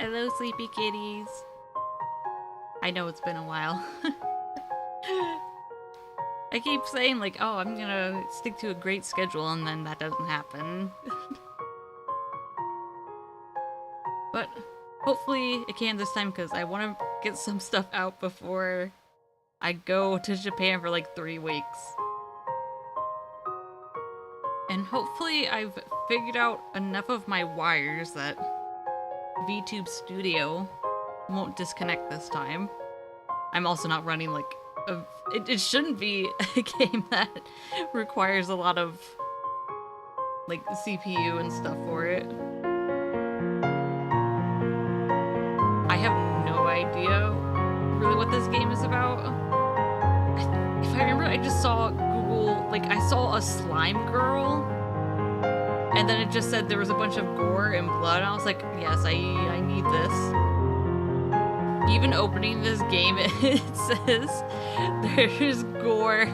Hello, sleepy kitties. I know it's been a while. I keep saying like, oh, I'm gonna stick to a great schedule, and then that doesn't happen. But hopefully it can this time, because I want to get some stuff out before I go to Japan for like 3 weeks. And hopefully I've figured out enough of my wires that VTube Studio won't disconnect this time. I'm also not running like a... It shouldn't be a game that requires a lot of like CPU and stuff for it. I have no idea really what this game is about. If I remember, I just saw Google, like I saw a slime girl, and then it just said there was a bunch of gore and blood, and I was like, yes, I need this. Even opening this game, it says there's gore.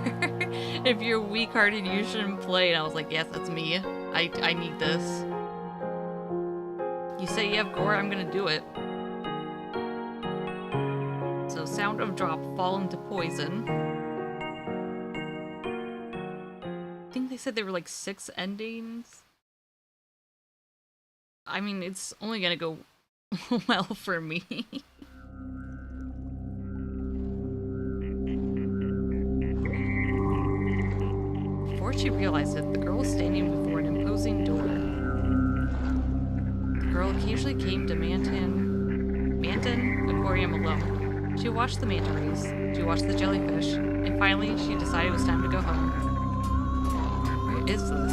If you're weak-hearted, you shouldn't play. And I was like, yes, that's me. I need this. You say you have gore, I'm gonna do it. So, sound of drop, fall into poison. I think they said there were like 6 endings. I mean, it's only gonna go well for me. Before she realized it, the girl was standing before an imposing door. The girl occasionally came to Manton Aquarium alone. She watched the manta rays, she watched the jellyfish, and finally she decided it was time to go home. Where is this?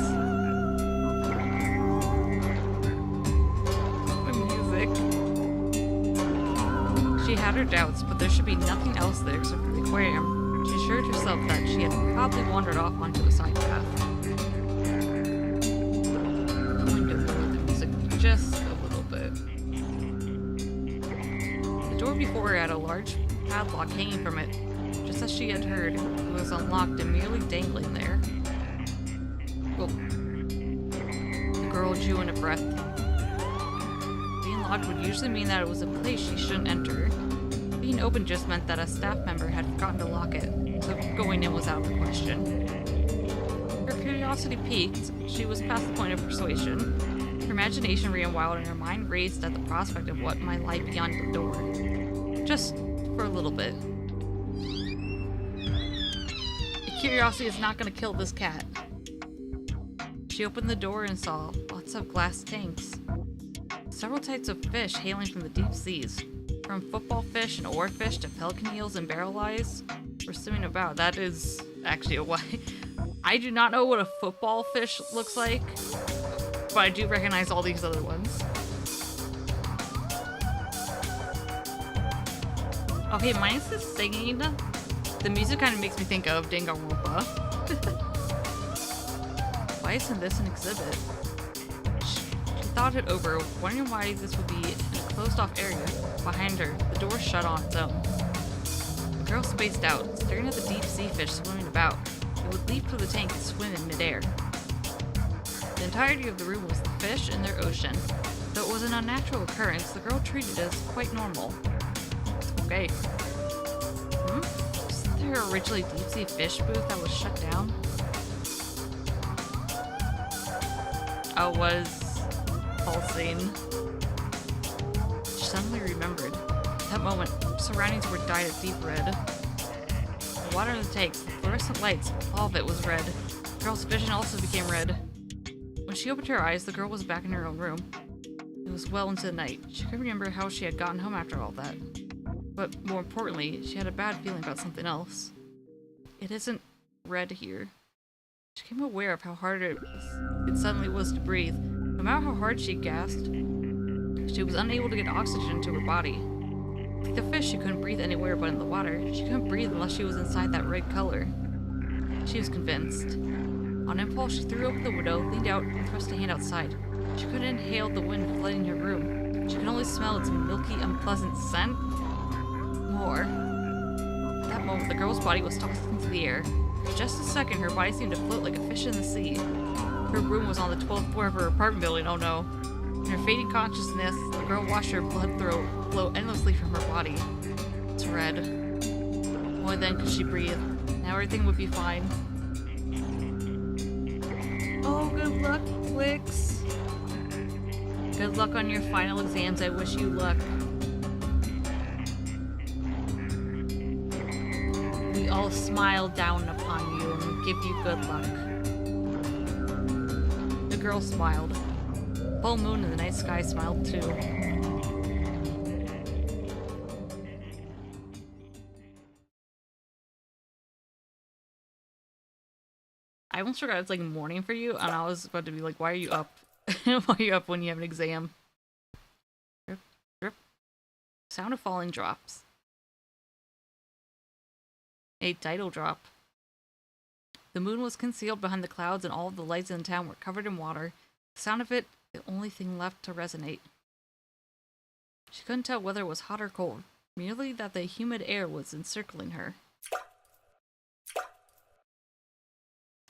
She had her doubts, but there should be nothing else there except for the aquarium. She assured herself that she had probably wandered off onto a side path. I'm going to lower the music just a little bit. before her had a large padlock hanging from it. Just as she had heard, it was unlocked and merely dangling there. Well, the girl drew in a breath. Being locked would usually mean that it was a place she shouldn't enter. Being open just meant that a staff member had forgotten to lock it, so going in was out of the question. Her curiosity piqued, she was past the point of persuasion. Her imagination ran wild and her mind raced at the prospect of what might lie beyond the door. Just for a little bit. Curiosity is not going to kill this cat. She opened the door and saw lots of glass tanks. Several types of fish hailing from the deep seas. From football fish and oarfish to pelican eels and barrel eyes were swimming about. That is actually a why. I do not know what a football fish looks like, but I do recognize all these other ones. Okay, minus the singing. The music kind of makes me think of Danganronpa. Why isn't this an exhibit? She thought it over, wondering why this would be in a closed-off area. Behind her, the door shut on its own. The girl spaced out, staring at the deep sea fish swimming about. It would leap through the tank and swim in midair. The entirety of the room was the fish in their ocean. Though it was an unnatural occurrence, the girl treated it as quite normal. Okay. Wasn't there originally a deep-sea fish booth that was shut down? Oh, it was pulsing. She suddenly remembered. At that moment, surroundings were dyed a deep red. The water in the tanks, the fluorescent lights, all of it was red. The girl's vision also became red. When she opened her eyes, the girl was back in her own room. It was well into the night. She couldn't remember how she had gotten home after all that. But more importantly, she had a bad feeling about something else. It isn't red here. She became aware of how hard it suddenly was to breathe. No matter how hard she gasped, she was unable to get oxygen to her body. Like the fish, she couldn't breathe anywhere but in the water. She couldn't breathe unless she was inside that red color. She was convinced. On impulse, she threw open the window, leaned out, and thrust a hand outside. She couldn't inhale the wind flooding her room. She could only smell its milky, unpleasant scent. More. At that moment, the girl's body was tossed into the air. For just a second, her body seemed to float like a fish in the sea. Her room was on the 12th floor of her apartment building, oh no. In her fading consciousness, the girl watched her blood flow endlessly from her body. It's red. Only then could she breathe. Now everything would be fine. Oh, good luck, Twix. Good luck on your final exams. I wish you luck. We all smile down upon you and give you good luck. The girl smiled. Full moon in the night sky smiled too. I almost forgot it's like morning for you, and I was about to be like, why are you up? Why are you up when you have an exam? Drip, drip. Sound of falling drops. A tidal drop. The moon was concealed behind the clouds and all of the lights in the town were covered in water. The sound of it, the only thing left to resonate. She couldn't tell whether it was hot or cold, merely that the humid air was encircling her.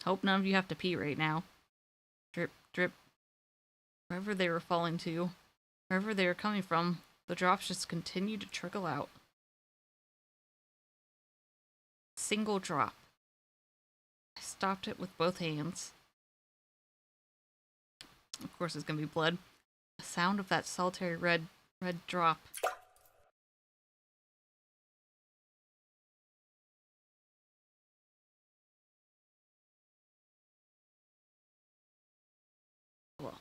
Hope none of you have to pee right now. Drip, drip. Wherever they were falling to, wherever they were coming from, the drops just continued to trickle out. Single drop. I stopped it with both hands. Of course it's gonna be blood. The sound of that solitary red drop. Well.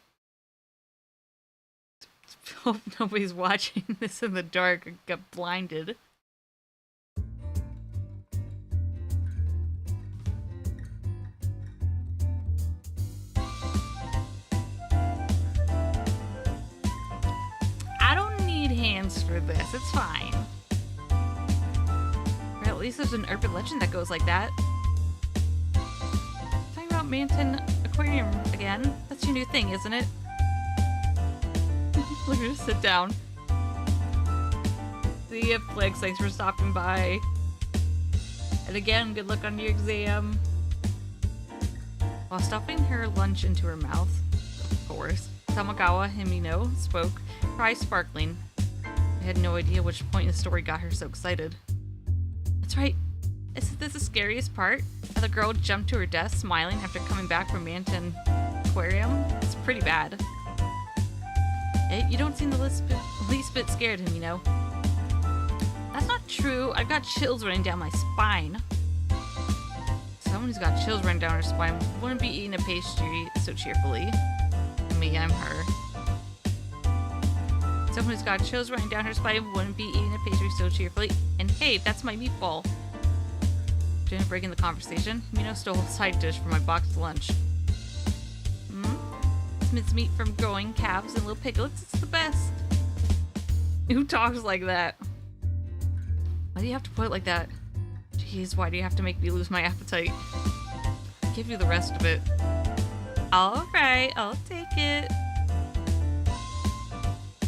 Hope nobody's watching this in the dark or get blinded. Hands for this, it's fine. Or at least there's an urban legend that goes like that. Talking about Manton Aquarium again. That's your new thing, isn't it? Look at her sit down. See ya, Flix. Thanks for stopping by. And again, good luck on your exam. While stuffing her lunch into her mouth, of course, Tamagawa Himino spoke, her eyes sparkling. I had no idea which point in the story got her so excited. That's right. Isn't this the scariest part? How the girl jumped to her desk smiling after coming back from Manton Aquarium? It's pretty bad. Hey, you don't seem the least bit scared, Himino. That's not true. I've got chills running down my spine. Someone who's got chills running down her spine wouldn't be eating a pastry so cheerfully. Me, I'm her. Someone who's got chills running down her spine wouldn't be eating a pastry so cheerfully. And hey, that's my meatball. During a break in the conversation, Himino stole a side dish from my boxed lunch. It's mincemeat from growing calves and little piglets. It's the best. Who talks like that? Why do you have to put it like that? Jeez, why do you have to make me lose my appetite? I'll give you the rest of it. Alright, I'll take it.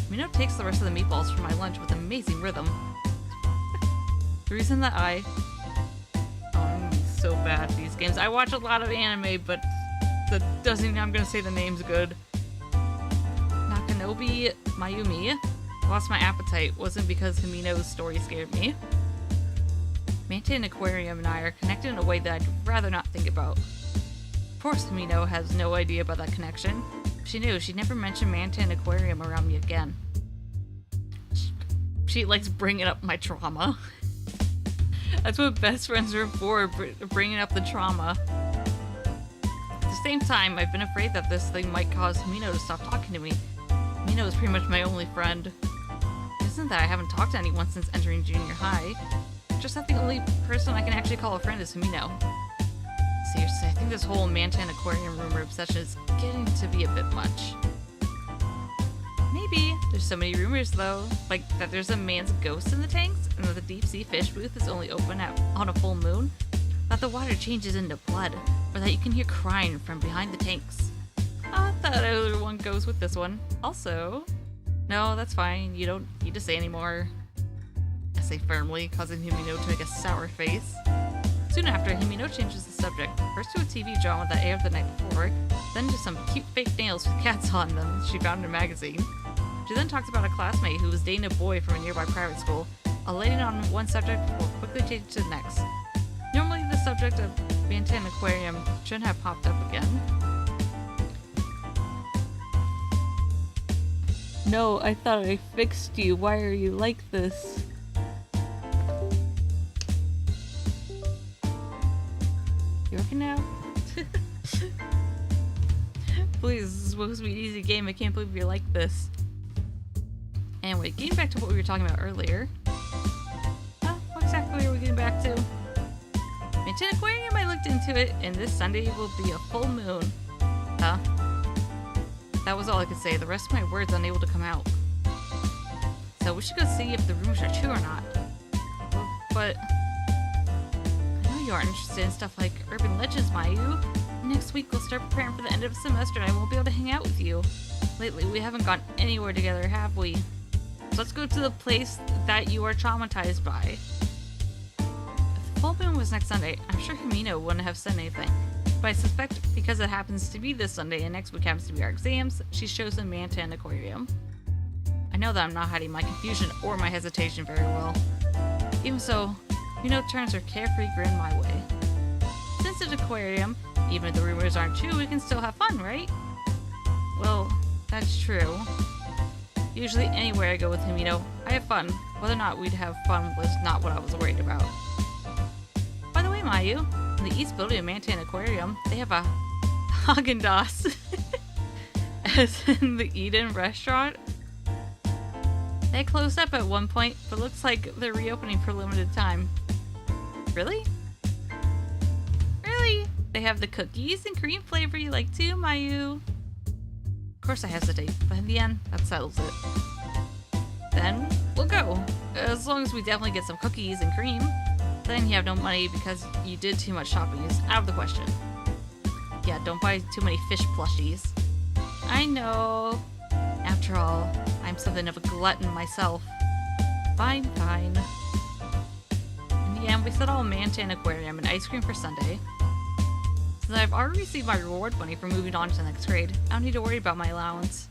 Himino takes the rest of the meatballs from my lunch with amazing rhythm. The reason that I'm so bad at these games. I watch a lot of anime, but that doesn't mean I'm gonna say the names good. Nakanobi Mayumi lost my appetite wasn't because Himino's story scared me. Manton Aquarium and I are connected in a way that I'd rather not think about. Of course, Himino has no idea about that connection. If she knew, she'd never mention Manton Aquarium around me again. She likes bringing up my trauma. That's what best friends are for, bringing up the trauma. At the same time, I've been afraid that this thing might cause Himino to stop talking to me. Himino is pretty much my only friend. It isn't that I haven't talked to anyone since entering junior high. Just that the only person I can actually call a friend is Himino. Seriously, I think this whole Manton Aquarium rumor obsession is getting to be a bit much. Maybe. There's so many rumors though, like that there's a man's ghost in the tanks, and that the deep sea fish booth is only open on a full moon, that the water changes into blood, or that you can hear crying from behind the tanks. I thought other one goes with this one. Also, no, that's fine, you don't need to say anymore. I say firmly, causing Himino to make a sour face. Soon after, Himino changes the subject, first to a TV drama that aired the night before, then to some cute fake nails with cats on them she found in a magazine. She then talks about a classmate who was dating a boy from a nearby private school, elating on one subject before quickly changing to the next. Normally the subject of Manton Aquarium shouldn't have popped up again. No, I thought I fixed you. Why are you like this? You okay now? Please, this is supposed to be an easy game. I can't believe you're like this. Anyway, getting back to what we were talking about earlier. What exactly are we getting back to? Manton Aquarium, I looked into it, and this Sunday will be a full moon. Huh? That was all I could say. The rest of my words unable to come out. So we should go see if the rumors are true or not. But I know you aren't interested in stuff like urban legends, Mayu. Next week we'll start preparing for the end of the semester and I won't be able to hang out with you. Lately we haven't gone anywhere together, have we? So let's go to the place that you are traumatized by. If the full moon was next Sunday, I'm sure Himino wouldn't have said anything. But I suspect because it happens to be this Sunday and next week happens to be our exams, she's chosen Manton Aquarium. I know that I'm not hiding my confusion or my hesitation very well. Even so, Himino turns her carefree grin my way. Since it's Aquarium, even if the rumors aren't true, we can still have fun, right? Well, that's true. Usually anywhere I go with Himino, I have fun. Whether or not we'd have fun was not what I was worried about. By the way, Mayu, in the East Building of Manton Aquarium, they have a Haagen-Dazs. As in the Eden restaurant. They closed up at one point, but looks like they're reopening for a limited time. Really? Really? They have the cookies and cream flavor you like too, Mayu. Of course I hesitate, but in the end, that settles it. Then, we'll go. As long as we definitely get some cookies and cream. Then you have no money because you did too much shopping is out of the question. Yeah, don't buy too many fish plushies. I know. After all, I'm something of a glutton myself. Fine, fine. In the end, we settled on Mantan Aquarium and ice cream for Sunday. Since I've already received my reward money for moving on to the next grade, I don't need to worry about my allowance.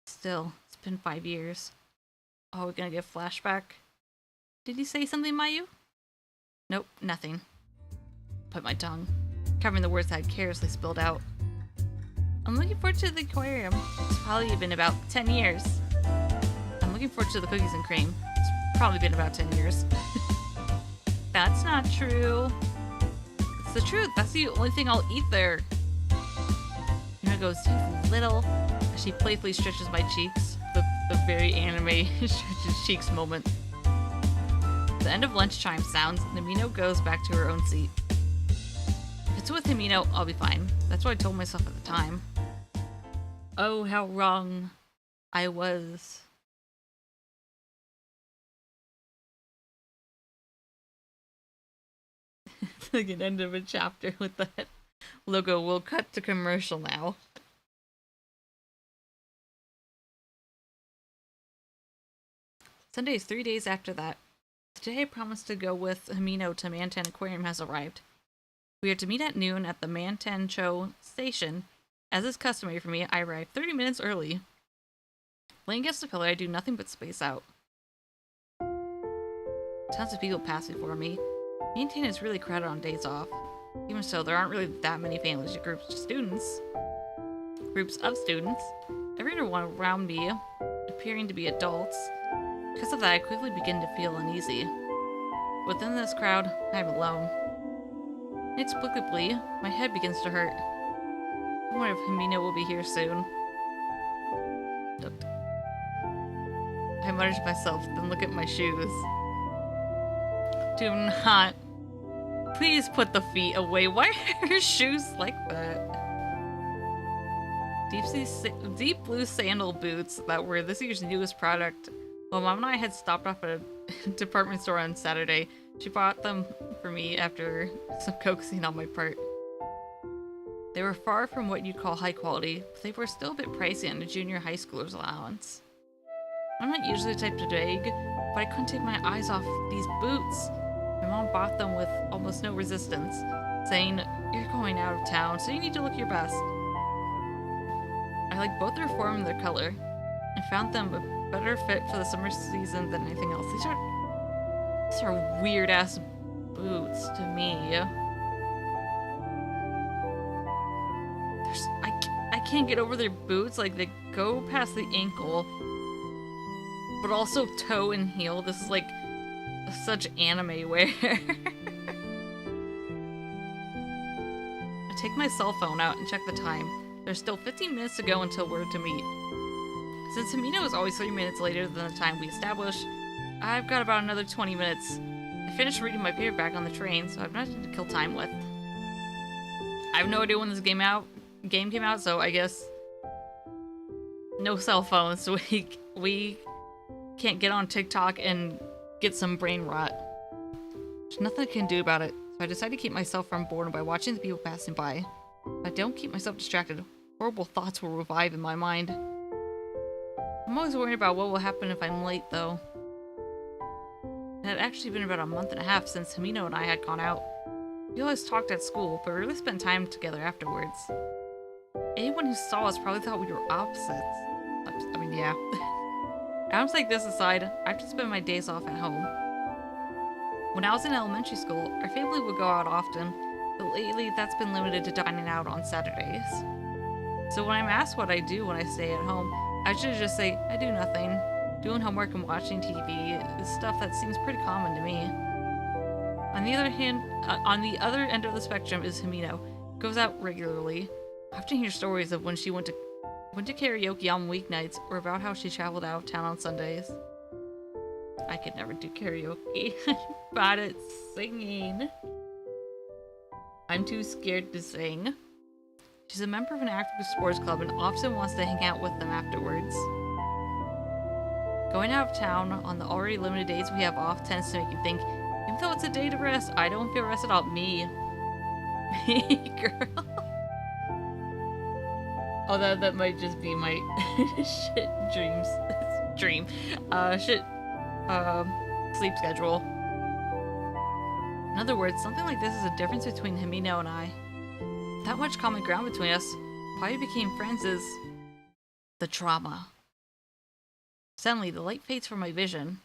Still, it's been 5 years. Oh, we're gonna get a flashback? Did he say something, Mayu? Nope, nothing. Bit my tongue, covering the words that I'd carelessly spilled out. I'm looking forward to the aquarium. It's probably been about 10 years. I'm looking forward to the cookies and cream. It's probably been about 10 years. That's not true. It's the truth. That's the only thing I'll eat there. Yuna goes, you little... She playfully stretches my cheeks. The very anime stretches cheeks moment. The end of lunch chime sounds, and Himino goes back to her own seat. If it's with Himino, I'll be fine. That's what I told myself at the time. Oh, how wrong I was. It's like an end of a chapter with that logo. We'll cut to commercial now. Sunday is 3 days after that. The day I promised to go with Himino to Mantan Aquarium has arrived. We are to meet at noon at the Mantancho station. As is customary for me, I arrive 30 minutes early. Laying against the pillar, I do nothing but space out. Tons of people pass before me. Mantan is really crowded on days off. Even so, there aren't really that many families or groups of students. Everyone around me appearing to be adults. Because of that, I quickly begin to feel uneasy. Within this crowd, I'm alone. Inexplicably, my head begins to hurt. I wonder if Himino will be here soon. I mutter to myself, then look at my shoes. Do not. Please put the feet away. Why are your shoes like that? Deep blue sandal boots that were this year's newest product. Well, Mom and I had stopped off at a department store on Saturday. She bought them for me after some coaxing on my part. They were far from what you'd call high quality, but they were still a bit pricey on a junior high schooler's allowance. I'm not usually the type to beg, but I couldn't take my eyes off these boots. My mom bought them with almost no resistance, saying, "You're going out of town, so you need to look your best." I liked both their form and their color, and found them a better fit for the summer season than anything else. These are weird-ass boots to me. I can't get over their boots. Like, they go past the ankle, but also toe and heel. This is like such anime wear. I take my cell phone out and check the time. There's still 15 minutes to go until we're to meet. Since Himino is always 30 minutes later than the time we established, I've got about another 20 minutes. I finished reading my paperback on the train, so I've nothing to kill time with. I have no idea when this game came out, so I guess no cell phones, so we can't get on TikTok and get some brain rot. There's nothing I can do about it, so I decided to keep myself from boredom by watching the people passing by. If I don't keep myself distracted, horrible thoughts will revive in my mind. I'm always worried about what will happen if I'm late, though. It had actually been about a month and a half since Himino and I had gone out. We always talked at school, but really spent time together afterwards. Anyone who saw us probably thought we were opposites. I mean, yeah. Items like this aside, I have to spend my days off at home. When I was in elementary school, our family would go out often, but lately that's been limited to dining out on Saturdays. So when I'm asked what I do when I stay at home, I should just say, I do nothing. Doing homework and watching TV is stuff that seems pretty common to me. On the other hand, on the other end of the spectrum is Himino. Goes out regularly. I often hear stories of when she went to karaoke on weeknights, or about how she traveled out of town on Sundays. I could never do karaoke. Bad at singing. I'm too scared to sing. She's a member of an active sports club and often wants to hang out with them afterwards. Going out of town on the already limited days we have off tends to make you think, even though it's a day to rest, I don't feel rested out. Me, girl. Oh, that might just be my shit dreams. Dream. Shit. sleep schedule. In other words, something like this is a difference between Himino and I. That much common ground between us. Why we became friends is the trauma. Suddenly, the light fades from my vision.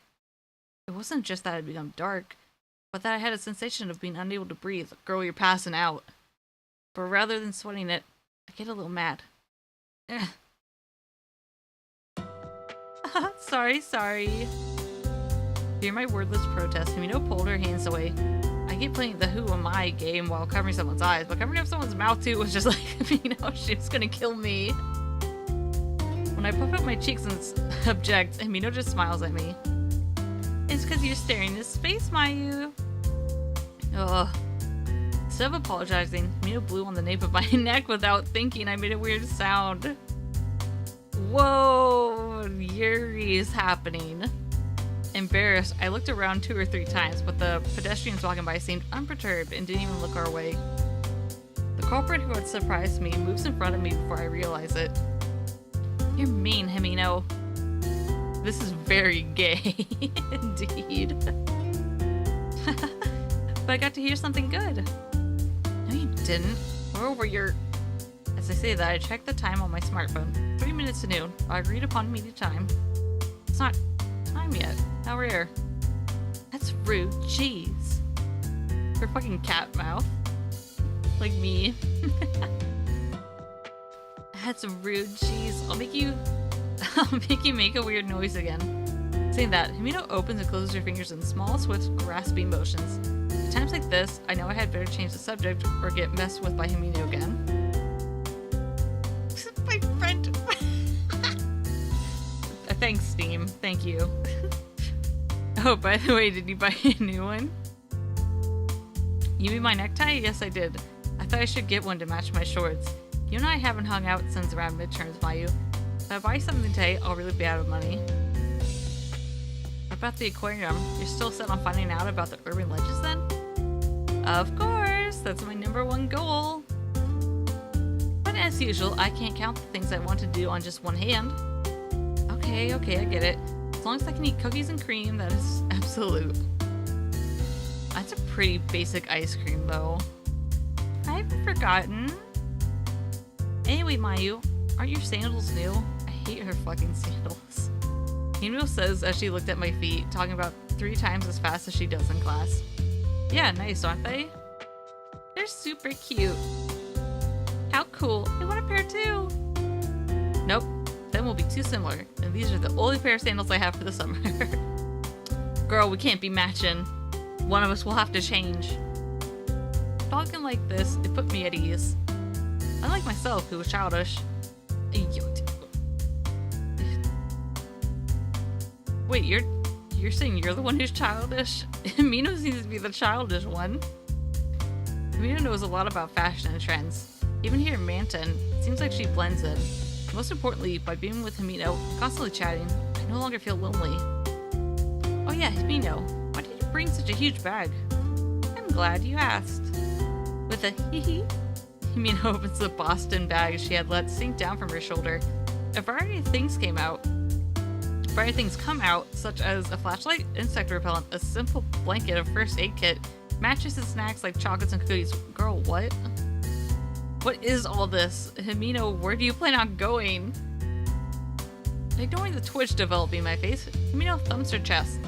It wasn't just that it had become dark, but that I had a sensation of being unable to breathe. Girl, you're passing out. But rather than sweating it, I get a little mad. Sorry. Hear my wordless protest. Himino pulled her hands away. I keep playing the who am I game while covering someone's eyes, but covering up someone's mouth too was just like, she was gonna kill me. When I puff up my cheeks and object, Himino just smiles at me. It's because you're staring into space, Mayu. Ugh. Instead of apologizing, Himino blew on the nape of my neck without thinking. I made a weird sound. Whoa, Yuri is happening. Embarrassed, I looked around 2 or 3 times, but the pedestrians walking by seemed unperturbed and didn't even look our way. The culprit who had surprised me moves in front of me before I realize it. You're mean, Himino. This is very gay, indeed. But I got to hear something good. No, you didn't. Moreover, you're... As I say that, I checked the time on my smartphone. 3 minutes to noon. Our agreed upon meeting time. It's not time yet. How rare. That's rude. Jeez. Her fucking cat mouth. Like me. That's rude. Jeez. I'll make you make a weird noise again. Saying that, Himino opens and closes her fingers in small, swift, grasping motions. At times like this, I know I had better change the subject or get messed with by Himino again. My friend. Thanks, Steam. Thank you. Oh, by the way, did you buy a new one? You mean my necktie? Yes, I did. I thought I should get one to match my shorts. You and I haven't hung out since around midterms, Mayu. If I buy something today, I'll really be out of money. What about the aquarium? You're still set on finding out about the urban legends then? Of course! That's my #1 goal! But as usual, I can't count the things I want to do on just one hand. Okay, I get it. As long as I can eat cookies and cream, that is absolute. That's a pretty basic ice cream, though. I haven't forgotten. Anyway, Mayu, aren't your sandals new? I hate her fucking sandals. Himino says as she looked at my feet, talking about 3 times as fast as she does in class. Yeah, nice, aren't they? They're super cute. How cool. I want a pair too. Nope. Them will be too similar, and these are the only pair of sandals I have for the summer. Girl, we can't be matching. One of us will have to change. Talking like this, it put me at ease. Unlike myself, who was childish. Wait, you're saying you're the one who's childish? Mino seems to be the childish one. Mino knows a lot about fashion and trends. Even here in Manton, it seems like she blends in. Most importantly, by being with Himino, constantly chatting, I no longer feel lonely. Oh yeah, Himino, why did you bring such a huge bag? I'm glad you asked. With a hee-hee, Himino opens the Boston bag she had let sink down from her shoulder. A variety of things come out, such as a flashlight, insect repellent, a simple blanket, a first aid kit, matches and snacks like chocolates and cookies. Girl, what? What is all this? Himino, where do you plan on going? Ignoring the twitch developing my face, Himino thumps her chest.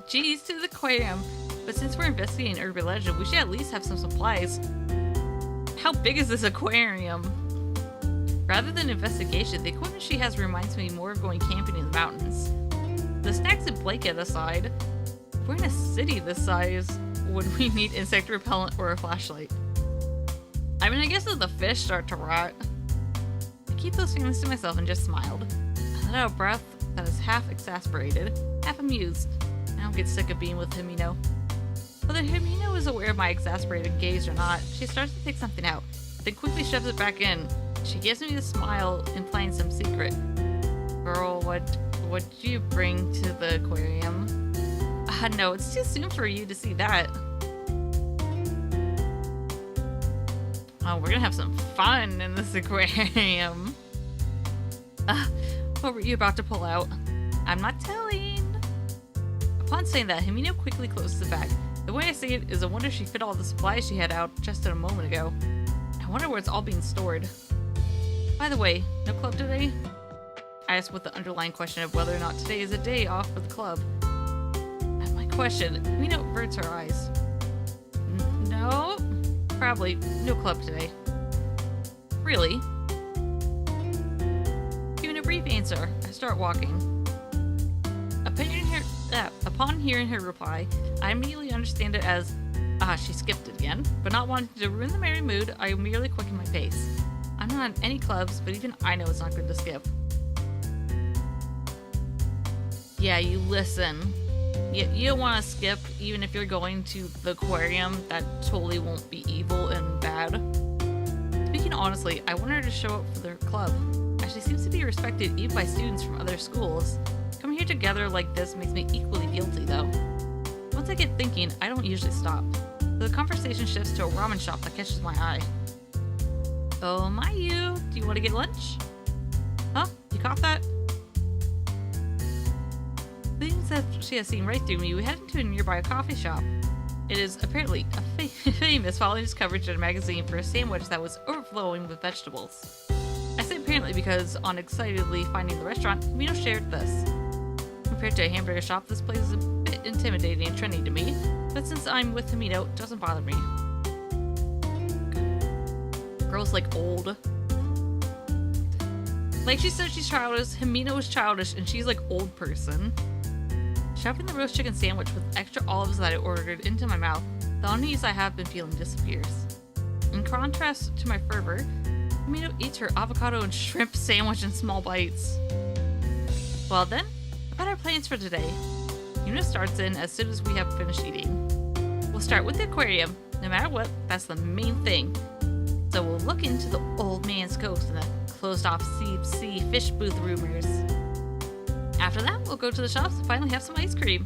Geez, to the aquarium. But since we're investigating urban legend, we should at least have some supplies. How big is this aquarium? Rather than investigation, the equipment she has reminds me more of going camping in the mountains. The snacks and blanket aside, if we're in a city this size, would we need insect repellent or a flashlight? I mean, I guess if the fish start to rot. I keep those feelings to myself and just smiled. I let out a breath that is half exasperated, half amused. I don't get sick of being with Himino. Whether Himino is aware of my exasperated gaze or not, she starts to take something out, then quickly shoves it back in. She gives me a smile, implying some secret. Girl, what did you bring to the aquarium? No, it's too soon for you to see that. Oh, we're gonna have some fun in this aquarium. What were you about to pull out? I'm not telling. Upon saying that, Himino quickly closes the bag. The way I see it is a wonder she fit all the supplies she had out just a moment ago. I wonder where it's all being stored. By the way, no club today? I asked with the underlying question of whether or not today is a day off for the club. At my question, Himino averts her eyes. No, probably no club today. Really? Given a brief answer, I start walking. Upon hearing her reply, I immediately understand it as, she skipped it again, but not wanting to ruin the merry mood, I merely quicken my pace. I'm not in any clubs, but even I know it's not good to skip. Yeah, you listen. You don't want to skip, even if you're going to the aquarium. That totally won't be evil and bad. Speaking honestly, I want her to show up for their club, as she seems to be respected even by students from other schools. Coming here together like this makes me equally guilty, though. Once I get thinking, I don't usually stop. So the conversation shifts to a ramen shop that catches my eye. Oh, Mayu, do you want to get lunch? Huh? You caught that? Things that she has seen right through me, we head into a nearby coffee shop. It is apparently famous following its coverage in a magazine for a sandwich that was overflowing with vegetables. I say apparently because, on excitedly finding the restaurant, Himino shared this. Compared to a hamburger shop, this place is a bit intimidating and trendy to me, but since I'm with Himino, it doesn't bother me. Girl's like old. Like she said she's childish, Himino is childish, and she's like old person. Shoving the roast chicken sandwich with extra olives that I ordered into my mouth, the unease I have been feeling disappears. In contrast to my fervor, Himino eats her avocado and shrimp sandwich in small bites. Well then, about our plans for today. Yuna starts in as soon as we have finished eating. We'll start with the aquarium. No matter what, that's the main thing. So we'll look into the old man's ghost and the closed-off sea fish booth rumors. After that, we'll go to the shops and finally have some ice cream.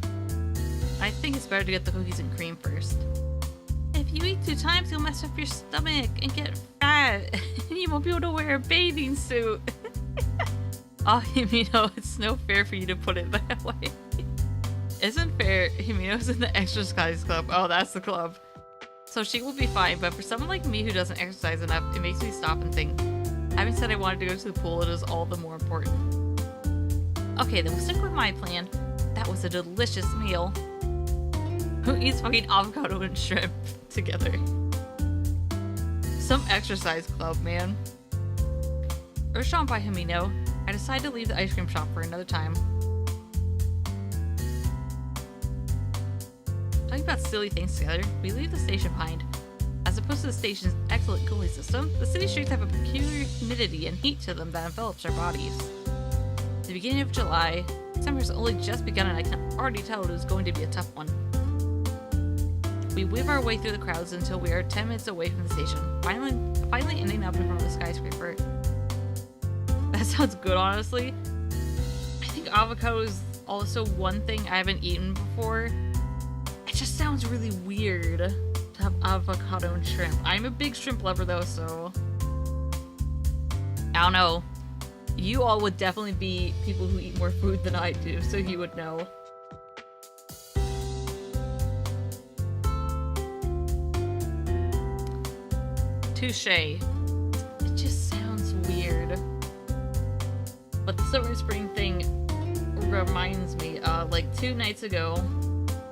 I think it's better to get the cookies and cream first. If you eat 2 times, you'll mess up your stomach and get fat, and you won't be able to wear a bathing suit. Oh, Himino, it's no fair for you to put it that way. Isn't fair, Himino's in the exercise club. Oh, that's the club. So she will be fine, but for someone like me who doesn't exercise enough, it makes me stop and think. Having said I wanted to go to the pool, it is all the more important. Okay, then we'll stick with my plan. That was a delicious meal. Who eats fucking avocado and shrimp together? Some exercise club, man. Urged on by Himino, I decide to leave the ice cream shop for another time. Talking about silly things together, we leave the station behind. As opposed to the station's excellent cooling system, the city streets have a peculiar humidity and heat to them that envelops our bodies. The beginning of July, summer's only just begun and I can already tell it is going to be a tough one. We weave our way through the crowds until we are 10 minutes away from the station, finally ending up in front of the skyscraper. That sounds good, honestly. I think avocado is also one thing I haven't eaten before. It just sounds really weird to have avocado and shrimp. I'm a big shrimp lover though, so I don't know. You all would definitely be people who eat more food than I do, so you would know. Touché. It just sounds weird. But the summer spring thing reminds me, like 2 nights ago,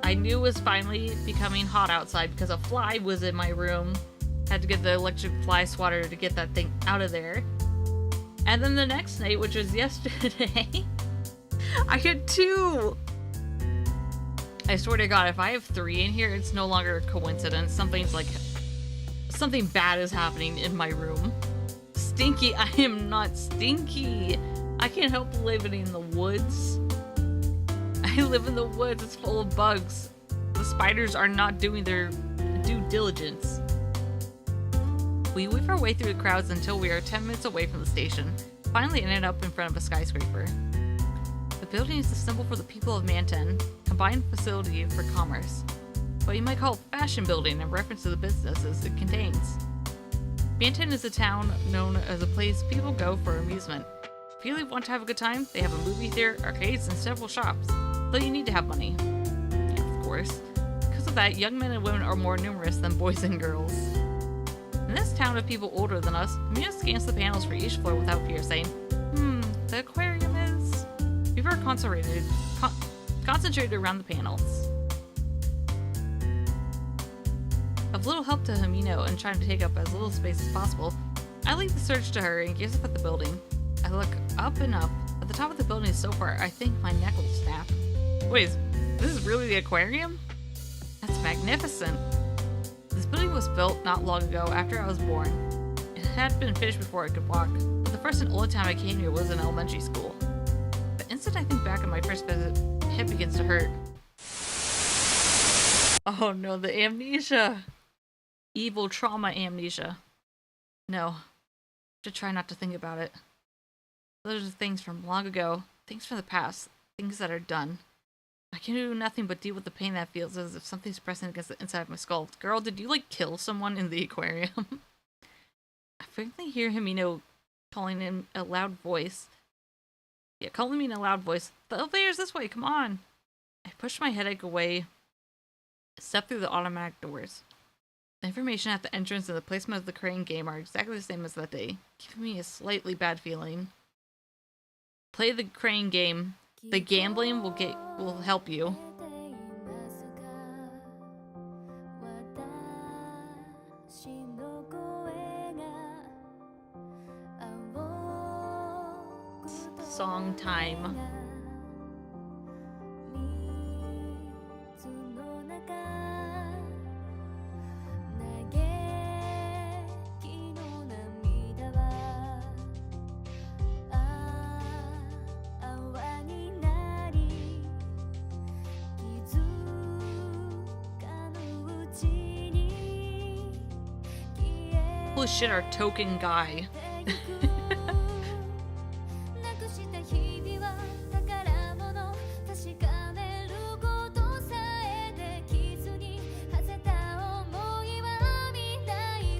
I knew it was finally becoming hot outside because a fly was in my room. Had to get the electric fly swatter to get that thing out of there. And then the next night, which was yesterday, I had 2! I swear to God, if I have 3 in here, it's no longer a coincidence. Something bad is happening in my room. Stinky, I am not stinky. I can't help living in the woods. I live in the woods, it's full of bugs. The spiders are not doing their due diligence. We weave our way through the crowds until we are 10 minutes away from the station, finally ending up in front of a skyscraper. The building is the symbol for the people of Manton, combined facility for commerce. What you might call a fashion building in reference to the businesses it contains. Manton is a town known as a place people go for amusement. If you really want to have a good time, they have a movie theater, arcades, and several shops, though you need to have money. workforce. Because of that, young men and women are more numerous than boys and girls. In this town of people older than us, Mia scans the panels for each floor without fear, saying, the aquarium is... People are concentrated around the panels. Of little help to Himino and trying to take up as little space as possible, I leave the search to her and gives up at the building. I look up and up. At the top of the building so far, I think my neck will snap. Wait, this is really the aquarium? That's magnificent. This building was built not long ago after I was born. It had been finished before I could walk, but the first and only time I came here was in elementary school. The instant I think back on my first visit, my head begins to hurt. Oh no, the amnesia! Evil trauma amnesia. No, to try not to think about it. Those are things from long ago, things from the past, things that are done. I can do nothing but deal with the pain that feels as if something's pressing against the inside of my skull. Girl, did you like kill someone in the aquarium? I frequently hear Himino calling in a loud voice. Yeah, calling me in a loud voice. The elevator's this way, come on! I push my headache away, step through the automatic doors. The information at the entrance and the placement of the crane game are exactly the same as that day, giving me a slightly bad feeling. Play the crane game. The gambling will help you. Song time. Holy shit, our token guy.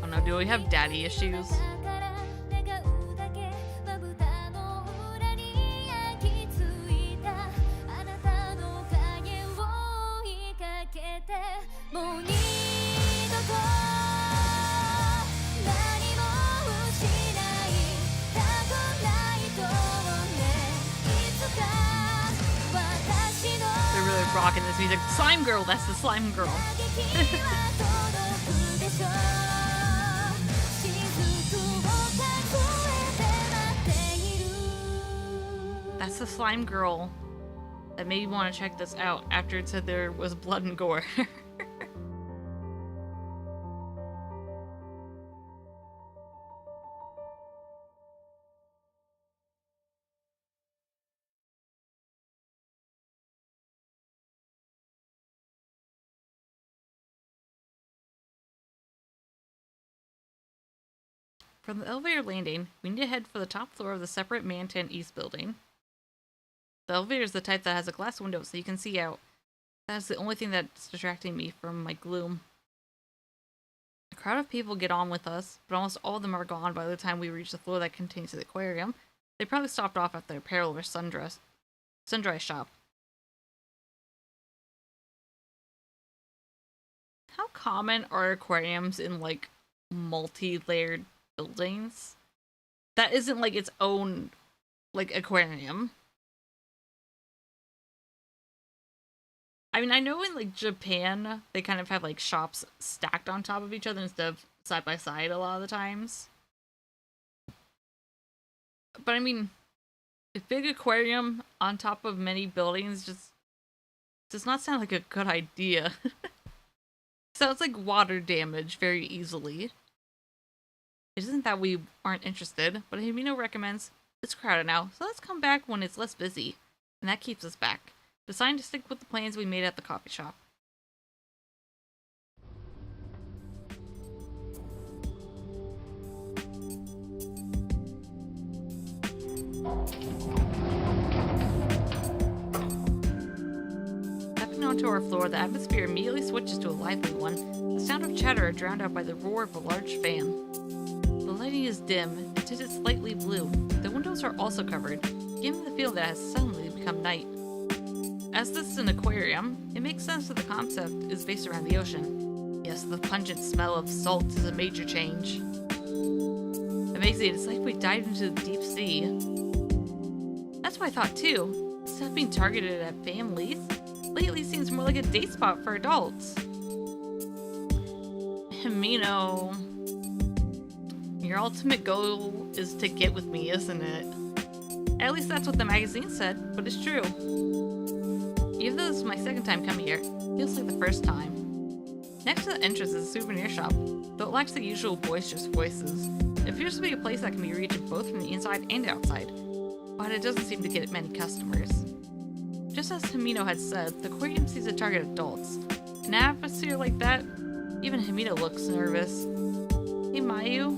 Oh no, do we have daddy issues? Rocking this music. Slime girl, that's the slime girl. That's the slime girl that made me want to check this out after it said there was blood and gore. From the elevator landing, we need to head for the top floor of the separate Mantan East building. The elevator is the type that has a glass window so you can see out. That is the only thing that's distracting me from my gloom. A crowd of people get on with us, but almost all of them are gone by the time we reach the floor that contains the aquarium. They probably stopped off at their apparel or sundry shop. How common are aquariums in, like, multi-layered buildings that isn't like its own like aquarium? I mean, I know in like Japan they kind of have like shops stacked on top of each other instead of side by side a lot of the times, but I mean, a big aquarium on top of many buildings just does not sound like a good idea. Sounds like water damage very easily. It isn't that we aren't interested, but Himino recommends it's crowded now, so let's come back when it's less busy. And that keeps us back. Deciding to stick with the plans we made at the coffee shop. Stepping onto our floor, the atmosphere immediately switches to a lively one. The sound of chatter drowned out by the roar of a large fan. The lighting is dim, tinted slightly blue. The windows are also covered, giving the feeling that it has suddenly become night. As this is an aquarium, it makes sense that the concept is based around the ocean. Yes, the pungent smell of salt is a major change. Amazing, it's like we dived into the deep sea. That's what I thought too. Instead of being targeted at families, lately seems more like a date spot for adults. Himino, your ultimate goal is to get with me, isn't it? At least that's what the magazine said, but it's true. Even though this is my second time coming here, it feels like the first time. Next to the entrance is a souvenir shop, though it lacks the usual boisterous voices. It appears to be a place that can be reached both from the inside and outside, but it doesn't seem to get many customers. Just as Himino had said, the aquarium seems to target adults. In an atmosphere like that, even Himino looks nervous. Hey Mayu,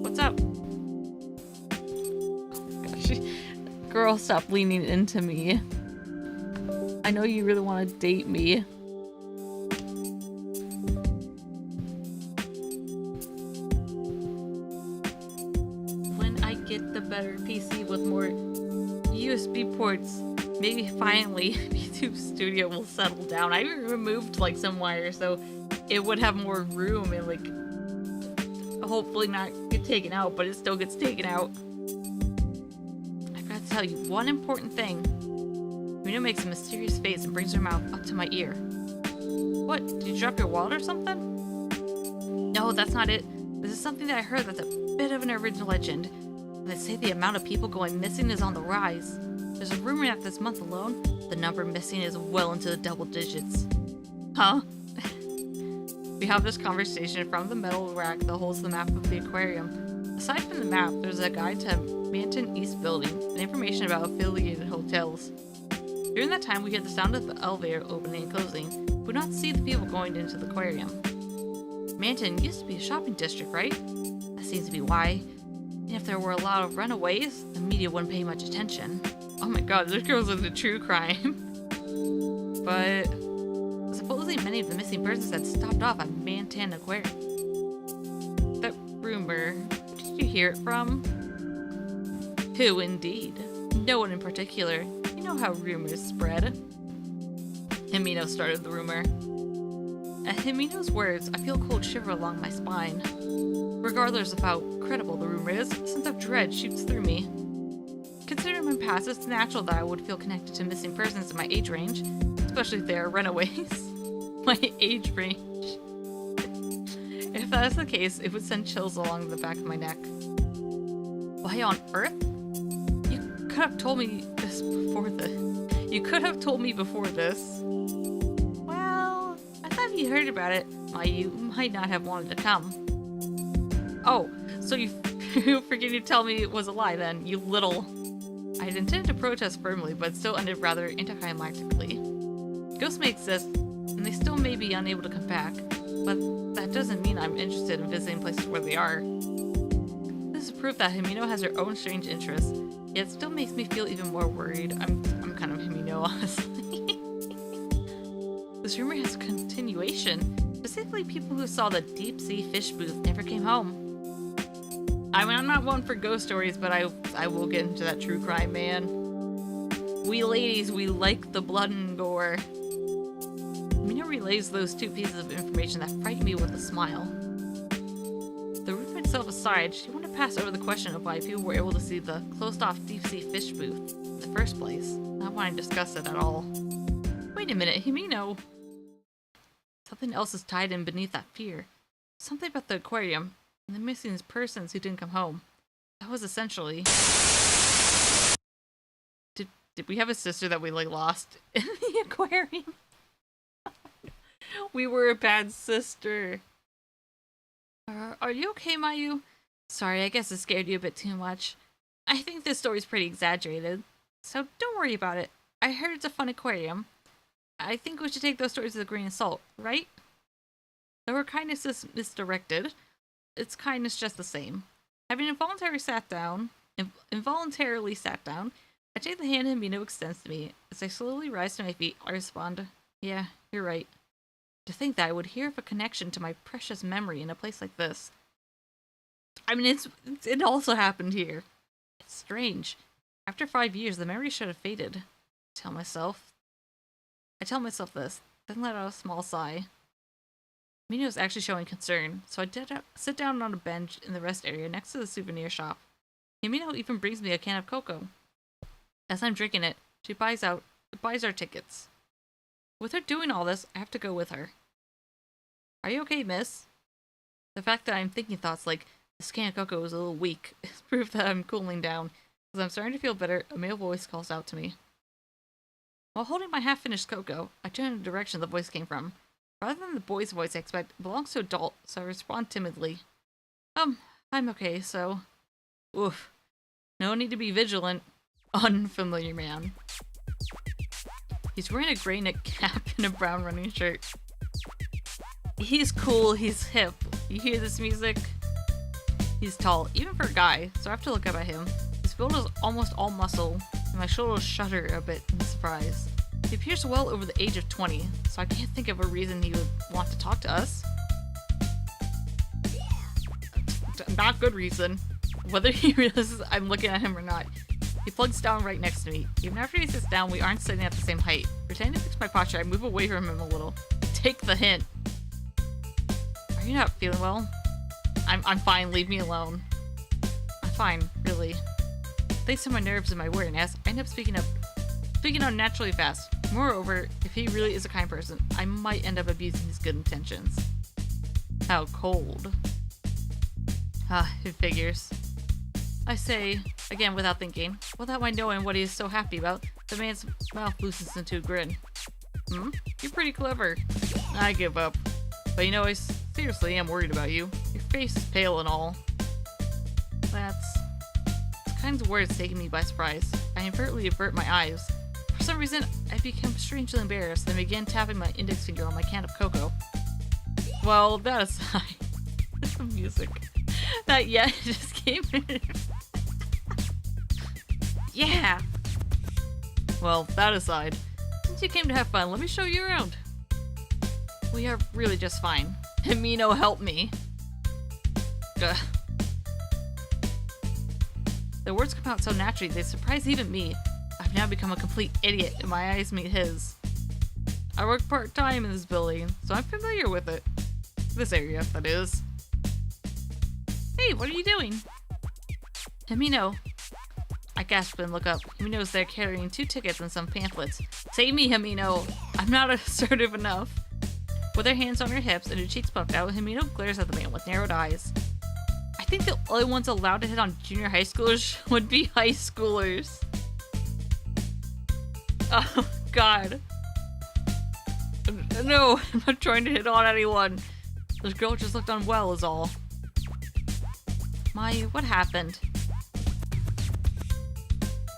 what's up? Oh gosh. Girl, stop leaning into me. I know you really want to date me. When I get the better PC with more USB ports, maybe finally YouTube Studio will settle down. I removed like some wires so it would have more room and like hopefully not get taken out, but it still gets taken out. I forgot to tell you one important thing. Reno makes a mysterious face and brings her mouth up to my ear. What? Did you drop your wallet or something? No, that's not it. This is something that I heard that's a bit of an original legend. They say the amount of people going missing is on the rise. There's a rumor that this month alone, the number missing is well into the double digits. Huh? We have this conversation from the metal rack that holds the map of the aquarium. Aside from the map, there's a guide to Manton East Building and information about affiliated hotels. During that time, we hear the sound of the elevator opening and closing, but not see the people going into the aquarium. Manton used to be a shopping district, right? That seems to be why. And if there were a lot of runaways, the media wouldn't pay much attention. Oh my god, this girl's into true crime. But supposedly many of the missing persons had stopped off at Manton Aquarium. That rumor, who did you hear it from? Who indeed? No one in particular. You know how rumors spread. Himino started the rumor. At Himino's words, I feel a cold shiver along my spine. Regardless of how credible the rumor is, a sense of dread shoots through me. Considering my past, it's natural that I would feel connected to missing persons in my age range, especially if they are runaways. My age range. If that is the case, it would send chills along the back of my neck. Why on earth? You could have told me this before You could have told me before this. Well, I thought if you heard about it, you might not have wanted to come. Oh, so you forget to tell me it was a lie then, you little... I had intended to protest firmly, but still ended rather anticlimactically. Ghosts may exist, and they still may be unable to come back, but that doesn't mean I'm interested in visiting places where they are. This is proof that Himino has her own strange interests, yet it still makes me feel even more worried. I'm kind of Himino, honestly. This rumor has continuation. Specifically, people who saw the deep-sea fish booth never came home. I mean, I'm not one for ghost stories, but I will get into that true crime, man. We ladies, we like the blood and gore. Mina relays those two pieces of information that frighten me with a smile. The rumor itself aside, she wanted to pass over the question of why people were able to see the closed-off deep-sea fish booth in the first place. Not wanting to discuss it at all. Wait a minute, Himino. Something else is tied in beneath that fear. Something about the aquarium. And the missing persons who didn't come home. That was essentially... Did we have a sister that we, like, lost in the aquarium? We were a bad sister. Are you okay, Mayu? Sorry, I guess it scared you a bit too much. I think this story's pretty exaggerated. So don't worry about it. I heard it's a fun aquarium. I think we should take those stories with a grain of salt, right? Though her kindness is misdirected, its kindness just the same. Having involuntarily sat down, I take the hand Himino extends to me. As I slowly rise to my feet, I respond, yeah, you're right. To think that I would hear of a connection to my precious memory in a place like this. I mean, it also happened here. It's strange. After 5 years, the memory should have faded. tell myself. I tell myself this, then let out a small sigh. Mino's actually showing concern, so I did sit down on a bench in the rest area next to the souvenir shop. Himino even brings me a can of cocoa. As I'm drinking it, she buys our tickets. With her doing all this, I have to go with her. Are you okay, miss? The fact that I'm thinking thoughts like, this can of cocoa is a little weak, is proof that I'm cooling down. As I'm starting to feel better, a male voice calls out to me. While holding my half-finished cocoa, I turn in the direction the voice came from. Rather than the boy's voice I expect, it belongs to an adult, so I respond timidly. I'm okay, so... Oof. No need to be vigilant. Unfamiliar man. He's wearing a gray knit cap and a brown running shirt. He's cool, he's hip. You hear this music? He's tall, even for a guy, so I have to look up at him. His build is almost all muscle, and my shoulders shudder a bit in surprise. He appears well over the age of 20, so I can't think of a reason he would want to talk to us. Not good reason. Whether he realizes I'm looking at him or not. He plugs down right next to me. Even after he sits down, we aren't sitting at the same height. Pretending to fix my posture, I move away from him a little. Take the hint. Are you not feeling well? I'm fine, leave me alone. I'm fine, really. Thanks to my nerves and my awareness, I end up speaking unnaturally fast. Moreover, if he really is a kind person, I might end up abusing his good intentions. How cold. It figures. I say, again without thinking, without my knowing what he is so happy about, the man's mouth loosens into a grin. You're pretty clever. I give up. But you know, I seriously am worried about you. Your face is pale and all. That's... These kinds of words taking me by surprise. I inadvertently avert my eyes. For some reason, I became strangely embarrassed and began tapping my index finger on my can of cocoa. Well, that aside, the music. That yeah just came in. Yeah! Well, that aside, since you came to have fun, let me show you around. We are really just fine. Himino, help me. Ugh. The words come out so naturally, they surprise even me. I've now become a complete idiot and my eyes meet his. I work part-time in this building, so I'm familiar with it. This area, that is. Hey, what are you doing? Himino. I gasp and look up. Himino's there carrying 2 tickets and some pamphlets. Save me, Himino! I'm not assertive enough. With her hands on her hips and her cheeks puffed out, Himino glares at the man with narrowed eyes. I think the only ones allowed to hit on junior high schoolers would be high schoolers. Oh, God. No, I'm not trying to hit on anyone. This girl just looked unwell is all. Mayu, what happened?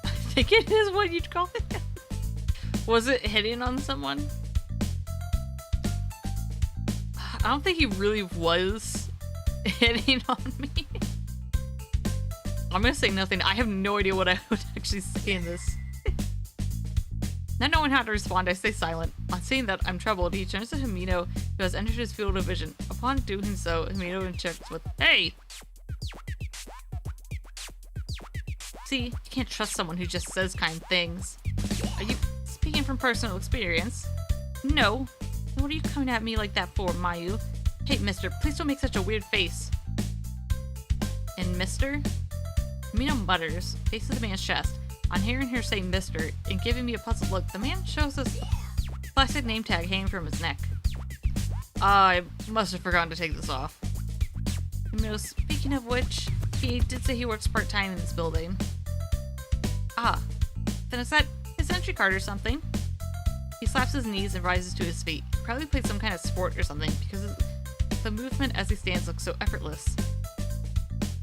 I think it is what you'd call it. Was it hitting on someone? I don't think he really was hitting on me. I'm gonna say nothing. I have no idea what I would actually say in this. Not knowing how to respond, I stay silent. On seeing that I'm troubled, he turns to Himino, who has entered his field of vision. Upon doing so, Himino interjects with, "Hey!" See, you can't trust someone who just says kind things. Are you speaking from personal experience? No. Then what are you coming at me like that for, Mayu? Hey, mister, please don't make such a weird face. And mister? Himino mutters, faces the man's chest. On hearing her say mister, and giving me a puzzled look, the man shows us a plastic name tag hanging from his neck. I must have forgotten to take this off. Himino, speaking of which, he did say he works part-time in this building. Ah, then is that his entry card or something? He slaps his knees and rises to his feet. He probably played some kind of sport or something, because the movement as he stands looks so effortless.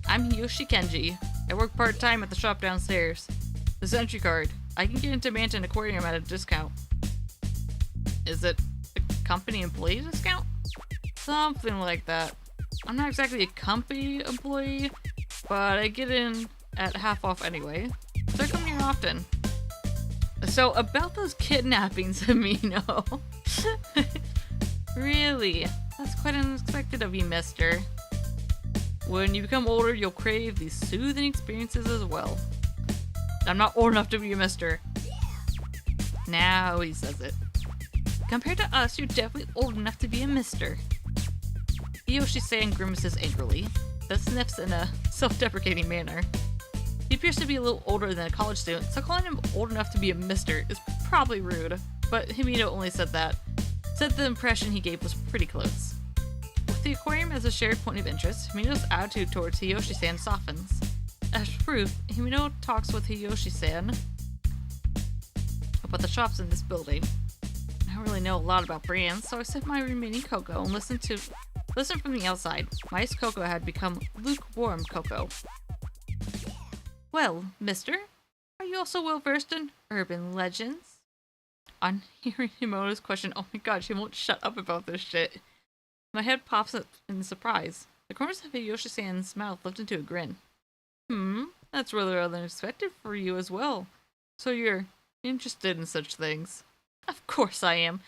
I'm Yoshi Kenji. I work part-time at the shop downstairs. This entry card. I can get into Manton Aquarium at a discount. Is it a company employee discount? Something like that. I'm not exactly a company employee, but I get in at half off anyway. So I come here often. So about those kidnappings, Himino. Really? That's quite unexpected of you, mister. When you become older, you'll crave these soothing experiences as well. I'm not old enough to be a mister. Now he says it. Compared to us, you're definitely old enough to be a mister. Hiyoshi-san grimaces angrily, then sniffs in a self-deprecating manner. He appears to be a little older than a college student, so calling him old enough to be a mister is probably rude. But Himino only said that. Said the impression he gave was pretty close. With the aquarium as a shared point of interest, Himino's attitude towards Hiyoshi-san softens. As proof, Himino talks with Hiyoshi-san about the shops in this building. I don't really know a lot about brands, so I sip my remaining cocoa and listen from the outside. My iced cocoa had become lukewarm cocoa. Well, mister, are you also well versed in urban legends? On hearing Himino's question, oh my god, she won't shut up about this shit. My head pops up in surprise. The corners of Hiyoshi-san's mouth lift into a grin. That's rather unexpected for you as well. So you're interested in such things? Of course I am.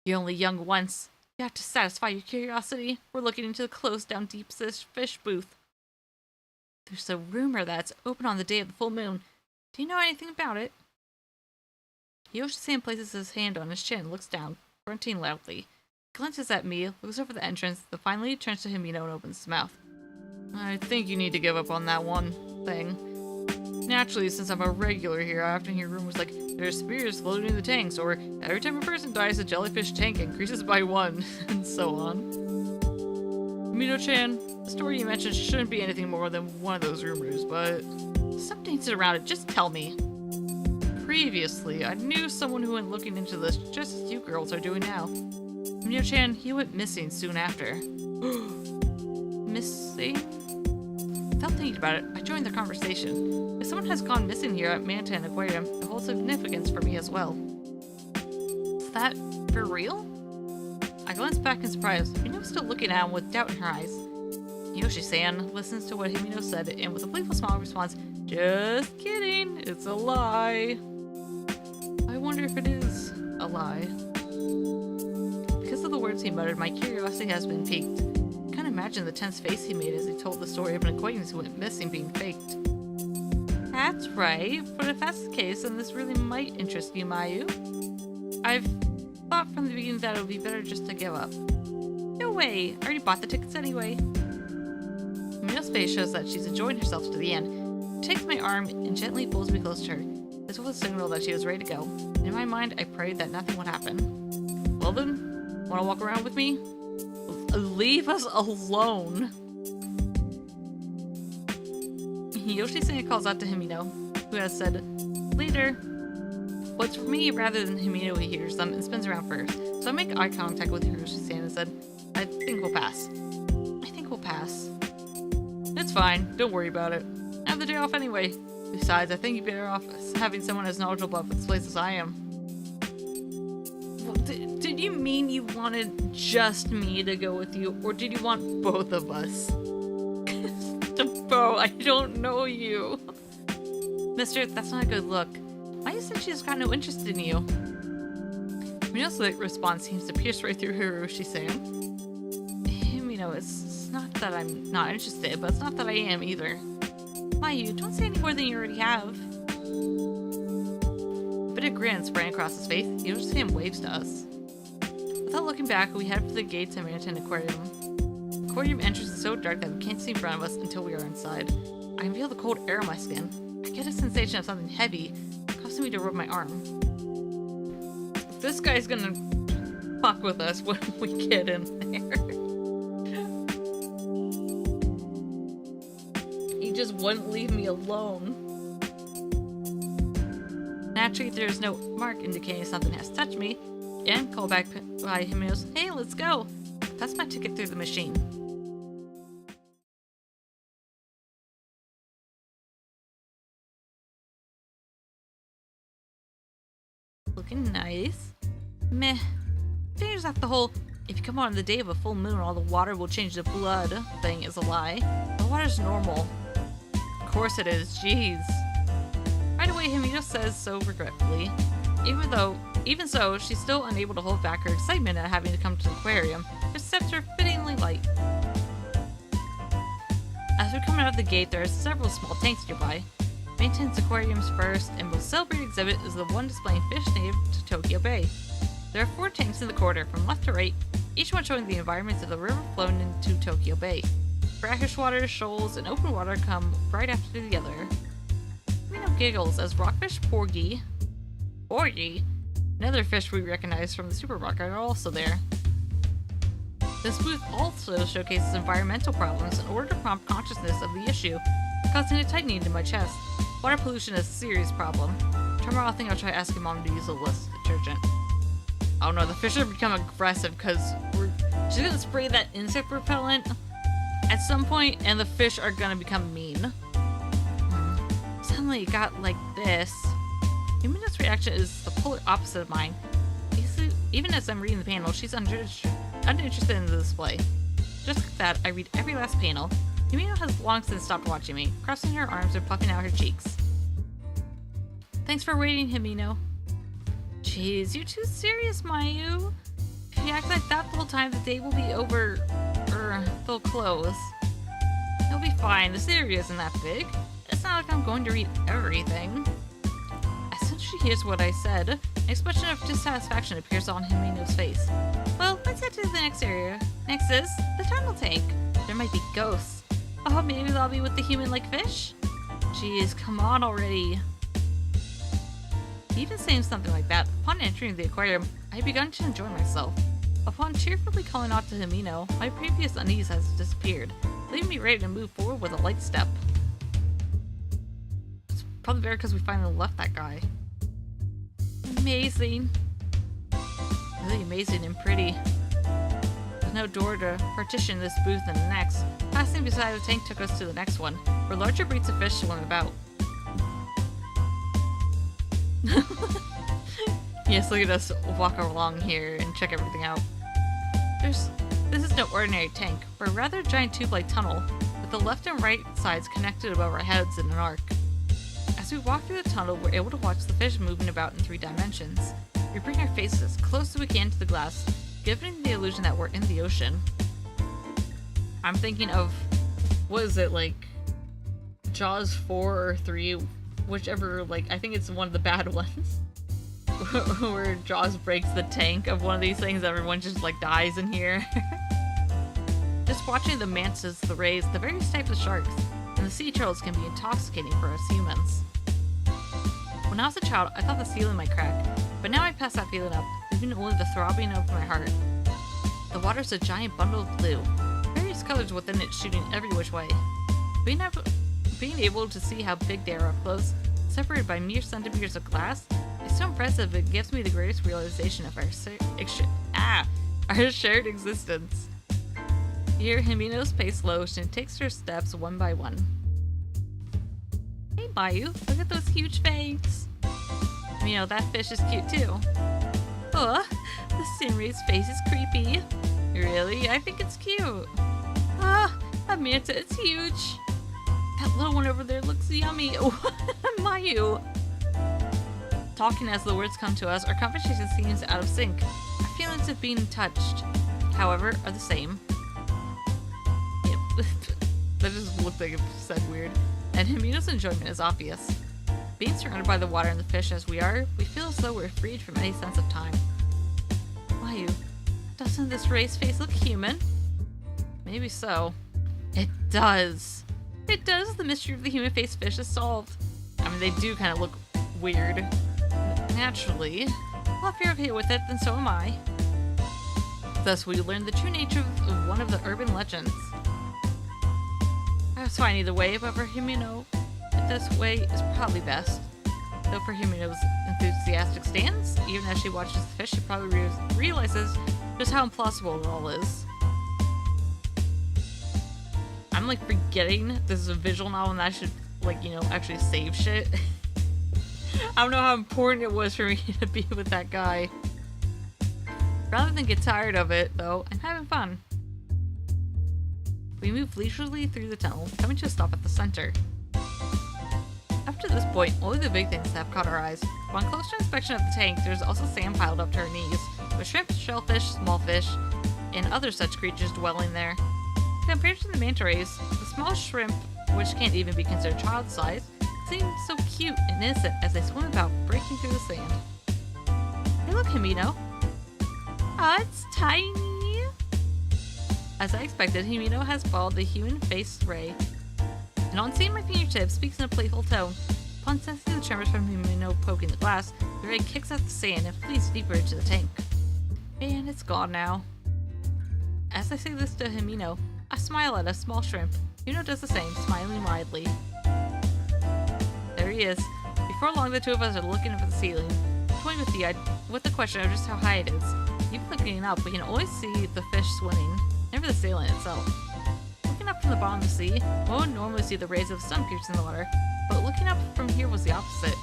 You're only young once. You have to satisfy your curiosity. We're looking into the closed-down deep fish booth. There's a rumor that it's open on the day of the full moon. Do you know anything about it? Hiyoshi-san places his hand on his chin, looks down, grunting loudly. He glances at me, looks over the entrance, then finally turns to Himino and opens his mouth. I think you need to give up on that one thing. Naturally, since I'm a regular here, I often hear rumors like there's spirits floating in the tanks, or every time a person dies, the jellyfish tank increases by 1, and so on. Himino-chan, the story you mentioned shouldn't be anything more than one of those rumors, but something's around it, just tell me. Previously, I knew someone who went looking into this just as you girls are doing now. Himino-chan, he went missing soon after. Missing? Without thinking about it, I joined the conversation. If someone has gone missing here at Mantan Aquarium, it holds significance for me as well. Is that for real? I glance back in surprise. Himino's still looking at him with doubt in her eyes. Hiyoshi-san listens to what Himino said and with a playful smile responds, just kidding, it's a lie. I wonder if it is a lie. Because of the words he muttered, my curiosity has been piqued. I can't imagine the tense face he made as he told the story of an acquaintance who went missing being faked. That's right, but if that's the case, then this really might interest you, Mayu. I've thought from the beginning that it would be better just to give up. No way, I already bought the tickets anyway. Himino's face shows that she's enjoying herself to the end. She takes my arm and gently pulls me close to her. This was a signal that she was ready to go. In my mind, I prayed that nothing would happen. Well then, wanna walk around with me? Leave us alone. Hiyoshi-san calls out to Himino, who has said, later. What's for me rather than Himino, he hears them and spins around first. So I make eye contact with Hiyoshi-san and said, I think we'll pass. I think we'll pass. It's fine, don't worry about it. I have the day off anyway. Besides, I think you're better off having someone as knowledgeable about this place as I am. Well, did you mean you wanted just me to go with you, or did you want both of us? Bo, I don't know you. Mister, that's not a good look. Why said she's got no interest in you? Himino's response seems to pierce right through Hiroshi-san. Himino, it's not that I'm not interested, but it's not that I am either. Mayu, don't say any more than you already have. A bit of grin sprang across his face. Hiroshi-san waves to us. Without looking back, we head for the gate to Mantan Aquarium. The aquarium entrance is so dark that we can't see in front of us until we are inside. I can feel the cold air on my skin. I get a sensation of something heavy, causing me to rub my arm. This guy's gonna fuck with us when we get in there. He just wouldn't leave me alone. Naturally, there's no mark indicating something has touched me. And call back by Himino's, hey, let's go. That's my ticket through the machine. Looking nice. Meh. Figures out the whole, if you come on the day of a full moon, all the water will change to blood thing is a lie. The water's normal. Of course it is, jeez. Right away, Himino says so regretfully. Even so, she's still unable to hold back her excitement at having to come to the aquarium. Her steps are fittingly light. As we come out of the gate, there are several small tanks nearby. maintains aquariums first, and most celebrated exhibit is the one displaying fish native to Tokyo Bay. There are 4 tanks in the corridor from left to right, each one showing the environments of the river flowing into Tokyo Bay. Brackish water, shoals, and open water come right after the other. Himino giggles as rockfish porgy, another fish we recognize from the supermarket, are also there. This booth also showcases environmental problems in order to prompt consciousness of the issue, causing a tightening in my chest. Water pollution is a serious problem. Tomorrow I think I'll try asking Mom to use a less detergent. Oh no, the fish are become aggressive because she's gonna spray that insect repellent at some point, and the fish are gonna become mean. Suddenly it got like this. Himino's reaction is the polar opposite of mine. Even as I'm reading the panel, she's uninterested in the display. Just like that, I read every last panel. Himino has long since stopped watching me, crossing her arms and puffing out her cheeks. Thanks for waiting, Himino. Jeez, you're too serious, Mayu. If you act like that the whole time, the day will be over, they'll close. You'll be fine, this area isn't that big. It's not like I'm going to read everything. As soon as she hears what I said, an expression of dissatisfaction appears on Himino's face. Well, let's head to the next area. Next is the tunnel tank. There might be ghosts. Oh, maybe they'll be with the human-like fish? Jeez, come on already. Even saying something like that, upon entering the aquarium, I had begun to enjoy myself. Upon cheerfully calling out to Himino, my previous unease has disappeared, leaving me ready to move forward with a light step. It's probably better because we finally left that guy. Amazing. Really amazing and pretty. There's no door to partition this booth and the next. Passing beside the tank took us to the next one, where larger breeds of fish swim about. Yes, look at us walk along here and check everything out. This is no ordinary tank, but a rather giant tube-like tunnel, with the left and right sides connected above our heads in an arc. As we walk through the tunnel, we're able to watch the fish moving about in 3 dimensions. We bring our faces as close as we can to the glass, giving the illusion that we're in the ocean. I'm thinking of, what is it, like, Jaws 4 or 3, whichever, like, I think it's one of the bad ones, where Jaws breaks the tank of one of these things, everyone just, like, dies in here. Just watching the mantises, the rays, the various types of sharks, and the sea turtles can be intoxicating for us humans. When I was a child, I thought the ceiling might crack, but now I pass that feeling up, leaving only the throbbing of my heart. The water's a giant bundle of blue, various colors within it shooting every which way. Being able to see how big they are up close, separated by mere centimeters of glass, is so impressive it gives me the greatest realization of our shared existence. Here, Himino's pace slows and takes her steps one by one. Hey Mayu, look at those huge fangs! You know, that fish is cute too. Oh, the stingray's face is creepy. Really? I think it's cute. Ah, that manta is huge. That little one over there looks yummy. Oh, Mayu. Talking as the words come to us, our conversation seems out of sync. Our feelings of being touched, however, are the same. Yep. That just looked like it said weird. And Himino's enjoyment is obvious. Being surrounded by the water and the fish as we are, we feel as though we're freed from any sense of time. Mayu, doesn't this raised face look human? Maybe so. It does. It does. The mystery of the human-faced fish is solved. I mean, they do kind of look weird. Naturally. Well, if you're okay with it, then so am I. Thus, we learn the true nature of one of the urban legends. I was fine either way, but for Himino, this way is probably best. Though for Himino's enthusiastic stance, even as she watches the fish, she probably realizes just how implausible it all is. I'm like forgetting this is a visual novel and I should, like, you know, actually save shit. I don't know how important it was for me to be with that guy. Rather than get tired of it, though, I'm having fun. We move leisurely through the tunnel, coming to a stop at the center. Up to this point, only the big things have caught our eyes. Upon closer inspection of the tank, there's also sand piled up to our knees, with shrimp, shellfish, small fish, and other such creatures dwelling there. Compared to the manta rays, the small shrimp, which can't even be considered child-sized, seem so cute and innocent as they swim about, breaking through the sand. Hey look, Himino. Ah, it's tiny. As I expected, Himino has followed the human-faced ray, and on seeing my fingertips, speaks in a playful tone. Upon sensing the tremors from Himino poking the glass, the ray kicks out the sand and flees deeper into the tank. And it's gone now. As I say this to Himino, I smile at a small shrimp. Himino does the same, smiling widely. There he is. Before long, the two of us are looking up at the ceiling, toying with the question of just how high it is. Even looking up, we can always see the fish swimming, never the ceiling itself. Looking up from the bottom of the sea, one would normally see the rays of the sun piercing the water, but looking up from here was the opposite,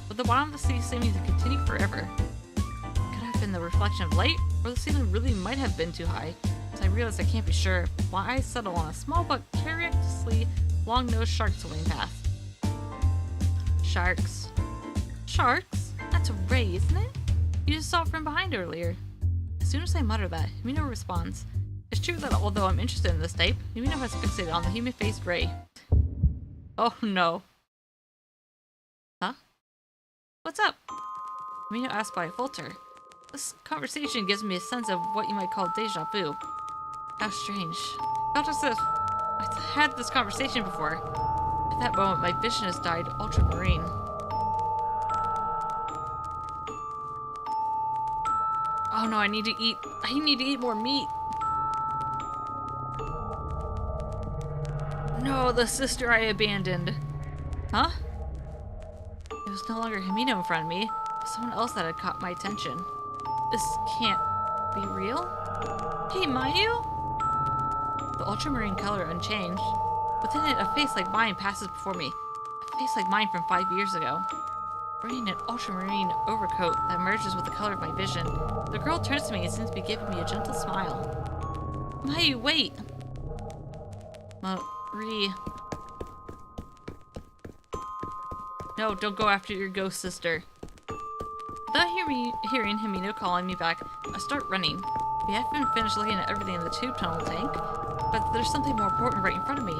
with the bottom of the sea seeming to continue forever. Could have been the reflection of light, or the ceiling really might have been too high, as I realized I can't be sure, while I settle on a small but curiously long-nosed shark swimming past. Sharks. Sharks? That's a ray, isn't it? You just saw it from behind earlier. As soon as I mutter that, Himino responds. It's true that although I'm interested in this type, Himino has fixated on the human-faced ray. Oh no. Huh? What's up? Himino asked by a falter. This conversation gives me a sense of what you might call deja vu. How strange. Felt as if I've had this conversation before. At that moment, my vision has died ultramarine. Oh no, I need to eat. I need to eat more meat. No, the sister I abandoned. Huh? It was no longer Himino in front of me. It was someone else that had caught my attention. This can't be real? Hey, Mayu? The ultramarine color unchanged. Within it, a face like mine passes before me. A face like mine from 5 years ago. Wearing an ultramarine overcoat that merges with the color of my vision, the girl turns to me and seems to be giving me a gentle smile. Mayu, wait! Marie... No, don't go after your ghost sister. Without hearing Himino calling me back, I start running. We haven't finished looking at everything in the tube tunnel tank, but there's something more important right in front of me.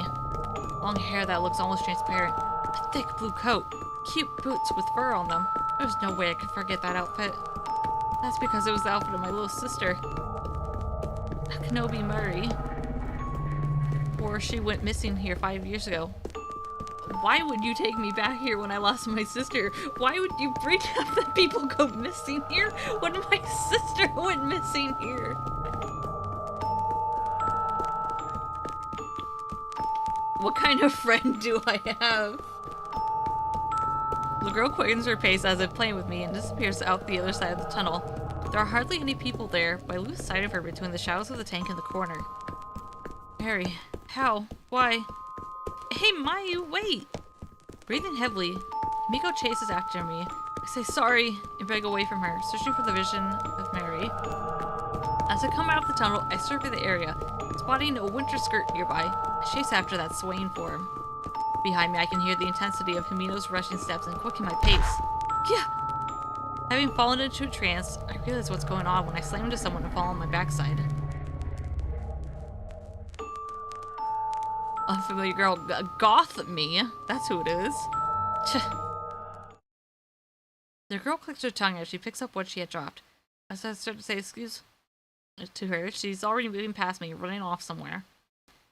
Long hair that looks almost transparent, a thick blue coat, cute boots with fur on them. There's no way I could forget that outfit. That's because it was the outfit of my little sister, Kenobi Murray. Or she went missing here 5 years ago. Why would you take me back here when I lost my sister? Why would you bring up that people go missing here when my sister went missing here? What kind of friend do I have? The girl quickens her pace as if playing with me and disappears out the other side of the tunnel. There are hardly any people there, but I lose sight of her between the shadows of the tank in the corner. Mary, how? Why? Hey, Mayu, wait! Breathing heavily, Miko chases after me. I say sorry and beg away from her, searching for the vision of Mary. As I come out of the tunnel, I survey the area, spotting a winter skirt nearby. I chase after that swaying form. Behind me, I can hear the intensity of Himino's rushing steps and quicken my pace. Yeah! Having fallen into a trance, I realize what's going on when I slam into someone and fall on my backside. Unfamiliar girl, goth me. That's who it is. The girl clicks her tongue as she picks up what she had dropped. As I start to say excuse to her, she's already moving past me, running off somewhere.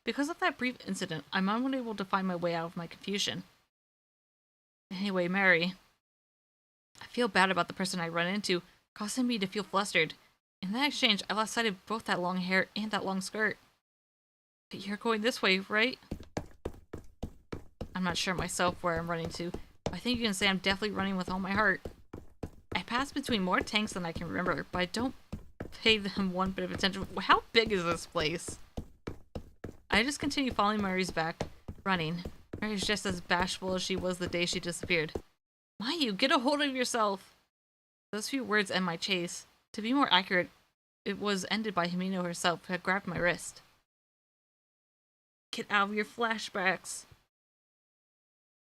Because of that brief incident, I'm unable to find my way out of my confusion. Anyway, Mary. I feel bad about the person I run into, causing me to feel flustered. In that exchange, I lost sight of both that long hair and that long skirt. But you're going this way, right? I'm not sure myself where I'm running to, but I think you can say I'm definitely running with all my heart. I pass between more tanks than I can remember, but I don't pay them one bit of attention. How big is this place? I just continue following Mary's back, running. Mary's just as bashful as she was the day she disappeared. Mayu, get a hold of yourself! Those few words end my chase. To be more accurate, it was ended by Himino herself, who had grabbed my wrist. Get out of your flashbacks.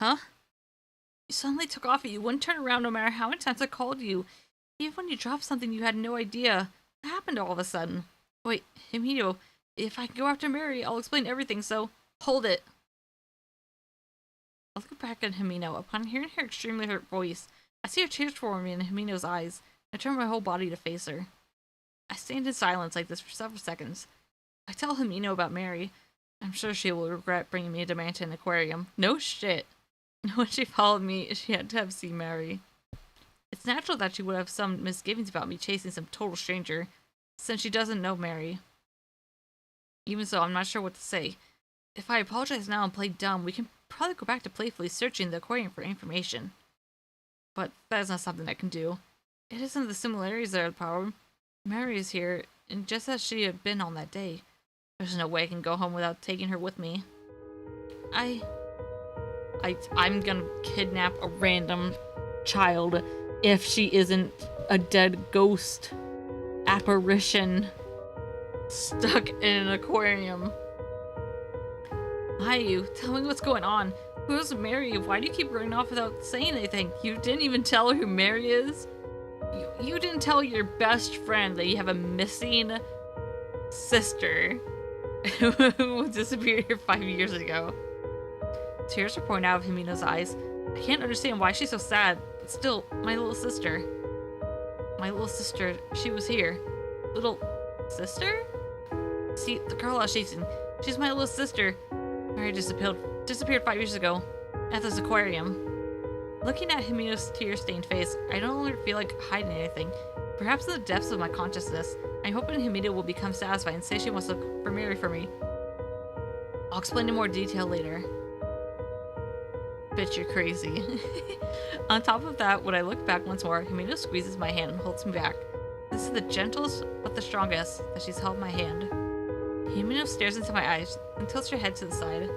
Huh? You suddenly took off and you wouldn't turn around no matter how many times I called you. Even when you dropped something you had no idea. What happened all of a sudden? Wait, Himino, if I can go after Mary, I'll explain everything, so hold it. I look back at Himino. Upon hearing her extremely hurt voice, I see a tears form in Himino's eyes. I turn my whole body to face her. I stand in silence like this for several seconds. I tell Himino about Mary. I'm sure she will regret bringing me to Manton Aquarium. No shit. When she followed me, she had to have seen Mary. It's natural that she would have some misgivings about me chasing some total stranger, since she doesn't know Mary. Even so, I'm not sure what to say. If I apologize now and play dumb, we can probably go back to playfully searching the aquarium for information. But that is not something I can do. It isn't the similarities that are the problem. Mary is here, and just as she had been on that day. There's no way I can go home without taking her with me. I'm gonna kidnap a random child if she isn't a dead ghost apparition stuck in an aquarium. Hi, tell me what's going on. Who's Mary? Why do you keep running off without saying anything? You didn't even tell her who Mary is? You didn't tell your best friend that you have a missing sister who disappeared here 5 years ago. Tears are pouring out of Himino's eyes. I can't understand why she's so sad. But still, my little sister. My little sister, she was here. Little sister? See, the girl I was chasing, she's my little sister. Mary disappeared 5 years ago at this aquarium. Looking at Himino's tear-stained face, I no longer feel like hiding anything. Perhaps in the depths of my consciousness, I'm hoping Himino will become satisfied and say she wants to look for Mary for me. I'll explain in more detail later. Bitch, you're crazy. On top of that, when I look back once more, Himino squeezes my hand and holds me back. This is the gentlest but the strongest that she's held my hand. Himino stares into my eyes and tilts her head to the side.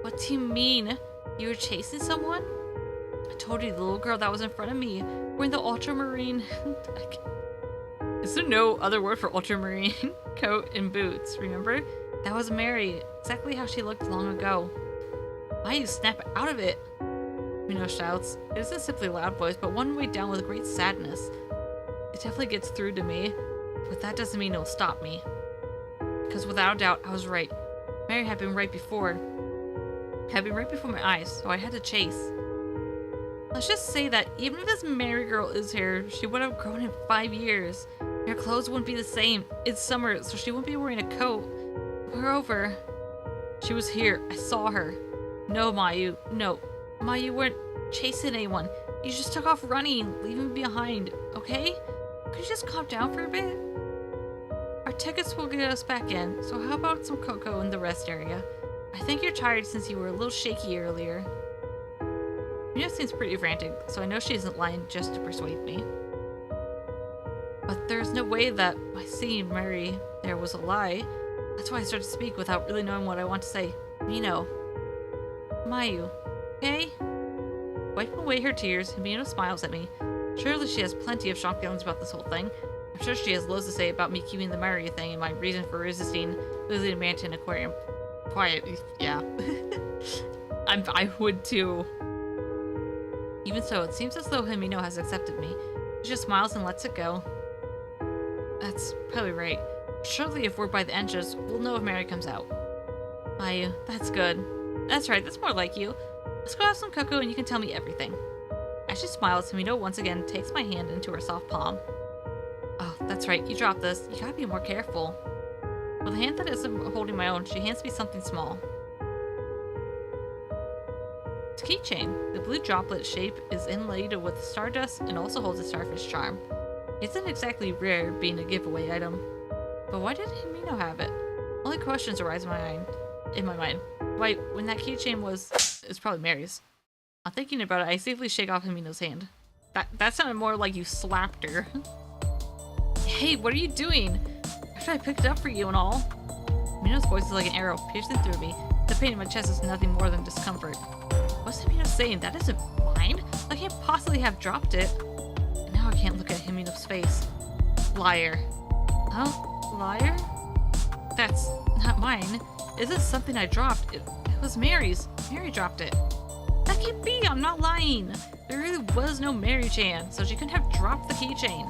What do you mean? You were chasing someone? I told you, the little girl that was in front of me, wearing the ultramarine... Is there no other word for ultramarine coat and boots, remember? That was Mary, exactly how she looked long ago. Why you snap out of it? Himino shouts. It isn't simply a loud voice, but one weighed down with great sadness. It definitely gets through to me, but that doesn't mean it'll stop me. Because without a doubt, I was right. Mary had been right before my eyes, so I had to chase. Let's just say that even if this Mary girl is here, she would have grown in 5 years. Her clothes wouldn't be the same. It's summer, so she wouldn't be wearing a coat. Moreover, she was here. I saw her. No, Mayu. No. Mayu, you weren't chasing anyone. You just took off running, leaving me behind, okay? Could you just calm down for a bit? Our tickets will get us back in, so how about some cocoa in the rest area? I think you're tired since you were a little shaky earlier. Mina seems pretty frantic, so I know she isn't lying just to persuade me. But there's no way that my seeing Mary there was a lie. That's why I started to speak without really knowing what I want to say. Mino. Mayu. Okay? Wiping away her tears, Himino smiles at me. Surely she has plenty of strong feelings about this whole thing. I'm sure she has loads to say about me keeping the Mary thing and my reason for resisting losing a Manton Aquarium. Quiet. Yeah. I would too. Even so, it seems as though Himino has accepted me. She just smiles and lets it go. That's probably right. Surely if we're by the entrance, we'll know if Mary comes out. Mayu, that's good. That's right, that's more like you. Let's go have some cocoa and you can tell me everything. As she smiles, Himino once again takes my hand into her soft palm. Oh, that's right, you dropped this. You gotta be more careful. With a hand that isn't holding my own, she hands me something small. It's a keychain. The blue droplet shape is inlaid with stardust and also holds a starfish charm. It isn't exactly rare, being a giveaway item. But why did Himino have it? Only questions arise in my mind. Why, when that keychain it's probably Mary's. On thinking about it, I safely shake off Himino's hand. That sounded more like you slapped her. Hey, what are you doing? After I picked it up for you and all. Himino's voice is like an arrow piercing through me. The pain in my chest is nothing more than discomfort. What's Himino saying? That isn't mine? I can't possibly have dropped it. And now I can't look at Himino's face. Liar. Huh? Liar? That's not mine. Is this something I dropped? It was Mary's. Mary dropped it. That can't be! I'm not lying! There really was no Mary-chan, so she couldn't have dropped the keychain.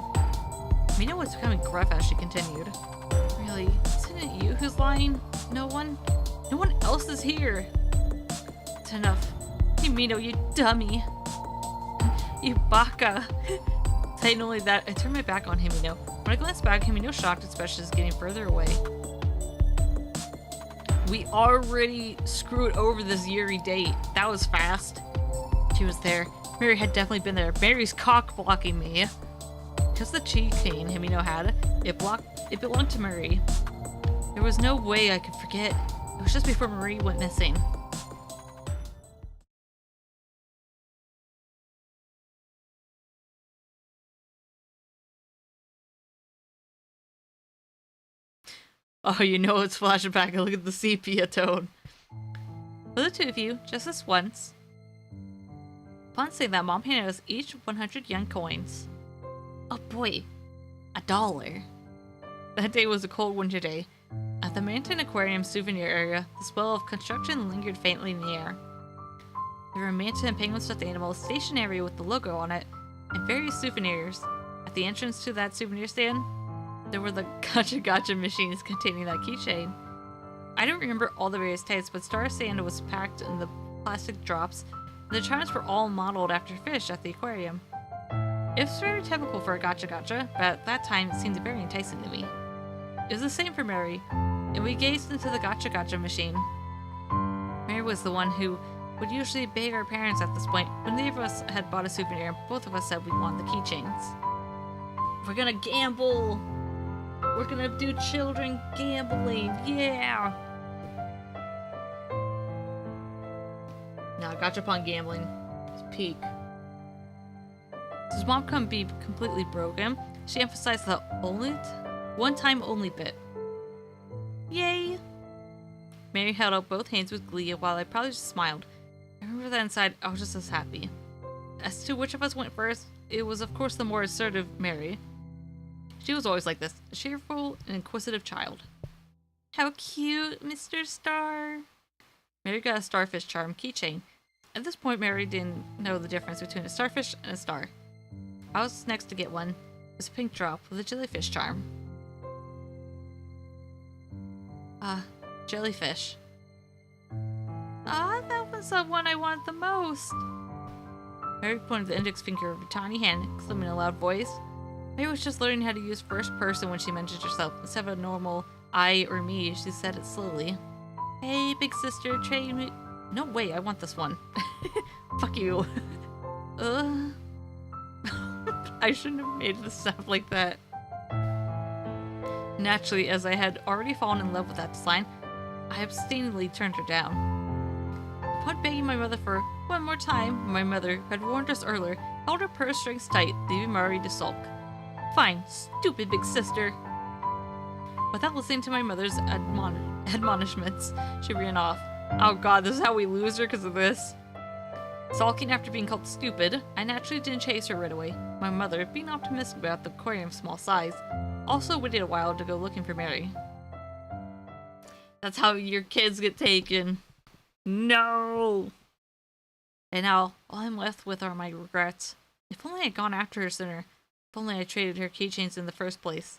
Himino was becoming gruff as she continued. Really? Isn't it you who's lying? No one? No one else is here! It's enough. Himino, you dummy. You baka. Saying only that, I turned my back on Himino. When I glanced back, Himino, shocked, especially is getting further away. We already screwed over this Yuri date. That was fast. She was there. Mary had definitely been there. Mary's cock blocking me. Because the keychain Himino had, it belonged to Mary. There was no way I could forget. It was just before Marie went missing. Oh, you know it's flashing back and look at the sepia tone. For the two of you, just this once. Upon saying that, Mom handed us each 100 yen coins. Oh boy, $1. That day was a cold winter day. At the Mountain Aquarium souvenir area, the smell of construction lingered faintly in the air. There were manta and penguin stuffed animals, stationery with the logo on it, and various souvenirs. At the entrance to that souvenir stand, there were the gacha machines containing that keychain. I don't remember all the various types, but Star Sand was packed in the plastic drops, and the charms were all modeled after fish at the aquarium. It was very typical for a gacha, but at that time it seemed very enticing to me. It was the same for Mary, and we gazed into the gacha machine. Mary was the one who would usually beg our parents at this point. When neither of us had bought a souvenir, both of us said we wanted the keychains. We're gonna gamble! We're gonna do children gambling, yeah! Now, gachapon gambling is peak. Since Mom couldn't be completely broken, she emphasized the one-time only bit. Yay! Mary held out both hands with glee while I probably just smiled. I remember that inside, I was just as happy. As to which of us went first, it was of course the more assertive Mary. She was always like this, a cheerful and inquisitive child. How cute, Mr. Star! Mary got a starfish charm keychain. At this point, Mary didn't know the difference between a starfish and a star. I was next to get one. It was a pink drop with a jellyfish charm. Jellyfish. That was the one I wanted the most. Mary pointed the index finger of her tiny hand, exclaiming in a loud voice. Mary was just learning how to use first person when she mentioned herself. Instead of a normal I or me, she said it slowly. Hey, big sister, trade me. No way, I want this one. Fuck you. I shouldn't have made this sound like that. Naturally, as I had already fallen in love with that design, I abstinently turned her down. Upon begging my mother for one more time, my mother, who had warned us earlier, held her purse strings tight, leaving Mari to sulk. Fine, stupid big sister. Without listening to my mother's admonishments, she ran off. Oh god, this is how we lose her because of this. Sulking after being called stupid, I naturally didn't chase her right away. My mother, being optimistic about the aquarium's small size, also waited a while to go looking for Mary. That's how your kids get taken. No! And now, all I'm left with are my regrets. If only I had gone after her sooner. If only I traded her keychains in the first place.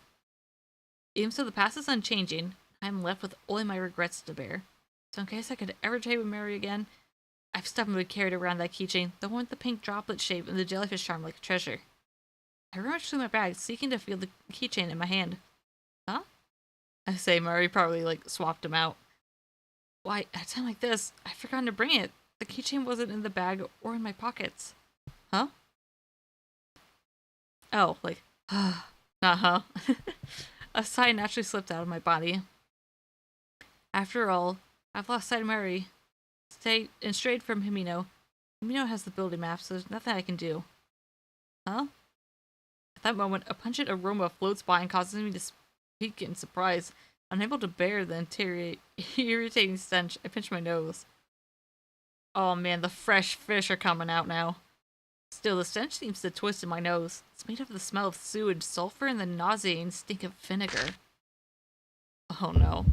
Even so, the past is unchanging. I'm left with only my regrets to bear. So in case I could ever trade with Mary again, I've stubbornly carried around that keychain, the one with the pink droplet shape and the jellyfish charm like a treasure. I rummaged through my bag, seeking to feel the keychain in my hand. Huh? I say Mary probably, swapped him out. Why, at a time like this, I've forgotten to bring it. The keychain wasn't in the bag or in my pockets. Huh? Oh, uh-huh. A sigh naturally slipped out of my body. After all, I've lost sight of Mary. Strayed from Himino. Himino has the building map, so there's nothing I can do. Huh? At that moment, a pungent aroma floats by and causes me to speak in surprise. Unable to bear the irritating stench, I pinch my nose. Oh man, the fresh fish are coming out now. Still, the stench seems to twist in my nose. It's made up of the smell of sewage, sulfur, and the nauseating stink of vinegar. Oh no.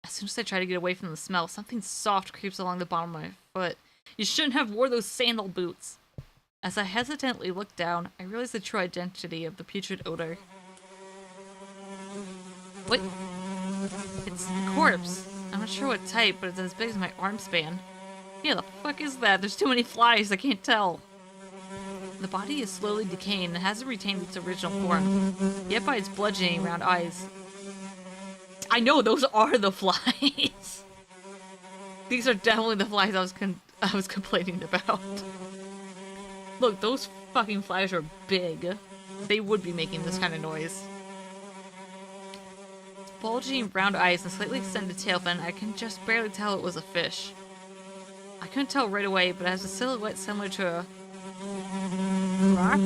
As soon as I try to get away from the smell, something soft creeps along the bottom of my foot. You shouldn't have wore those sandal boots. As I hesitantly look down, I realize the true identity of the putrid odor. What? It's the corpse. I not sure what type, but it's as big as my arm span. Yeah, the fuck is that? There's too many flies, I can't tell. The body is slowly decaying and hasn't retained its original form, yet by its bludgeoning round eyes. I know, those are the flies! These are definitely the flies I was complaining about. Look, those fucking flies are big. They would be making this kind of noise. Bulging round eyes and slightly extended tail fin, I can just barely tell it was a fish. I couldn't tell right away, but it has a silhouette similar to a rock?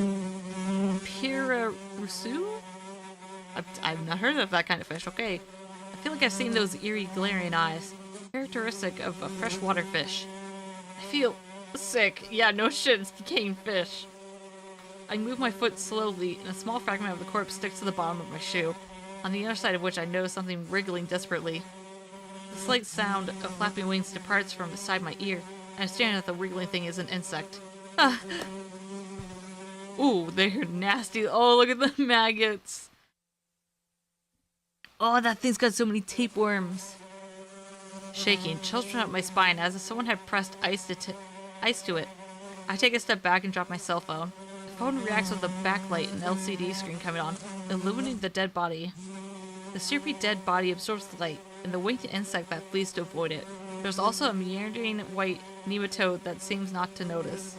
Pirarusu? I've not heard of that kind of fish, okay. I feel like I've seen those eerie glaring eyes, characteristic of a freshwater fish. I feel sick. Yeah, no shit, it's decaying fish. I move my foot slowly, and a small fragment of the corpse sticks to the bottom of my shoe, on the other side of which I notice something wriggling desperately. The slight sound of flapping wings departs from beside my ear, and I'm staring at the wriggling thing as an insect. Ah. Ooh, they're nasty. Oh, look at the maggots. Oh, that thing's got so many tapeworms. Shaking, chills run up my spine as if someone had pressed ice to it. I take a step back and drop my cell phone. The phone reacts with a backlight and LCD screen coming on, illuminating the dead body. The syrupy dead body absorbs the light, and the winged insect that flees to avoid it. There's also a meandering white nematode that seems not to notice.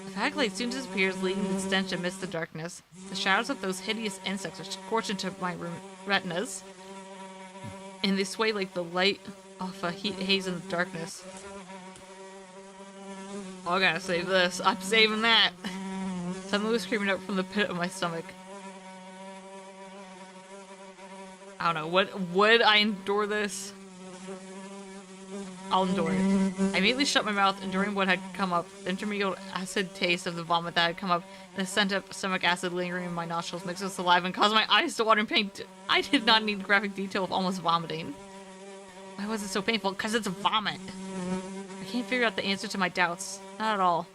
The backlight soon disappears, leaving the stench amidst the darkness. The shadows of those hideous insects are scorched into my retinas, and they sway like the light off a heat haze in the darkness. Oh, I gotta save this. I'm saving that! Something was screaming out from the pit of my stomach. I don't know, would I endure this? I'll endure it. I immediately shut my mouth, enduring what had come up, the intermingled acid taste of the vomit that had come up, and the scent of stomach acid lingering in my nostrils mixed with saliva and caused my eyes to water in pain. I did not need graphic detail of almost vomiting. Why was it so painful? Because it's vomit! I can't figure out the answer to my doubts. Not at all.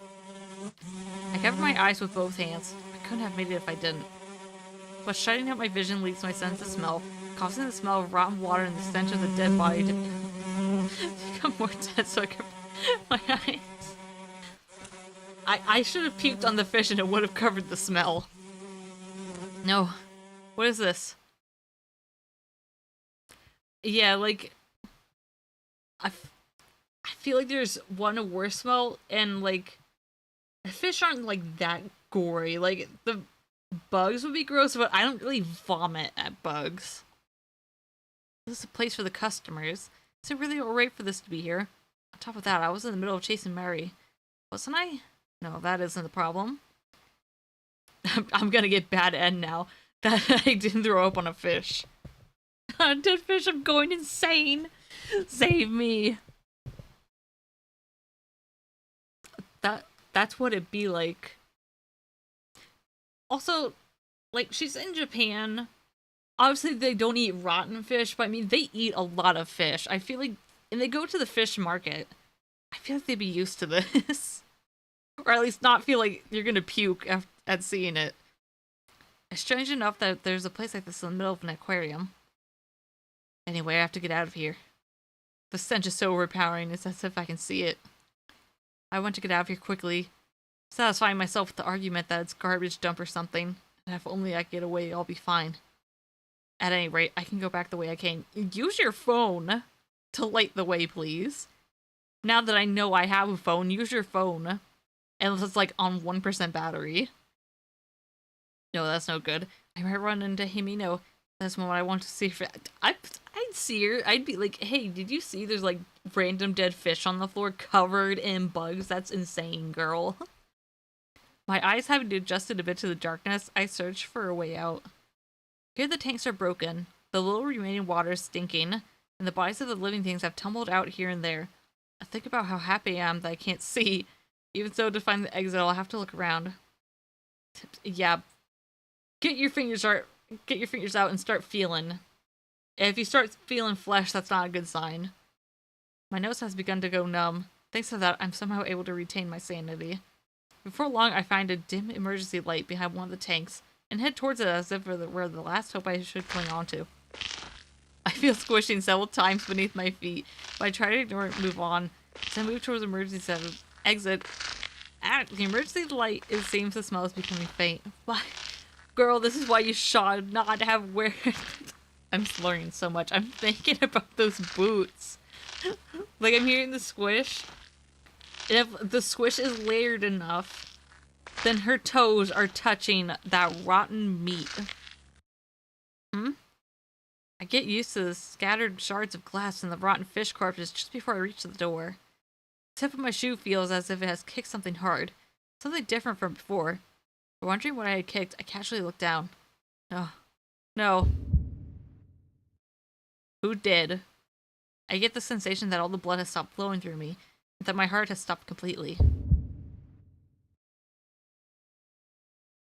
I covered my eyes with both hands. I couldn't have made it if I didn't. But shutting out my vision leads my sense of smell, causing the smell of rotten water and the stench of the dead body to become more dense so I could my eyes. I should have puked on the fish and it would have covered the smell. No. What is this? Yeah, like... I feel like there's one worse smell, and like... Fish aren't like that gory. Like, the bugs would be gross, but I don't really vomit at bugs. This is a place for the customers. Is it really alright for this to be here? On top of that, I was in the middle of chasing Mary. Wasn't I? No, that isn't the problem. I'm gonna get bad end now that I didn't throw up on a fish. Dead fish, I'm going insane! Save me! That's what it'd be like. Also, like, she's in Japan. Obviously, they don't eat rotten fish, but I mean, they eat a lot of fish. I feel like, and they go to the fish market. I feel like they'd be used to this. Or at least not feel like you're gonna puke at seeing it. It's strange enough that there's a place like this in the middle of an aquarium. Anyway, I have to get out of here. The stench is so overpowering, it's as if I can see it. I want to get out of here quickly, satisfying myself with the argument that it's garbage dump or something, and if only I get away, I'll be fine. At any rate, I can go back the way I came. Use your phone to light the way, please. Now that I know I have a phone, use your phone. Unless it's like on 1% battery. No, that's no good. I might run into Himino. That's what I want to see. I'd see her. I'd be like, hey, did you see there's like random dead fish on the floor covered in bugs? That's insane, girl. My eyes having adjusted a bit to the darkness, I search for a way out. Here the tanks are broken, the little remaining water is stinking, and the bodies of the living things have tumbled out here and there. I think about how happy I am that I can't see. Even so, to find the exit, I'll have to look around. Yeah. Get your fingers out and start feeling. If you start feeling flesh, that's not a good sign. My nose has begun to go numb. Thanks to that, I'm somehow able to retain my sanity. Before long, I find a dim emergency light behind one of the tanks, and head towards it as if it were the last hope I should cling on to. I feel squishing several times beneath my feet, but I try to ignore it and move on. As I move towards the emergency exit, the emergency light, it seems the smell is becoming faint. Why? Girl, this is why you should not have wear. I'm slurring so much. I'm thinking about those boots. Like, I'm hearing the squish. If the squish is layered enough, then her toes are touching that rotten meat. I get used to the scattered shards of glass and the rotten fish corpses just before I reach the door. The tip of my shoe feels as if it has kicked something hard. Something different from before. Wondering what I had kicked, I casually looked down. No. No. Who did? I get the sensation that all the blood has stopped flowing through me, and that my heart has stopped completely.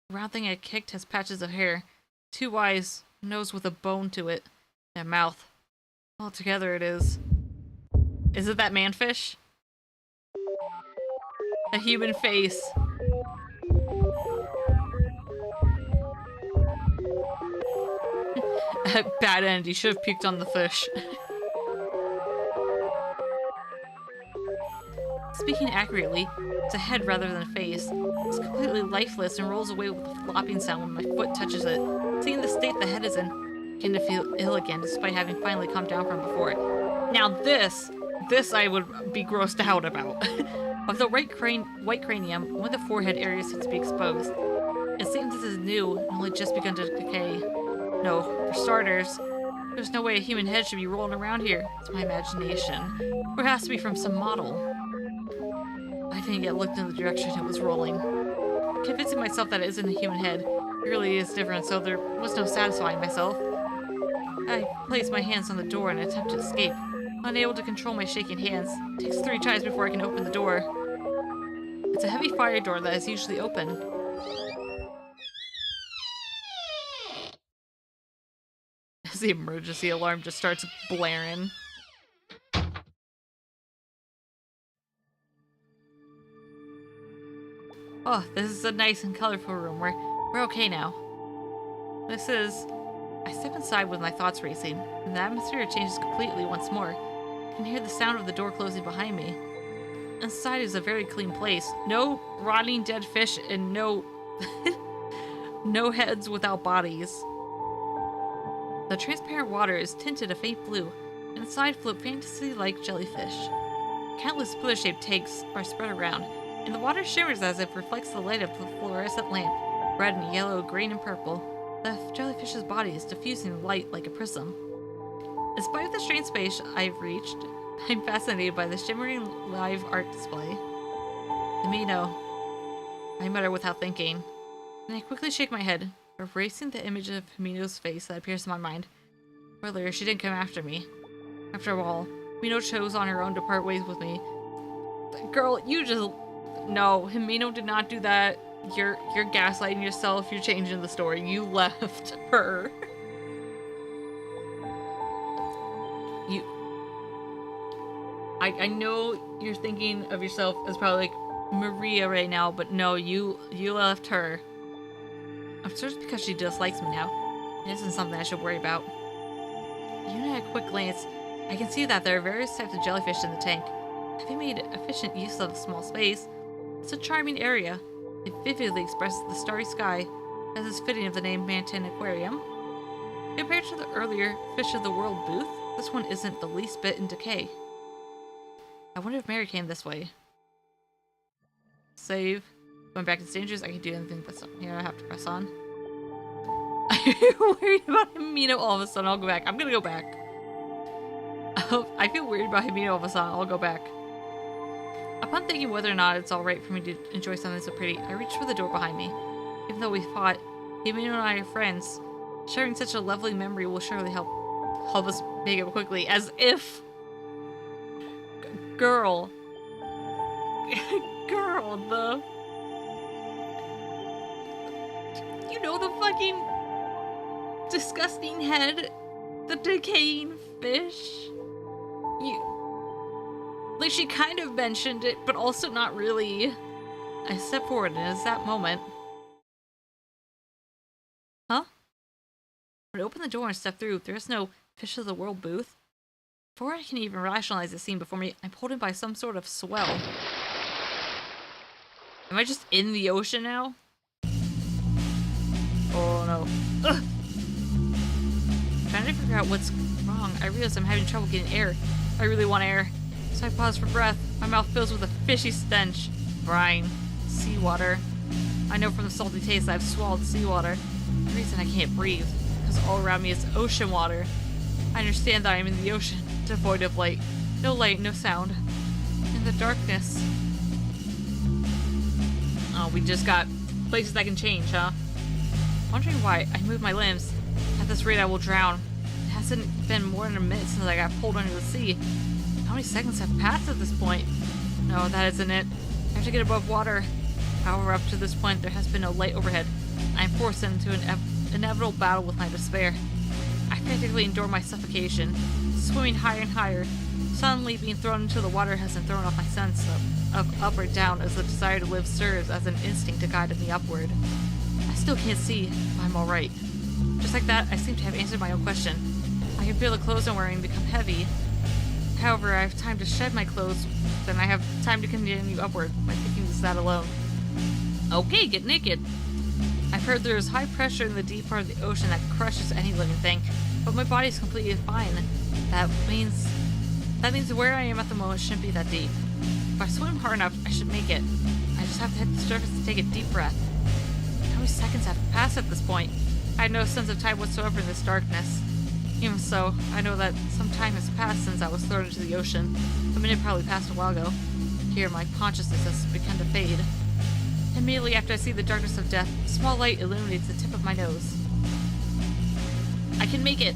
The round thing I kicked has patches of hair, 2 eyes, a nose with a bone to it, and a mouth. All together it is. Is it that manfish? A human face. Bad end, you should have puked on the fish. Speaking accurately, it's a head rather than a face. It's completely lifeless and rolls away with a flopping sound when my foot touches it. Seeing the state the head is in, I begin to feel ill again despite having finally calmed down from before. Now this I would be grossed out about. Of the white cranium, one of the forehead areas seems to be exposed. It seems this is new and only just begun to decay. No, for starters, there's no way a human head should be rolling around here. It's my imagination. Or it has to be from some model. I didn't yet looked in the direction it was rolling. Convincing myself that it isn't a human head, it really is different, so there was no satisfying myself. I placed my hands on the door in an attempt to escape. Unable to control my shaking hands, it takes 3 tries before I can open the door. It's a heavy fire door that is usually open. As the emergency alarm just starts blaring. Oh, this is a nice and colorful room. We're okay now. I step inside with my thoughts racing, and the atmosphere changes completely once more. I can hear the sound of the door closing behind me. Inside is a very clean place. No rotting dead fish and no no heads without bodies. The transparent water is tinted a faint blue, and inside float fantasy-like jellyfish. Countless pillar-shaped tanks are spread around, and the water shimmers as if it reflects the light of the fluorescent lamp, red and yellow, green and purple. The jellyfish's body is diffusing light like a prism. In spite of the strange space I've reached, I'm fascinated by the shimmering live art display. Amino, I mutter without thinking, and I quickly shake my head, erasing the image of Amino's face that appears in my mind. Earlier, she didn't come after me. After all, Amino chose on her own to part ways with me. Girl, you just... No, Himeno did not do that. You're gaslighting yourself. You're changing the story. You left her. I know you're thinking of yourself as probably like Maria right now, but no, you left her. I'm sure it's because she dislikes me now. It isn't something I should worry about. Even at a quick glance, I can see that there are various types of jellyfish in the tank. Having made efficient use of the small space, it's a charming area. It vividly expresses the starry sky, as is fitting of the name Mantan Aquarium. Compared to the earlier Fish of the World booth, this one isn't the least bit in decay. I wonder if Mary came this way. Save. Going back to strangers, I can do anything but stop. Here I have to press on. I'm worried about Himeno all of a sudden. I'll go back. I'm gonna go back. I feel weird about Himeno all of a sudden. I'll go back. Upon thinking whether or not it's alright for me to enjoy something so pretty, I reached for the door behind me. Even though we fought, Himeno and I are friends. Sharing such a lovely memory will surely help us make it quickly. As if... Girl. Girl, the... You know the fucking... disgusting head? The decaying fish? Like, she kind of mentioned it, but also not really. I step forward, and it's that moment. Huh? When I open the door and step through. There is no Fish of the World booth. Before I can even rationalize the scene before me, I'm pulled in by some sort of swell. Am I just in the ocean now? Oh no. Ugh. Trying to figure out what's wrong, I realize I'm having trouble getting air. I really want air. So I pause for breath. My mouth fills with a fishy stench. Brine. Seawater. I know from the salty taste that I've swallowed seawater. The reason I can't breathe, because all around me is ocean water. I understand that I am in the ocean, devoid of light. No light, no sound. In the darkness. Oh, we just got places that can change, huh? Wondering why I move my limbs. At this rate, I will drown. It hasn't been more than a minute since I got pulled under the sea. How many seconds have passed at this point? No, that isn't it. I have to get above water. However, up to this point, there has been no light overhead. I am forced into an inevitable battle with my despair. I frantically endure my suffocation, swimming higher and higher. Suddenly, being thrown into the water hasn't thrown off my sense of up or down, as the desire to live serves as an instinct to guide me upward. I still can't see, but I'm alright. Just like that, I seem to have answered my own question. I can feel the clothes I'm wearing become heavy. However, I have time to shed my clothes, then I have time to continue upward. My thinking is that alone. Okay, get naked. I've heard there is high pressure in the deep part of the ocean that crushes any living thing, but my body is completely fine. That means where I am at the moment shouldn't be that deep. If I swim hard enough, I should make it. I just have to hit the surface and take a deep breath. How many seconds have passed at this point? I had no sense of time whatsoever in this darkness. Even so, I know that some time has passed since I was thrown into the ocean. A minute probably passed a while ago. Here, my consciousness has begun to fade. Immediately after I see the darkness of death, a small light illuminates the tip of my nose. I can make it!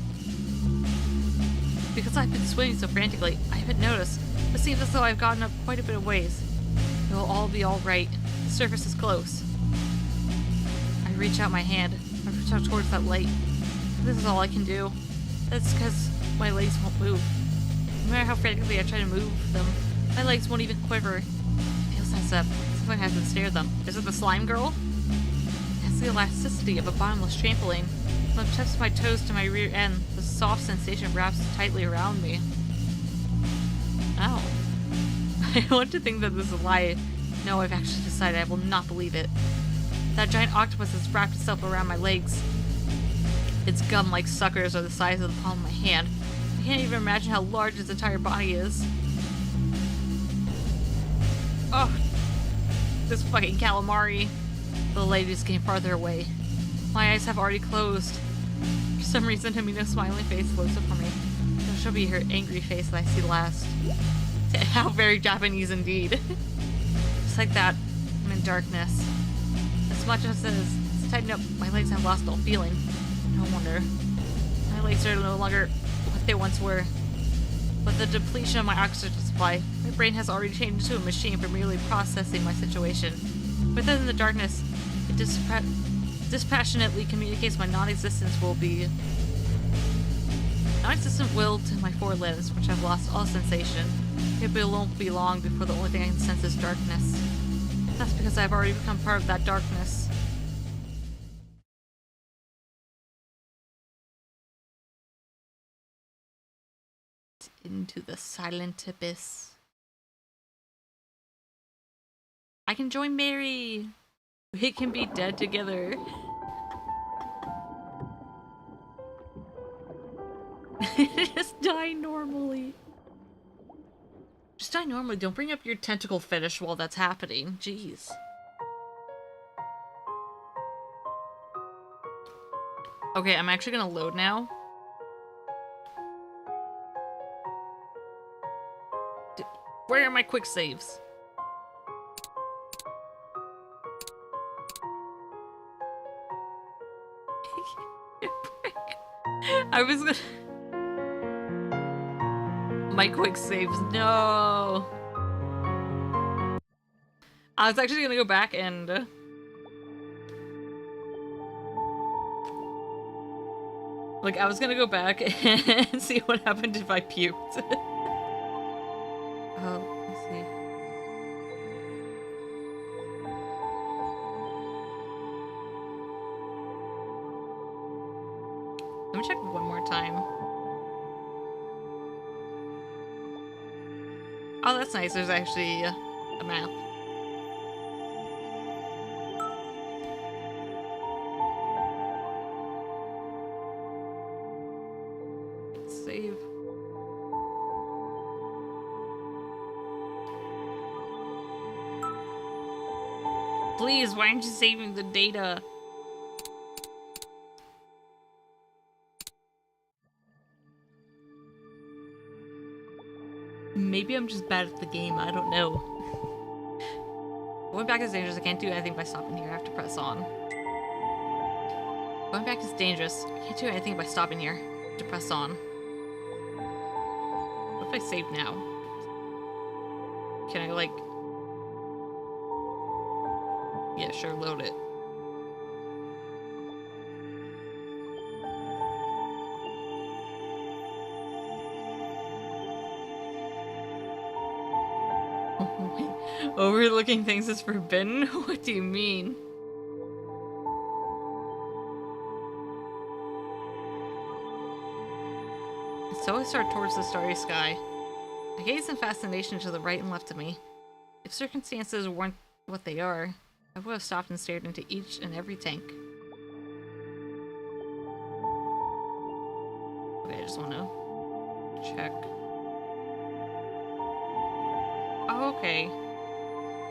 Because I've been swimming so frantically, I haven't noticed, but it seems as though I've gotten up quite a bit of ways. It will all be alright. The surface is close. I reach out my hand. I reach out towards that light. This is all I can do. That's because my legs won't move. No matter how frantically I try to move them, my legs won't even quiver. It feels as if something has ensnared them. Is it the slime girl? It has the elasticity of a bottomless trampoline. When it touches my toes to my rear end, the soft sensation wraps tightly around me. Ow. I want to think that this is a lie. No, I've actually decided I will not believe it. That giant octopus has wrapped itself around my legs. Its gum-like suckers are the size of the palm of my hand. I can't even imagine how large its entire body is. Oh, this fucking calamari. The light is getting farther away. My eyes have already closed. For some reason, Hamina's smiling face floats up for me. It'll show me her angry face that I see last. How very Japanese indeed. Just like that, I'm in darkness. As much as it's tightened up, my legs have lost all feeling. No wonder. My legs are no longer what they once were. With the depletion of my oxygen supply, my brain has already changed into a machine for merely processing my situation. Within the darkness, it dispassionately communicates my non-existent will to my four limbs, which have lost all sensation. It won't be long before the only thing I can sense is darkness. That's because I've already become part of that darkness. Into the silent abyss. I can join Mary! We can be dead together. Just die normally. Just die normally. Don't bring up your tentacle fetish while that's happening. Jeez. Okay, I'm actually gonna load now. Where are my quick saves? I was gonna... My quick saves, no! I was actually gonna go back and... Like, I was gonna go back and see what happened if I puked. Oh, let's see. Let me check one more time. Oh, that's nice. There's actually a map. Save. Please, why aren't you saving the data? Maybe I'm just bad at the game, I don't know. Going back is dangerous. I can't do anything by stopping here. I have to press on. Going back is dangerous. I can't do anything by stopping here. I have to press on. What if I save now? Can I, like... Yeah, sure, load it. Overlooking things is forbidden? What do you mean? So I start towards the starry sky. I gaze in fascination to the right and left of me. If circumstances weren't what they are, I would have stopped and stared into each and every tank. Okay, I just want to check. Oh, okay.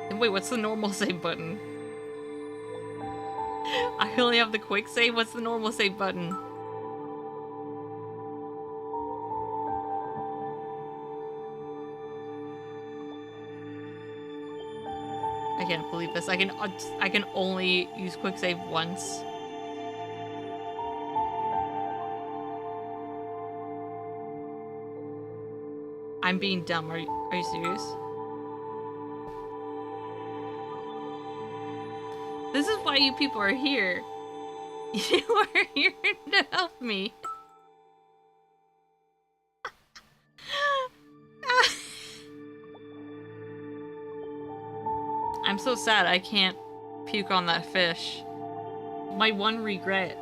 And wait, what's the normal save button? I only have the quick save? What's the normal save button? I can't believe this. I can only use quick save once. I'm being dumb. Are you serious? This is why you people are here. You are here to help me. I'm so sad I can't puke on that fish. My one regret.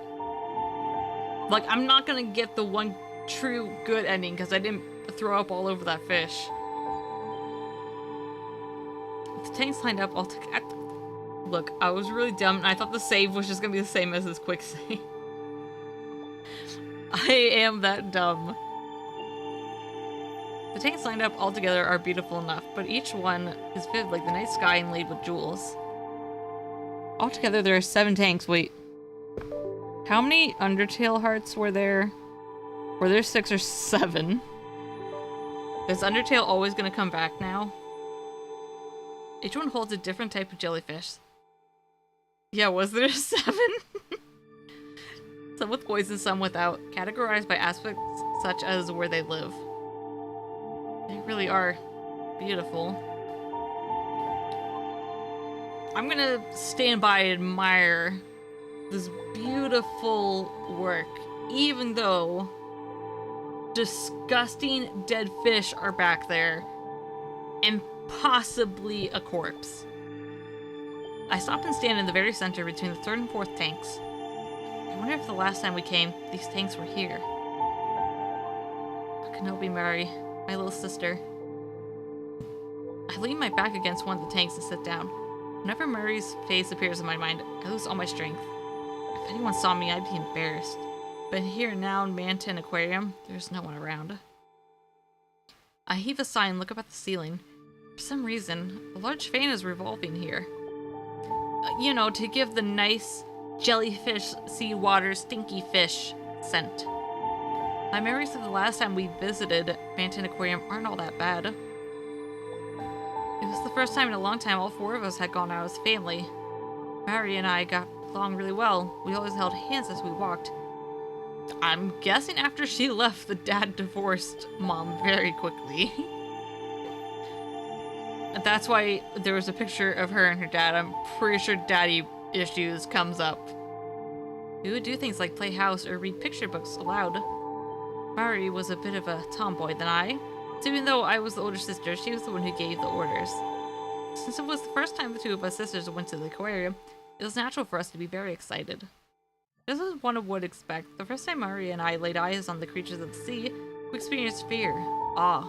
Like, I'm not gonna get the one true good ending because I didn't throw up all over that fish. The tanks lined up all together. Look, I was really dumb and I thought the save was just gonna be the same as this quick save. I am that dumb. The tanks lined up all together are beautiful enough, but each one is vivid like the night sky inlaid with jewels. Altogether, there are 7 tanks. Wait. How many Undertale hearts were there? Were there 6 or 7? Is Undertale always gonna come back now? Each one holds a different type of jellyfish. Yeah, was there 7? Some with poison, some without, categorized by aspects such as where they live. They really are beautiful. I'm gonna stand by and admire this beautiful work, even though disgusting dead fish are back there, and possibly a corpse. I stop and stand in the very center between the 3rd and 4th tanks. I wonder if the last time we came, these tanks were here. Kenobi Mary, my little sister. I lean my back against one of the tanks and sit down. Whenever Murray's face appears in my mind, I lose all my strength. If anyone saw me, I'd be embarrassed. But here now in Manton Aquarium, there's no one around. I heave a sigh and look up at the ceiling. For some reason, a large fan is revolving here. You know, to give the nice jellyfish, seawater, stinky fish scent. My memories of the last time we visited Manton Aquarium aren't all that bad. It was the first time in a long time all 4 of us had gone out as family. Mary and I got along really well. We always held hands as we walked. I'm guessing after she left, the dad divorced Mom very quickly. That's why there was a picture of her and her dad. I'm pretty sure daddy issues comes up. We would do things like play house or read picture books aloud. Mari was a bit of a tomboy than I. So even though I was the older sister, she was the one who gave the orders. Since it was the first time the 2 of us sisters went to the aquarium, it was natural for us to be very excited. This is one I would expect. The first time Mari and I laid eyes on the creatures of the sea, we experienced fear, awe,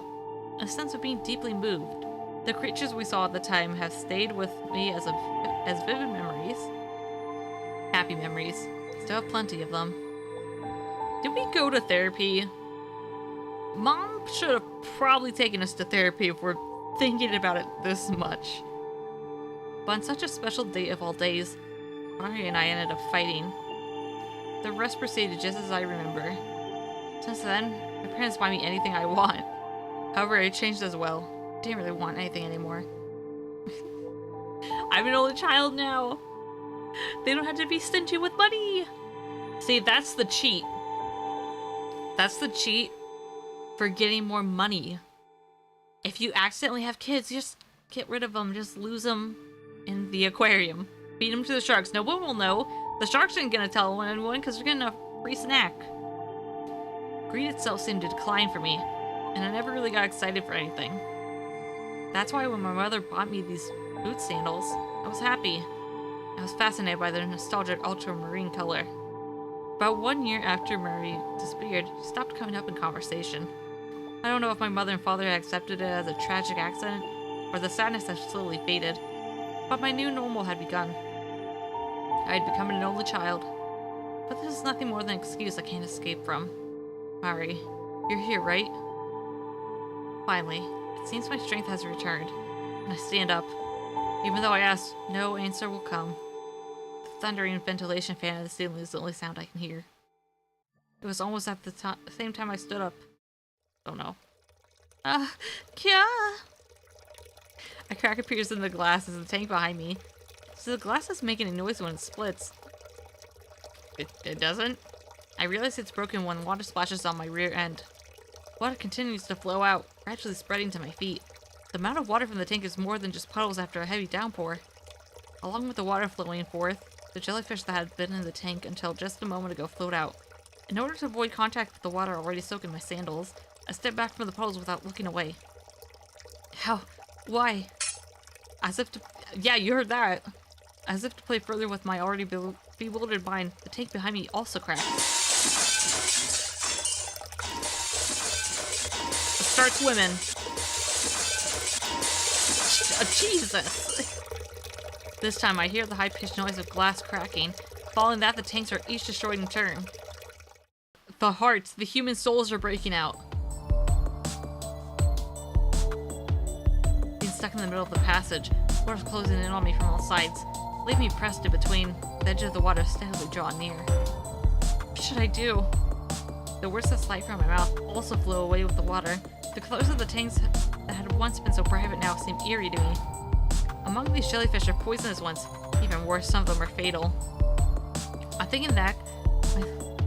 a sense of being deeply moved. The creatures we saw at the time have stayed with me as vivid memories. Happy memories. Still have plenty of them. Did we go to therapy? Mom should have probably taken us to therapy if we're thinking about it this much. But on such a special day of all days, Mari and I ended up fighting. The rest proceeded just as I remember. Since then, my parents buy me anything I want. However, it changed as well. I didn't really want anything anymore. I'm an only child now. They don't have to be stingy with money. See, that's the cheat. That's the cheat for getting more money. If you accidentally have kids, just get rid of them. Just lose them in the aquarium. Feed them to the sharks. No one will know. The sharks aren't gonna tell anyone because they're getting a free snack. Greed itself seemed to decline for me, and I never really got excited for anything. That's why when my mother bought me these boot sandals, I was happy. I was fascinated by their nostalgic ultramarine color. About 1 year after Murray disappeared, she stopped coming up in conversation. I don't know if my mother and father had accepted it as a tragic accident, or the sadness had slowly faded, but my new normal had begun. I had become an only child. But this is nothing more than an excuse I can't escape from. Mari, you're here, right? Finally, it seems my strength has returned, and I stand up. Even though I ask, no answer will come. The thundering ventilation fan in the ceiling is the only sound I can hear. It was almost at the same time I stood up. Oh no. Kya! A crack appears in the glass as the tank behind me. So the glass is making a noise when it splits. It doesn't? I realize it's broken when water splashes on my rear end. Water continues to flow out, gradually spreading to my feet. The amount of water from the tank is more than just puddles after a heavy downpour. Along with the water flowing forth, the jellyfish that had been in the tank until just a moment ago flowed out. In order to avoid contact with the water already soaking my sandals, I stepped back from the puddles without looking away. How? Why? As if to... Yeah, you heard that. As if to play further with my already bewildered mind, the tank behind me also cracked. Start swimming. Jesus! This time I hear the high-pitched noise of glass cracking. Following that, the tanks are each destroyed in turn. The hearts, the human souls are breaking out. Being stuck in the middle of the passage, water's closing in on me from all sides, leaving me pressed in between. The edge of the water steadily drawn near. What should I do? The words that slide from my mouth also flew away with the water. The colors of the tanks that had once been so private now seem eerie to me. Among these jellyfish are poisonous ones. Even worse, some of them are fatal. I'm thinking that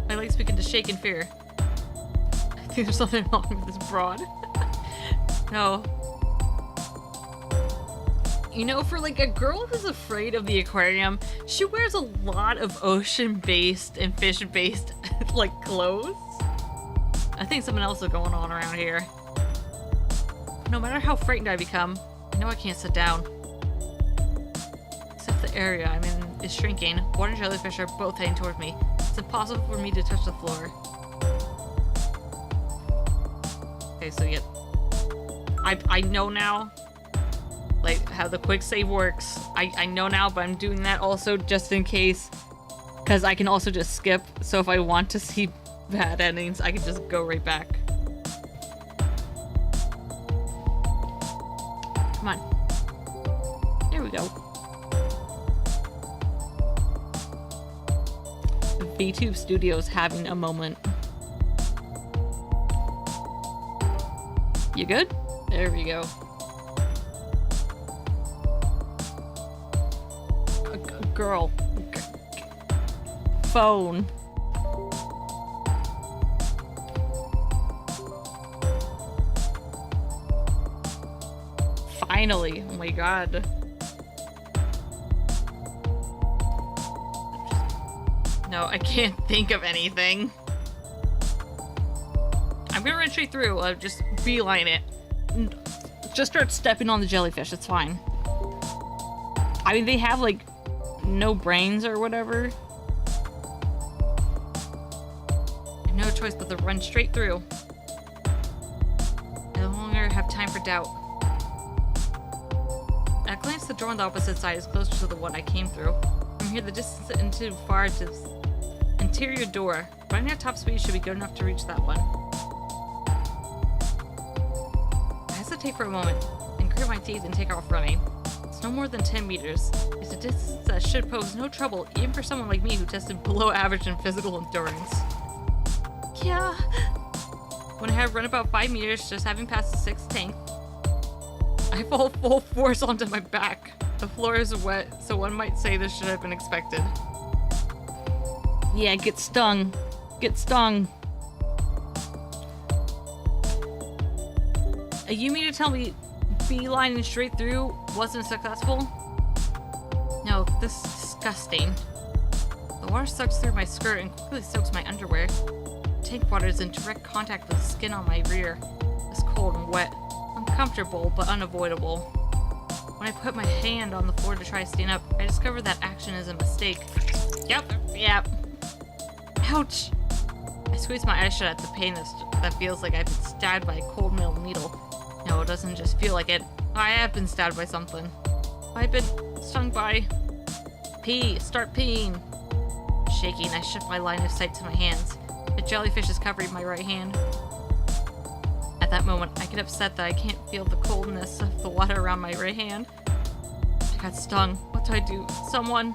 my legs begin to shake in fear. I think there's something wrong with this broad. No. You know, for like a girl who's afraid of the aquarium, she wears a lot of ocean-based and fish-based like clothes. I think something else is going on around here. No matter how frightened I become, I know I can't sit down. Except the area I'm in is shrinking. Water and jellyfish are both heading toward me. It's impossible for me to touch the floor. Okay, so yeah. I know now, like, how the quick save works. I know now, but I'm doing that also just in case. Because I can also just skip, so if I want to see bad endings, I can just go right back. Come on. There we go. VTube Studios having a moment. You good? There we go. Girl. Phone. Finally. Oh my god. No, I can't think of anything. I'm gonna run straight through. Just beeline it. Just start stepping on the jellyfish. It's fine. I mean, they have like no brains or whatever. choice but to run straight through. I no longer have time for doubt. At a glance, the door on the opposite side is closer to the one I came through. From here, the distance into far to the interior door. Running at top speed should be good enough to reach that one. I hesitate for a moment, and grit my teeth and take off running. It's no more than 10 meters. It's a distance that should pose no trouble, even for someone like me who tested below average in physical endurance. Yeah. When I had run about 5 meters, just having passed the 6th tank, I fall full force onto my back. The floor is wet, so one might say this should have been expected. Yeah, get stung. Get stung. You mean to tell me beelining straight through wasn't successful? No, this is disgusting. The water sucks through my skirt and quickly soaks my underwear. Tank water is in direct contact with the skin on my rear. It's cold and wet. Uncomfortable, but unavoidable. When I put my hand on the floor to try to stand up, I discovered that action is a mistake. Yep. Ouch! I squeeze my eyes shut at the pain that feels like I've been stabbed by a cold metal needle. No, it doesn't just feel like it. I have been stabbed by something. I've been stung by... Pee! Start peeing! Shaking, I shift my line of sight to my hands. A jellyfish is covering my right hand. At that moment, I get upset that I can't feel the coldness of the water around my right hand. I got stung. What do I do? Someone...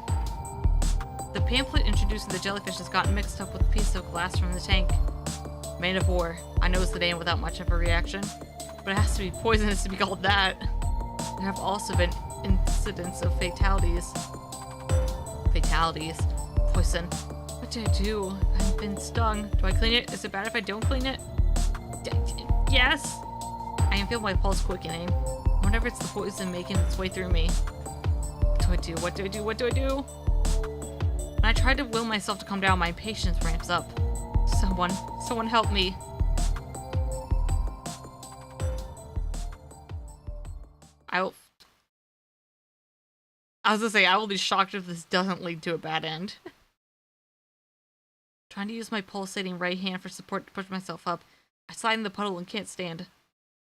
The pamphlet introducing the jellyfish has gotten mixed up with a piece of glass from the tank. Man of War. I know it's the name without much of a reaction, but it has to be poisonous to be called that. There have also been incidents of fatalities. Poison. What do I do? I've been stung. Do I clean it? Is it bad if I don't clean it? Yes! I can feel my pulse quickening. I wonder if it's the poison making its way through me. What do I do? When I try to will myself to calm down, my impatience ramps up. Someone help me. I was gonna say, I will be shocked if this doesn't lead to a bad end. Trying to use my pulsating right hand for support to push myself up. I slide in the puddle and can't stand.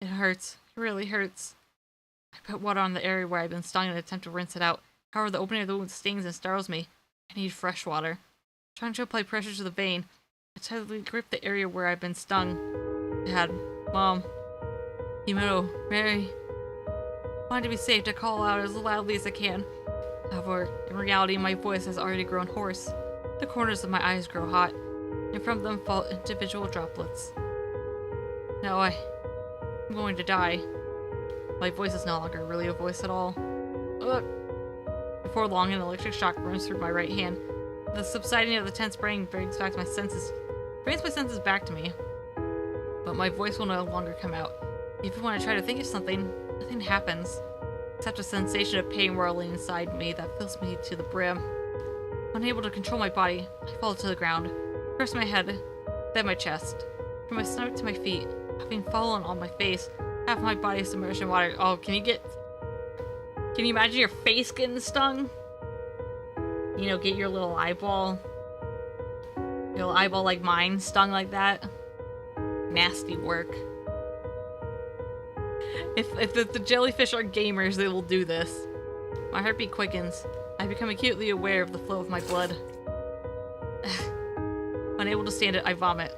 It hurts. It really hurts. I put water on the area where I've been stung in an attempt to rinse it out. However, the opening of the wound stings and startles me. I need fresh water. Trying to apply pressure to the vein, I tightly grip the area where I've been stung. Dad, Mom, Himuro, Mary. I want to be safe to call out as loudly as I can. However, in reality, my voice has already grown hoarse. The corners of my eyes grow hot, and from them fall individual droplets. No, I'm going to die. My voice is no longer really a voice at all. Ugh. Before long, an electric shock runs through my right hand. The subsiding of the tense brain brings my senses back to me. But my voice will no longer come out. Even when I try to think of something, nothing happens, except a sensation of pain whirling inside me that fills me to the brim. Unable to control my body, I fall to the ground, press my head, then my chest. From my stomach to my feet, having fallen on my face, half my body is submerged in water. Oh, can you imagine your face getting stung? You know, get your little eyeball like mine stung like that. Nasty work. If the jellyfish are gamers, they will do this. My heartbeat quickens. I become acutely aware of the flow of my blood. Unable to stand it, I vomit.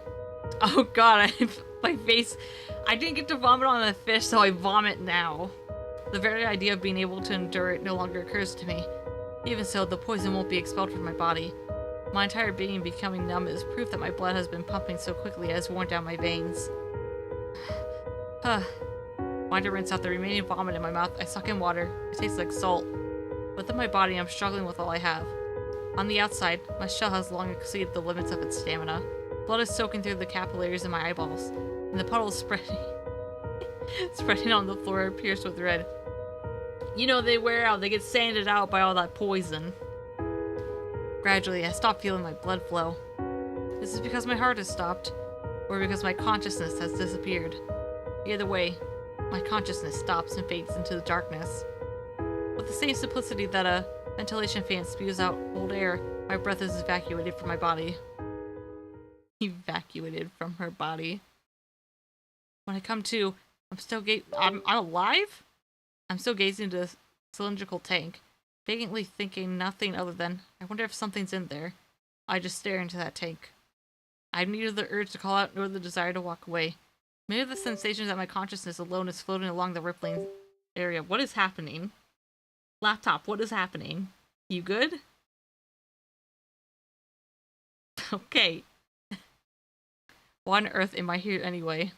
Oh god, my face... I didn't get to vomit on the fish, so I vomit now. The very idea of being able to endure it no longer occurs to me. Even so, the poison won't be expelled from my body. My entire being becoming numb is proof that my blood has been pumping so quickly it has worn down my veins. Trying to rinse out the remaining vomit in my mouth, I suck in water. It tastes like salt. Within my body, I'm struggling with all I have. On the outside, my shell has long exceeded the limits of its stamina. Blood is soaking through the capillaries in my eyeballs, and the puddle is spreading on the floor, pierced with red. You know, they wear out, they get sanded out by all that poison. Gradually, I stop feeling my blood flow. This is because my heart has stopped, or because my consciousness has disappeared. Either way, my consciousness stops and fades into the darkness. With the same simplicity that a ventilation fan spews out cold air, my breath is evacuated from my body. evacuated from her body. When I come to, I'm alive? I'm still gazing into the cylindrical tank, vacantly thinking nothing other than, I wonder if something's in there. I just stare into that tank. I have neither the urge to call out nor the desire to walk away. Maybe the sensation that my consciousness alone is floating along the rippling area. What is happening? Laptop, what is happening? You good? Okay. Why on earth am I here anyway?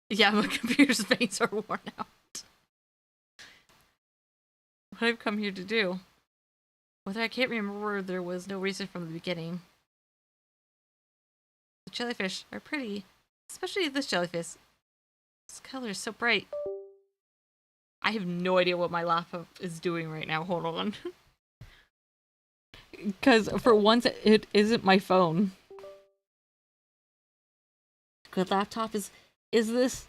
Yeah, my computer's veins are worn out. What I've come here to do. Whether I can't remember, there was no reason from the beginning. The jellyfish are pretty, especially this jellyfish. This color is so bright. I have no idea what my laptop is doing right now. Hold on. Because for once, it isn't my phone. Good laptop is this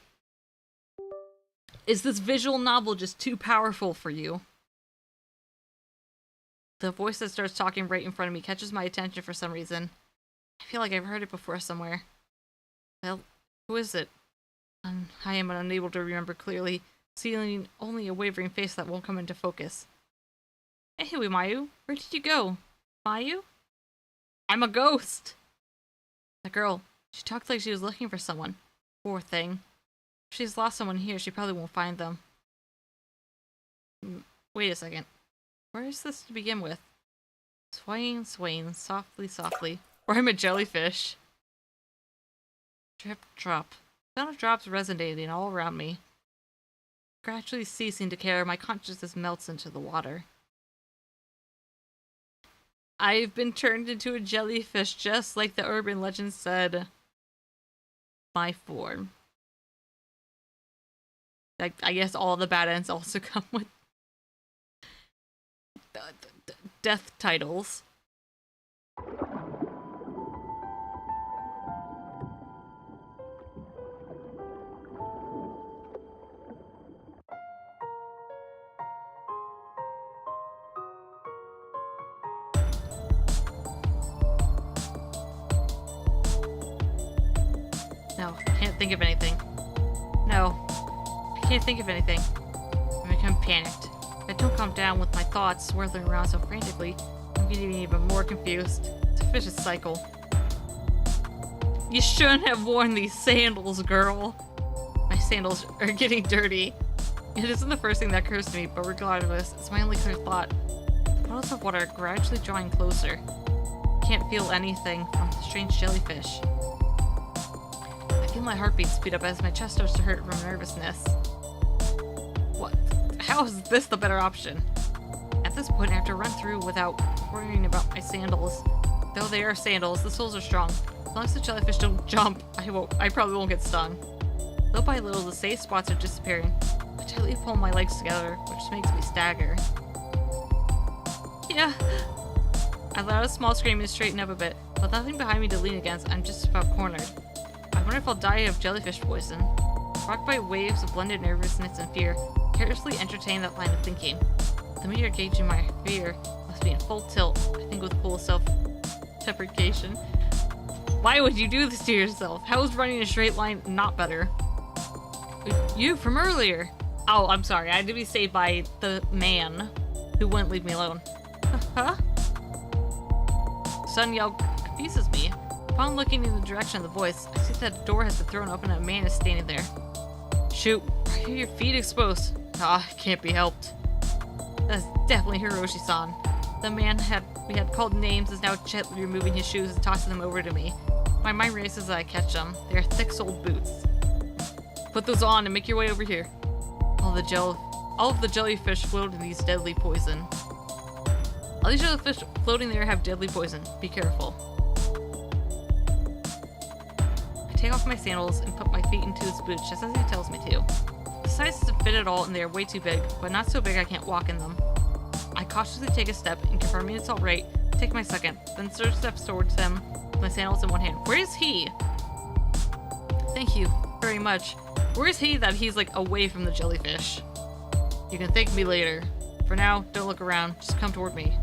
visual novel just too powerful for you? The voice that starts talking right in front of me catches my attention for some reason. I feel like I've heard it before somewhere. Well, who is it? I am unable to remember clearly, seeing only a wavering face that won't come into focus. Hey, Mayu, where did you go? Mayu? I'm a ghost! The girl, she talked like she was looking for someone. Poor thing. If she's lost someone here, she probably won't find them. Wait a second. Where is this to begin with? Swaying, swaying, softly, softly. Or I'm a jellyfish. Drip, drop. The sound of drops resonating all around me. Gradually ceasing to care, my consciousness melts into the water. I've been turned into a jellyfish, just like the urban legend said. My form. I guess all the bad ends also come with death titles. No, can't think of anything. No, I can't think of anything. I become panicked. If I don't calm down with my thoughts swirling around so frantically, I'm getting even more confused. It's a vicious cycle. You shouldn't have worn these sandals, girl. My sandals are getting dirty. It isn't the first thing that occurs to me, but regardless, it's my only clear thought. The puddles of water are gradually drawing closer. I can't feel anything from the strange jellyfish. I feel my heartbeat speed up as my chest starts to hurt from nervousness. What? How is this the better option? At this point, I have to run through without worrying about my sandals. Though they are sandals, the soles are strong. As long as the jellyfish don't jump, I probably won't get stung. Little by little, the safe spots are disappearing. I tightly pull my legs together, which makes me stagger. Yeah. I let out a small scream and straighten up a bit. With nothing behind me to lean against, I'm just about cornered. I wonder if I'll die of jellyfish poison. Rocked by waves of blended nervousness and fear, I carelessly entertain that line of thinking. The meter gauging my fear must be in full tilt, I think with cool self-deprecation. Why would you do this to yourself? How is running a straight line not better? You from earlier! Oh, I'm sorry, I had to be saved by the man who wouldn't leave me alone. Huh? Sudden yell confuses me. Upon looking in the direction of the voice, I see that the door has been thrown open and a man is standing there. Shoot, I hear your feet exposed. Ah, it can't be helped. That's definitely Hiroshi-san. The man we had called names is now gently removing his shoes and tossing them over to me. My mind races as I catch them. They are thick-soled boots. Put those on and make your way over here. All of the jellyfish float in these deadly poison. All these jellyfish floating there have deadly poison. Be careful. I take off my sandals and put my feet into his boots just as he tells me to. The size doesn't fit at all and they are way too big, but not so big I can't walk in them. I cautiously take a step and confirming it's alright, take my second, then steps towards him with my sandals in one hand. Where is he? Thank you very much. Where is he that he's like away from the jellyfish? You can thank me later. For now, don't look around, just come toward me.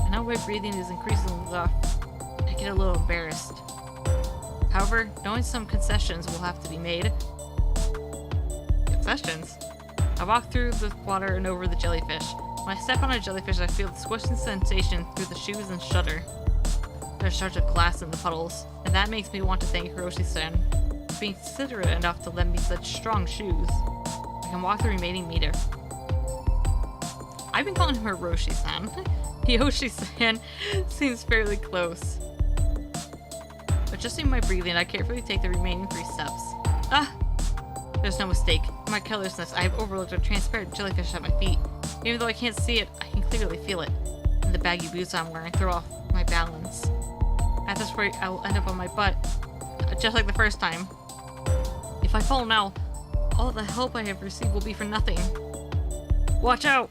I know my breathing is increasingly rough. get a little embarrassed. However, knowing some concessions will have to be made. Concessions? I walk through the water and over the jellyfish. When I step on a jellyfish, I feel the squishing sensation through the shoes and shudder. There's shards of glass in the puddles, and that makes me want to thank Hiroshi-san for being considerate enough to lend me such strong shoes. I can walk the remaining meter. I've been calling him Hiroshi-san. Hiroshi-san seems fairly close. Adjusting my breathing, I carefully take the remaining 3 steps. Ah! There's no mistake. In my killer's nest, I have overlooked a transparent jellyfish at my feet. Even though I can't see it, I can clearly feel it. And the baggy boots I'm wearing throw off my balance. At this rate, I will end up on my butt, just like the first time. If I fall now, all the help I have received will be for nothing. Watch out!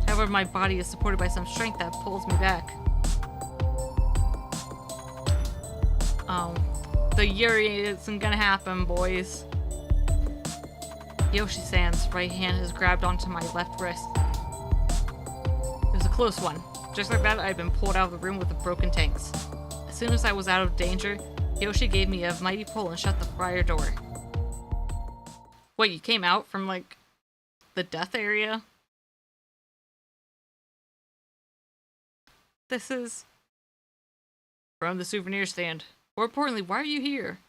However, my body is supported by some strength that pulls me back. The Yuri isn't gonna happen, boys. Yoshi-san's right hand has grabbed onto my left wrist. It was a close one. Just like that, I'd been pulled out of the room with the broken tanks. As soon as I was out of danger, Yoshi gave me a mighty pull and shut the fire door. Wait, you came out from, like, the death area? This is... from the souvenir stand. More importantly, why are you here?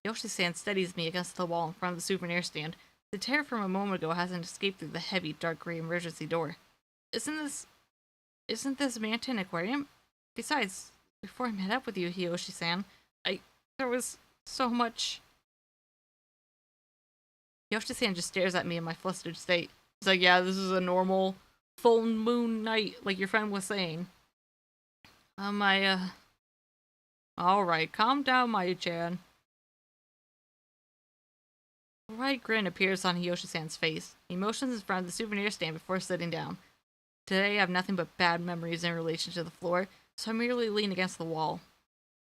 Yoshi-san steadies me against the wall in front of the souvenir stand. The terror from a moment ago hasn't escaped through the heavy, dark gray emergency door. Isn't this Manton Aquarium? Besides, before I met up with you, Yoshi-san, there was so much... Yoshi-san just stares at me in my flustered state. He's like, yeah, this is a normal full moon night, like your friend was saying. Alright, calm down, Mayu-chan. A wide grin appears on Hiyoshi-san's face. He motions in front of the souvenir stand before sitting down. Today I have nothing but bad memories in relation to the floor, so I merely lean against the wall.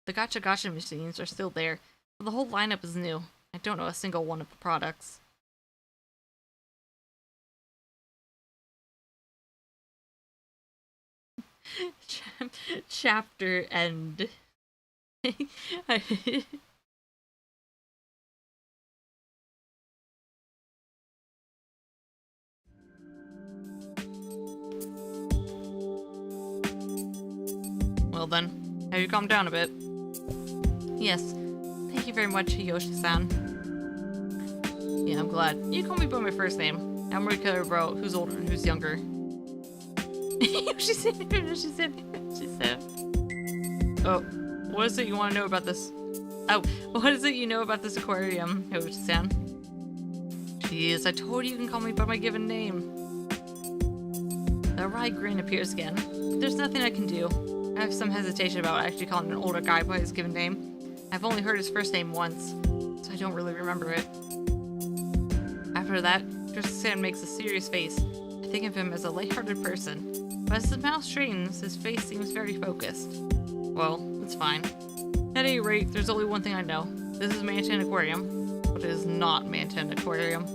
The gacha machines are still there, but the whole lineup is new. I don't know a single one of the products. Chapter end. Well then, have you calmed down a bit? Yes. Thank you very much, Hiyoshi-san. Yeah, I'm glad. You call me by my first name. I'm Michaela, bro. Who's older and who's younger? She said. Oh, what is it you want to know about this? Oh, what is it you know about this aquarium, Hiyoshi-san? Jeez, I told you can call me by my given name. The wry grin appears again. There's nothing I can do. I have some hesitation about actually calling an older guy by his given name. I've only heard his first name once, so I don't really remember it. After that, Hiyoshi-san makes a serious face. I think of him as a lighthearted person, but as his mouth straightens, his face seems very focused. Well, it's fine. At any rate, there's only one thing I know. This is Manton Aquarium, but it is not Manton Aquarium.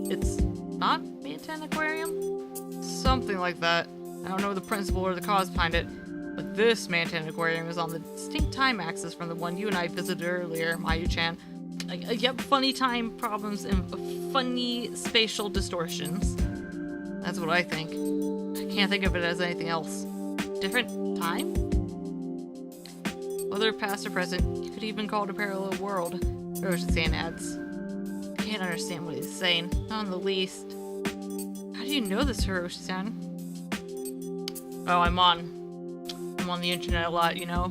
It's not Manton Aquarium? Something like that. I don't know the principle or the cause behind it, but this Manton Aquarium is on the distinct time axis from the one you and I visited earlier, Mayu-chan. Yep, funny time problems and funny spatial distortions. That's what I think. I can't think of it as anything else. Different time? Whether past or present, you could even call it a parallel world, Hiroshi-san adds. I can't understand what he's saying, not in the least. How do you know this, Hiroshi-san? Oh, I'm on the internet a lot, you know.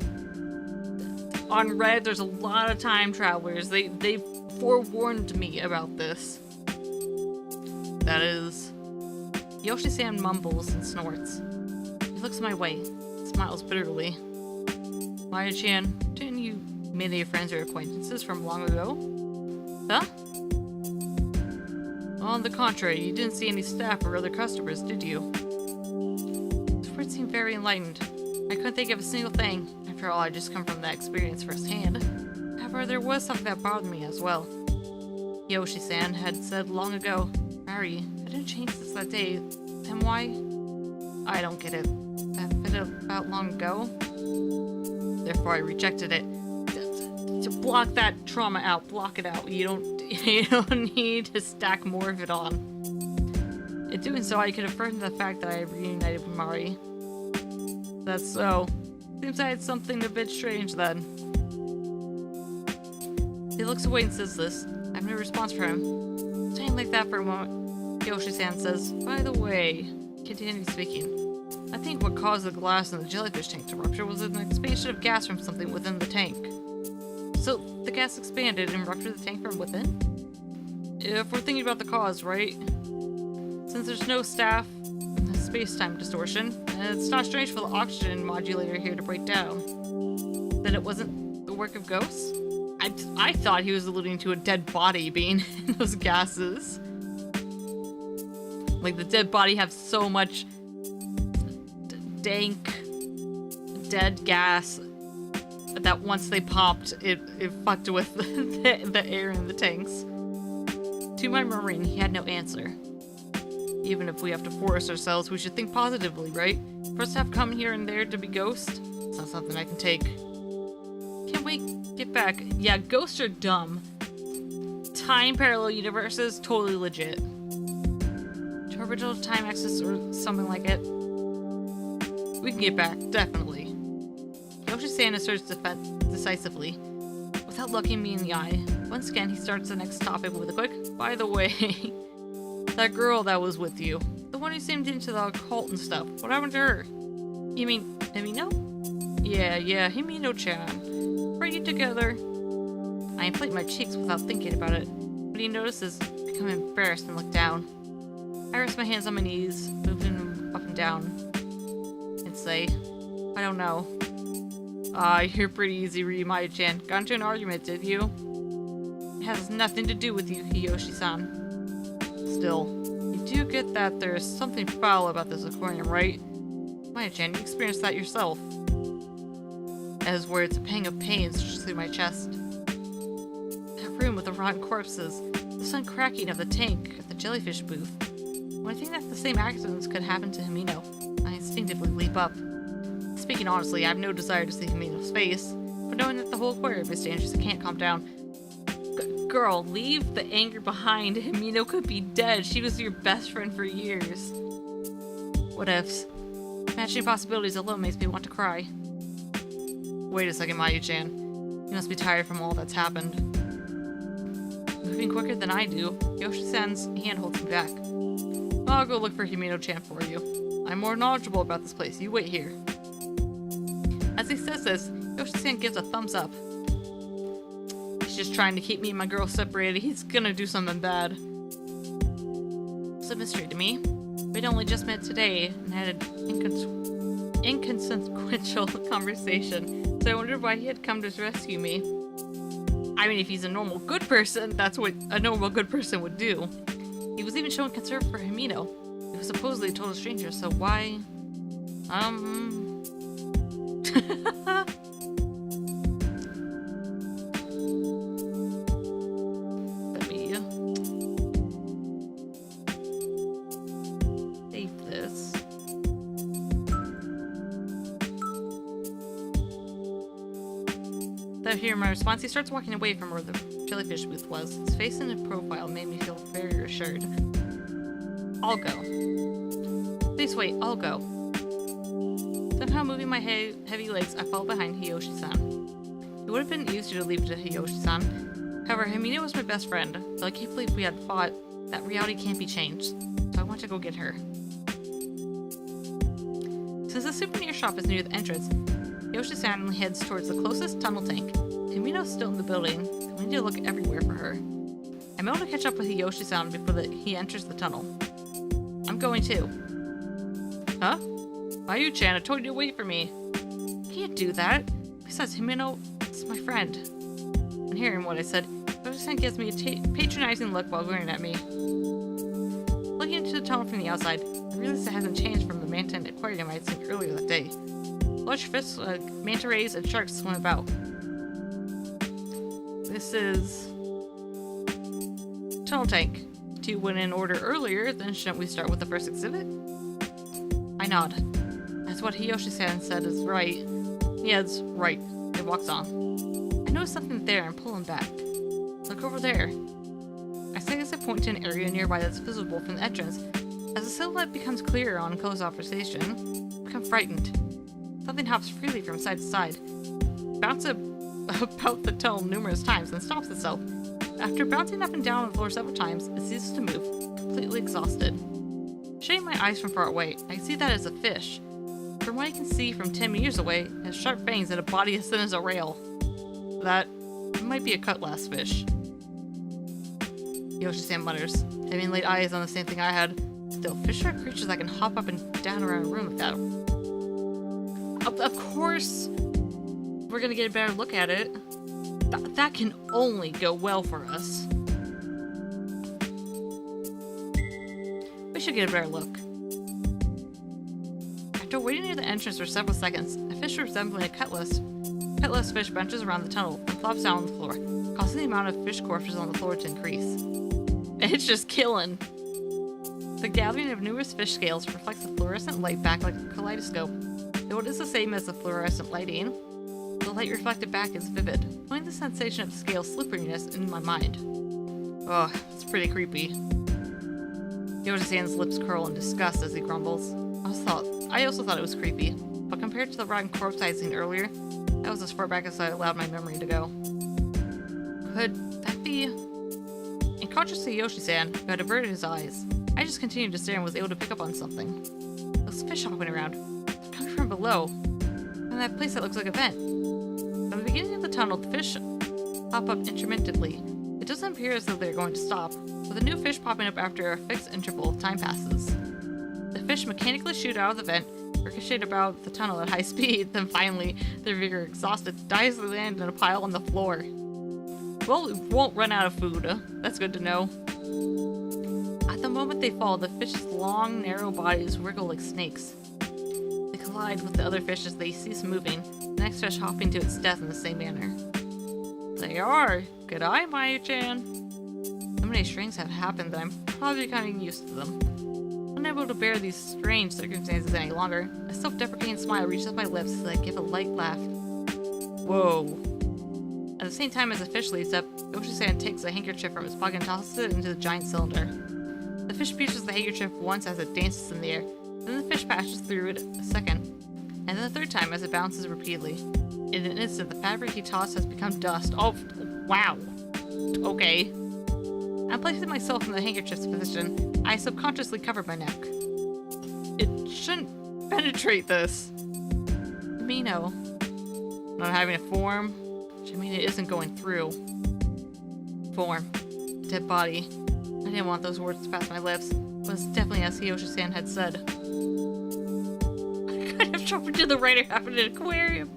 On Reddit, there's a lot of time travelers. They forewarned me about this. That is... Yoshi-san mumbles and snorts. He looks my way, smiles bitterly. Mayu-chan, didn't you meet any friends or acquaintances from long ago? Huh? On the contrary, you didn't see any staff or other customers, did you? His words seemed very enlightened. I couldn't think of a single thing. After all, I just come from that experience firsthand. However, there was something that bothered me as well. Yoshi-san had said long ago, Mary, I didn't change since that day. Then why? I don't get it. That bit about long ago? therefore I rejected it. To block that trauma out, block it out. You don't need to stack more of it on. In doing so, I could affirm the fact that I reunited with Mari. That's so. Seems I had something a bit strange then. He looks away and says this. I have no response for him. Staying like that for a moment, Yoshi-san says, by the way, continuing speaking, I think what caused the glass in the jellyfish tank to rupture was an expansion of gas from something within the tank. So, the gas expanded and ruptured the tank from within? If we're thinking about the cause, right? Since there's no space-time distortion, and it's not strange for the oxygen modulator here to break down, then it wasn't the work of ghosts? I thought he was alluding to a dead body being in those gases. Like, the dead body have so much dank, dead gas that once they popped, it fucked with the air in the tanks. To my murmuring, he had no answer. Even if we have to force ourselves, we should think positively, right? For us to have come here and there to be ghosts, it's not something I can take. Can't wait, get back. Yeah, ghosts are dumb. Time parallel universes, totally legit. To original time access or something like it. We can get back, definitely. Yoshi-san asserts decisively, without looking me in the eye. Once again, he starts the next topic with a quick, by the way, that girl that was with you, the one who seemed into the occult and stuff, what happened to her? You mean, Himino? Yeah, Himino-chan. Are you together? I inflate my cheeks without thinking about it. When he notices, I become embarrassed and look down. I rest my hands on my knees, moving them up and down, and say, I don't know. You're pretty easy, Ryumaya-chan. Got into an argument, did you? It has nothing to do with you, Hiyoshi-san. Still, you do get that there's something foul about this aquarium, right? Maya-chan, you experienced that yourself. As words, a pang of pain surges through my chest. That room with the rotten corpses, the sun cracking of the tank at the jellyfish booth. When I think that the same accidents could happen to Himino, I instinctively leap up. Speaking honestly, I have no desire to see Himino's face, but knowing that the whole aquarium is dangerous, I can't calm down. Girl, leave the anger behind. Himino could be dead. She was your best friend for years. What ifs? Imagining possibilities alone makes me want to cry. Wait a second, Mayu-chan. You must be tired from all that's happened. Moving quicker than I do, Yoshi-san's hand holds me back. I'll go look for Himino-chan for you. I'm more knowledgeable about this place. You wait here. As he says this, Yoshi-san gives a thumbs up. He's just trying to keep me and my girl separated. He's gonna do something bad. It's a mystery to me. We'd only just met today and had an inconsequential conversation, so I wondered why he had come to rescue me. I mean, if he's a normal good person, that's what a normal good person would do. He was even showing concern for Himino. He was supposedly a total stranger, so why... Let me save this. Without hearing my response, he starts walking away from where the jellyfish booth was. His face and his profile made me feel very reassured. I'll go. Please wait, I'll go. Somehow moving my heavy legs, I fall behind Hiyoshi-san. It would have been easier to leave it to Hiyoshi-san. However, Himino was my best friend, so I can't believe we had fought. That reality can't be changed, so I want to go get her. Since the souvenir shop is near the entrance, Hiyoshi-san heads towards the closest tunnel tank. Himino's still in the building, so we need to look everywhere for her. I'm able to catch up with Hiyoshi-san before he enters the tunnel. I'm going too. Huh? Mayu-chan, I told you to wait for me. Can't do that. Besides, Himino is my friend. And hearing what I said, Hiyoshi-san gives me a patronizing look while glaring at me. Looking into the tunnel from the outside, I realize it hasn't changed from the manta aquarium I had seen earlier that day. Large fish, manta rays, and sharks swim about. This is... tunnel tank. Two went in order earlier, then shouldn't we start with the first exhibit? I nod. That's what Hiyoshi-san said is right. Yeah, it's right. walks on. I notice something there and pull him back. Look over there. I say as I point to an area nearby that's visible from the entrance. As the silhouette becomes clearer on close observation, I become frightened. Something hops freely from side to side, bounces about the tunnel numerous times, and stops itself. After bouncing up and down on the floor several times, it ceases to move, completely exhausted. Shading my eyes from far away, I see that as a fish. From what I can see from 10 meters away, it has sharp fangs and a body as thin as a rail. That might be a cutlass fish. Yoshi-san mutters, having laid eyes on the same thing I had. Still, fish are creatures that can hop up and down around a room like that. Of course, we're gonna get a better look at it. That can only go well for us. We should get a better look. After waiting near the entrance for several seconds, a fish resembling a cutlass fish bunches around the tunnel and flops down on the floor, causing the amount of fish corpses on the floor to increase. It's just killing. The gathering of numerous fish scales reflects the fluorescent light back like a kaleidoscope. Though it is the same as the fluorescent lighting, the light reflected back is vivid, putting the sensation of the scale slipperiness in my mind. Oh, it's pretty creepy. Yoshi-san's lips curl in disgust as he grumbles. I also thought it was creepy, but compared to the rotten corpse I had seen earlier, that was as far back as I allowed my memory to go. Could that be... In contrast to Yoshi-san, who had averted his eyes, I just continued to stare and was able to pick up on something. Those fish hopping around. They're coming from below. And that place that looks like a vent. From the beginning of the tunnel, the fish pop up intermittently. It doesn't appear as though they're going to stop, with a new fish popping up after a fixed interval of time passes. The fish mechanically shoot out of the vent, ricochet about the tunnel at high speed, then finally, their vigor exhausted, dies to land in a pile on the floor. Well, we won't run out of food. That's good to know. At the moment they fall, the fish's long, narrow bodies wriggle like snakes. They collide with the other fish as they cease moving, the next fish hopping to its death in the same manner. They are. Good eye, Maya-chan. So many strange have happened that I'm probably becoming used to them. Unable to bear these strange circumstances any longer, a self-deprecating smile reaches my lips as I give a light laugh. Whoa. At the same time as the fish leaps up, Yoshi-san takes a handkerchief from his pocket and tosses it into the giant cylinder. The fish pierces the handkerchief once as it dances in the air, then the fish passes through it a second, and then a third time as it bounces repeatedly. In an instant, the fabric he tossed has become dust. Oh, wow. Okay. I'm placing myself in the handkerchief's position. I subconsciously covered my neck. It shouldn't penetrate this. Mino. Not having a form. Which, I mean, it isn't going through. Form. Dead body. I didn't want those words to pass my lips, but it's definitely as Yoshi-san had said. I could have dropped into the right or half in an aquarium.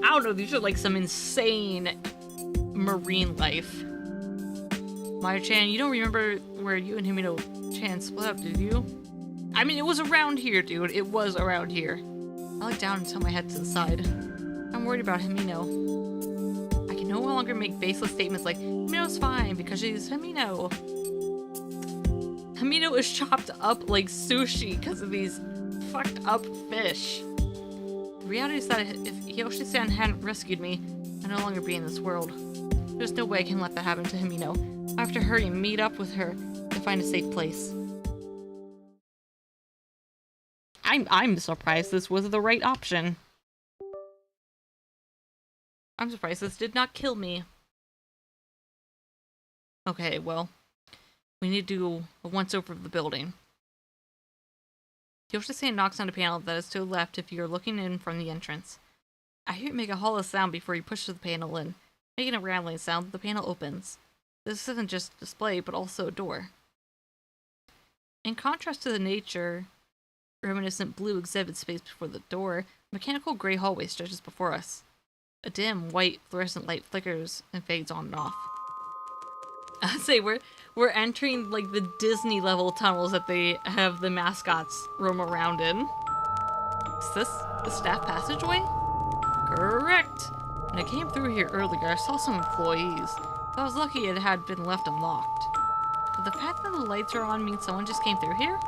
I don't know, these are like some insane marine life. Maya-chan, you don't remember where you and Himino-chan split up, did you? I mean, it was around here, dude. It was around here. I look down and tilt my head to the side. I'm worried about Himino. I can no longer make baseless statements like, Himino's fine because she's Himino. Himino is chopped up like sushi because of these fucked up fish. The reality is that if Yoshi-san hadn't rescued me, I'd no longer be in this world. There's no way I can let that happen to Himino. I have to hurry and meet up with her to find a safe place. I'm surprised this was the right option. I'm surprised this did not kill me. Okay, well, we need to do a once-over of the building. Yoshi-san knocks on a panel that is to the left if you're looking in from the entrance. I hear it make a hollow sound before you push the panel in. Making a rattling sound, the panel opens. This isn't just a display, but also a door. In contrast to the nature, reminiscent blue exhibit space before the door, a mechanical gray hallway stretches before us. A dim, white, fluorescent light flickers and fades on and off. I'd say we're entering like the Disney level tunnels that they have the mascots roam around in. Is this the staff passageway? Correct! When I came through here earlier, I saw some employees. So I was lucky it had been left unlocked. But the fact that the lights are on means someone just came through here?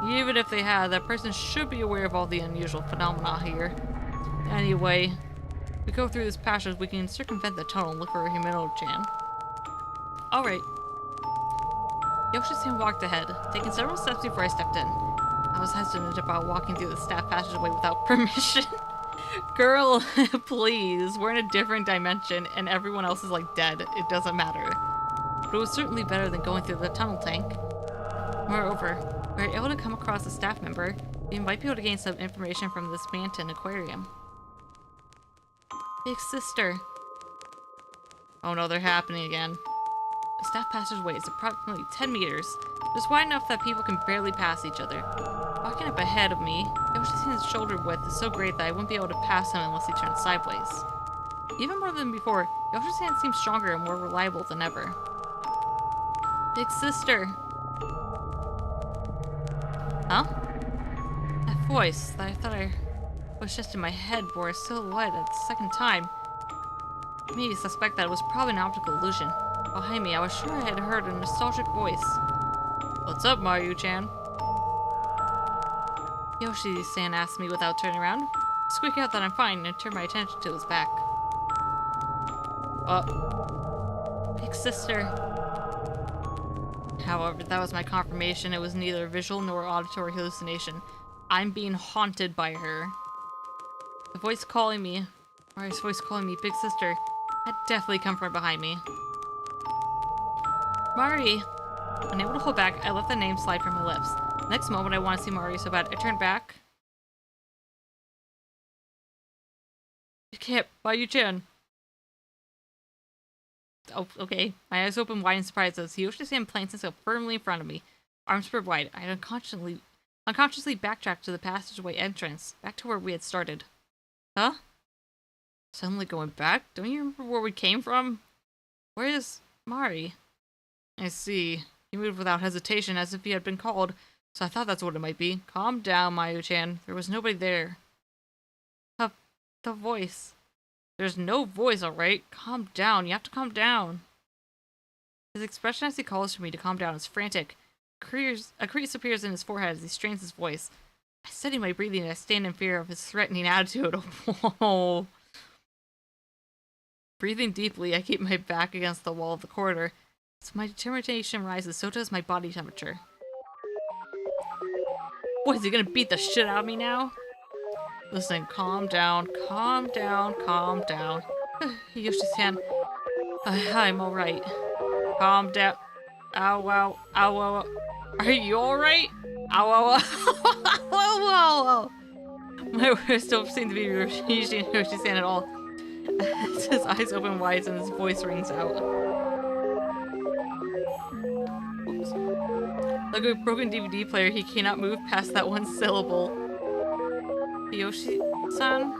Even if they had, that person should be aware of all the unusual phenomena here. Anyway, If we go through this passage, we can circumvent the tunnel and look for Himeno-chan. Alright. Yoshi-san walked ahead, taking several steps before I stepped in. I was hesitant about walking through the staff passageway without permission. Girl, please. We're in a different dimension and everyone else is like dead. It doesn't matter. But it was certainly better than going through the tunnel tank. Moreover, we were able to come across a staff member. We might be able to gain some information from this Manton aquarium. Big sister. Oh no, they're happening again. The staff passageway is approximately 10 meters. It's wide enough that people can barely pass each other. Walking up ahead of me, Yoshi-san's shoulder width is so great that I wouldn't be able to pass him unless he turned sideways. Even more than before, Yoshi-san seems stronger and more reliable than ever. Big sister. Huh? That voice that I thought I was just in my head bore a silhouette at the second time. It made me suspect that it was probably an optical illusion. Behind me, I was sure I had heard a nostalgic voice. What's up, Mayu-chan? Yoshi-san asked me without turning around. I squeak out that I'm fine and turn my attention to his back. Big sister. However, that was my confirmation. It was neither a visual nor auditory hallucination. I'm being haunted by her. The voice calling me, Mari's voice calling me big sister, had definitely come from behind me. Mari! Unable to hold back, I let the name slide from my lips. Next moment, I want to see Mari so bad. I turned back. You can't, Mayu-chan. Oh, okay. My eyes open wide in surprise as Yoshi-san plants himself firmly in front of me. Arms spread wide. I unconsciously backtracked to the passageway entrance, back to where we had started. Huh? Suddenly going back? Don't you remember where we came from? Where is Mari? I see. He moved without hesitation, as if he had been called, so I thought that's what it might be. Calm down, Mayu-chan. There was nobody there. The voice. There's no voice, alright? Calm down. You have to calm down. His expression as he calls for me to calm down is frantic. A crease appears in his forehead as he strains his voice. I steady my breathing and I stand in fear of his threatening attitude. Oh. Breathing deeply, I keep my back against the wall of the corridor. As my determination rises, so does my body temperature. What, is he gonna beat the shit out of me now? Listen, calm down, calm down, calm down. Yoshi-san, I'm alright. Calm down. Ow, ow, ow, ow, ow. Are you alright? Ow, ow, ow. Whoa, whoa, whoa. My words don't seem to be reaching Yoshi-san at all. As his eyes open wide and his voice rings out. Whoops. Like a broken DVD player, he cannot move past that one syllable. Yoshi-san?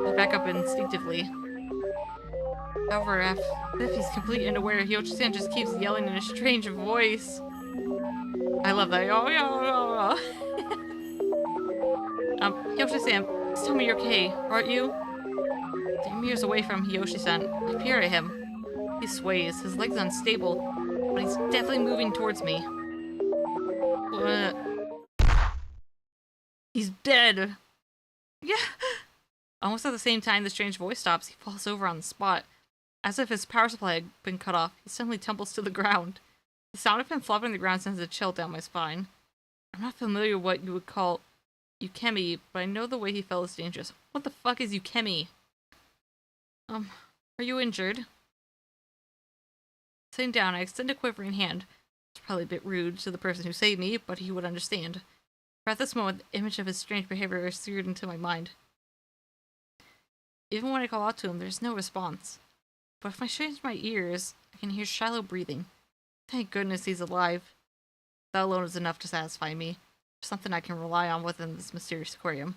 I back up instinctively. However, if he's completely unaware, Yoshi-san just keeps yelling in a strange voice. I love that. Oh, Yoshi-san, please tell me you're okay, aren't you? 10 meters away from Yoshi-san, I peer at him. He sways, his legs unstable, but he's definitely moving towards me. He's dead! Yeah! Almost at the same time the strange voice stops, he falls over on the spot. As if his power supply had been cut off, he suddenly tumbles to the ground. The sound of him flopping on the ground sends a chill down my spine. I'm not familiar with what you would call Ukemi, but I know the way he fell is dangerous. What the fuck is Ukemi? Are you injured? Sitting down, I extend a quivering hand. It's probably a bit rude to the person who saved me, but he would understand. For at this moment, the image of his strange behavior is seared into my mind. Even when I call out to him, there's no response. But if I strain my ears, I can hear shallow breathing. Thank goodness he's alive. That alone is enough to satisfy me. Something I can rely on within this mysterious aquarium.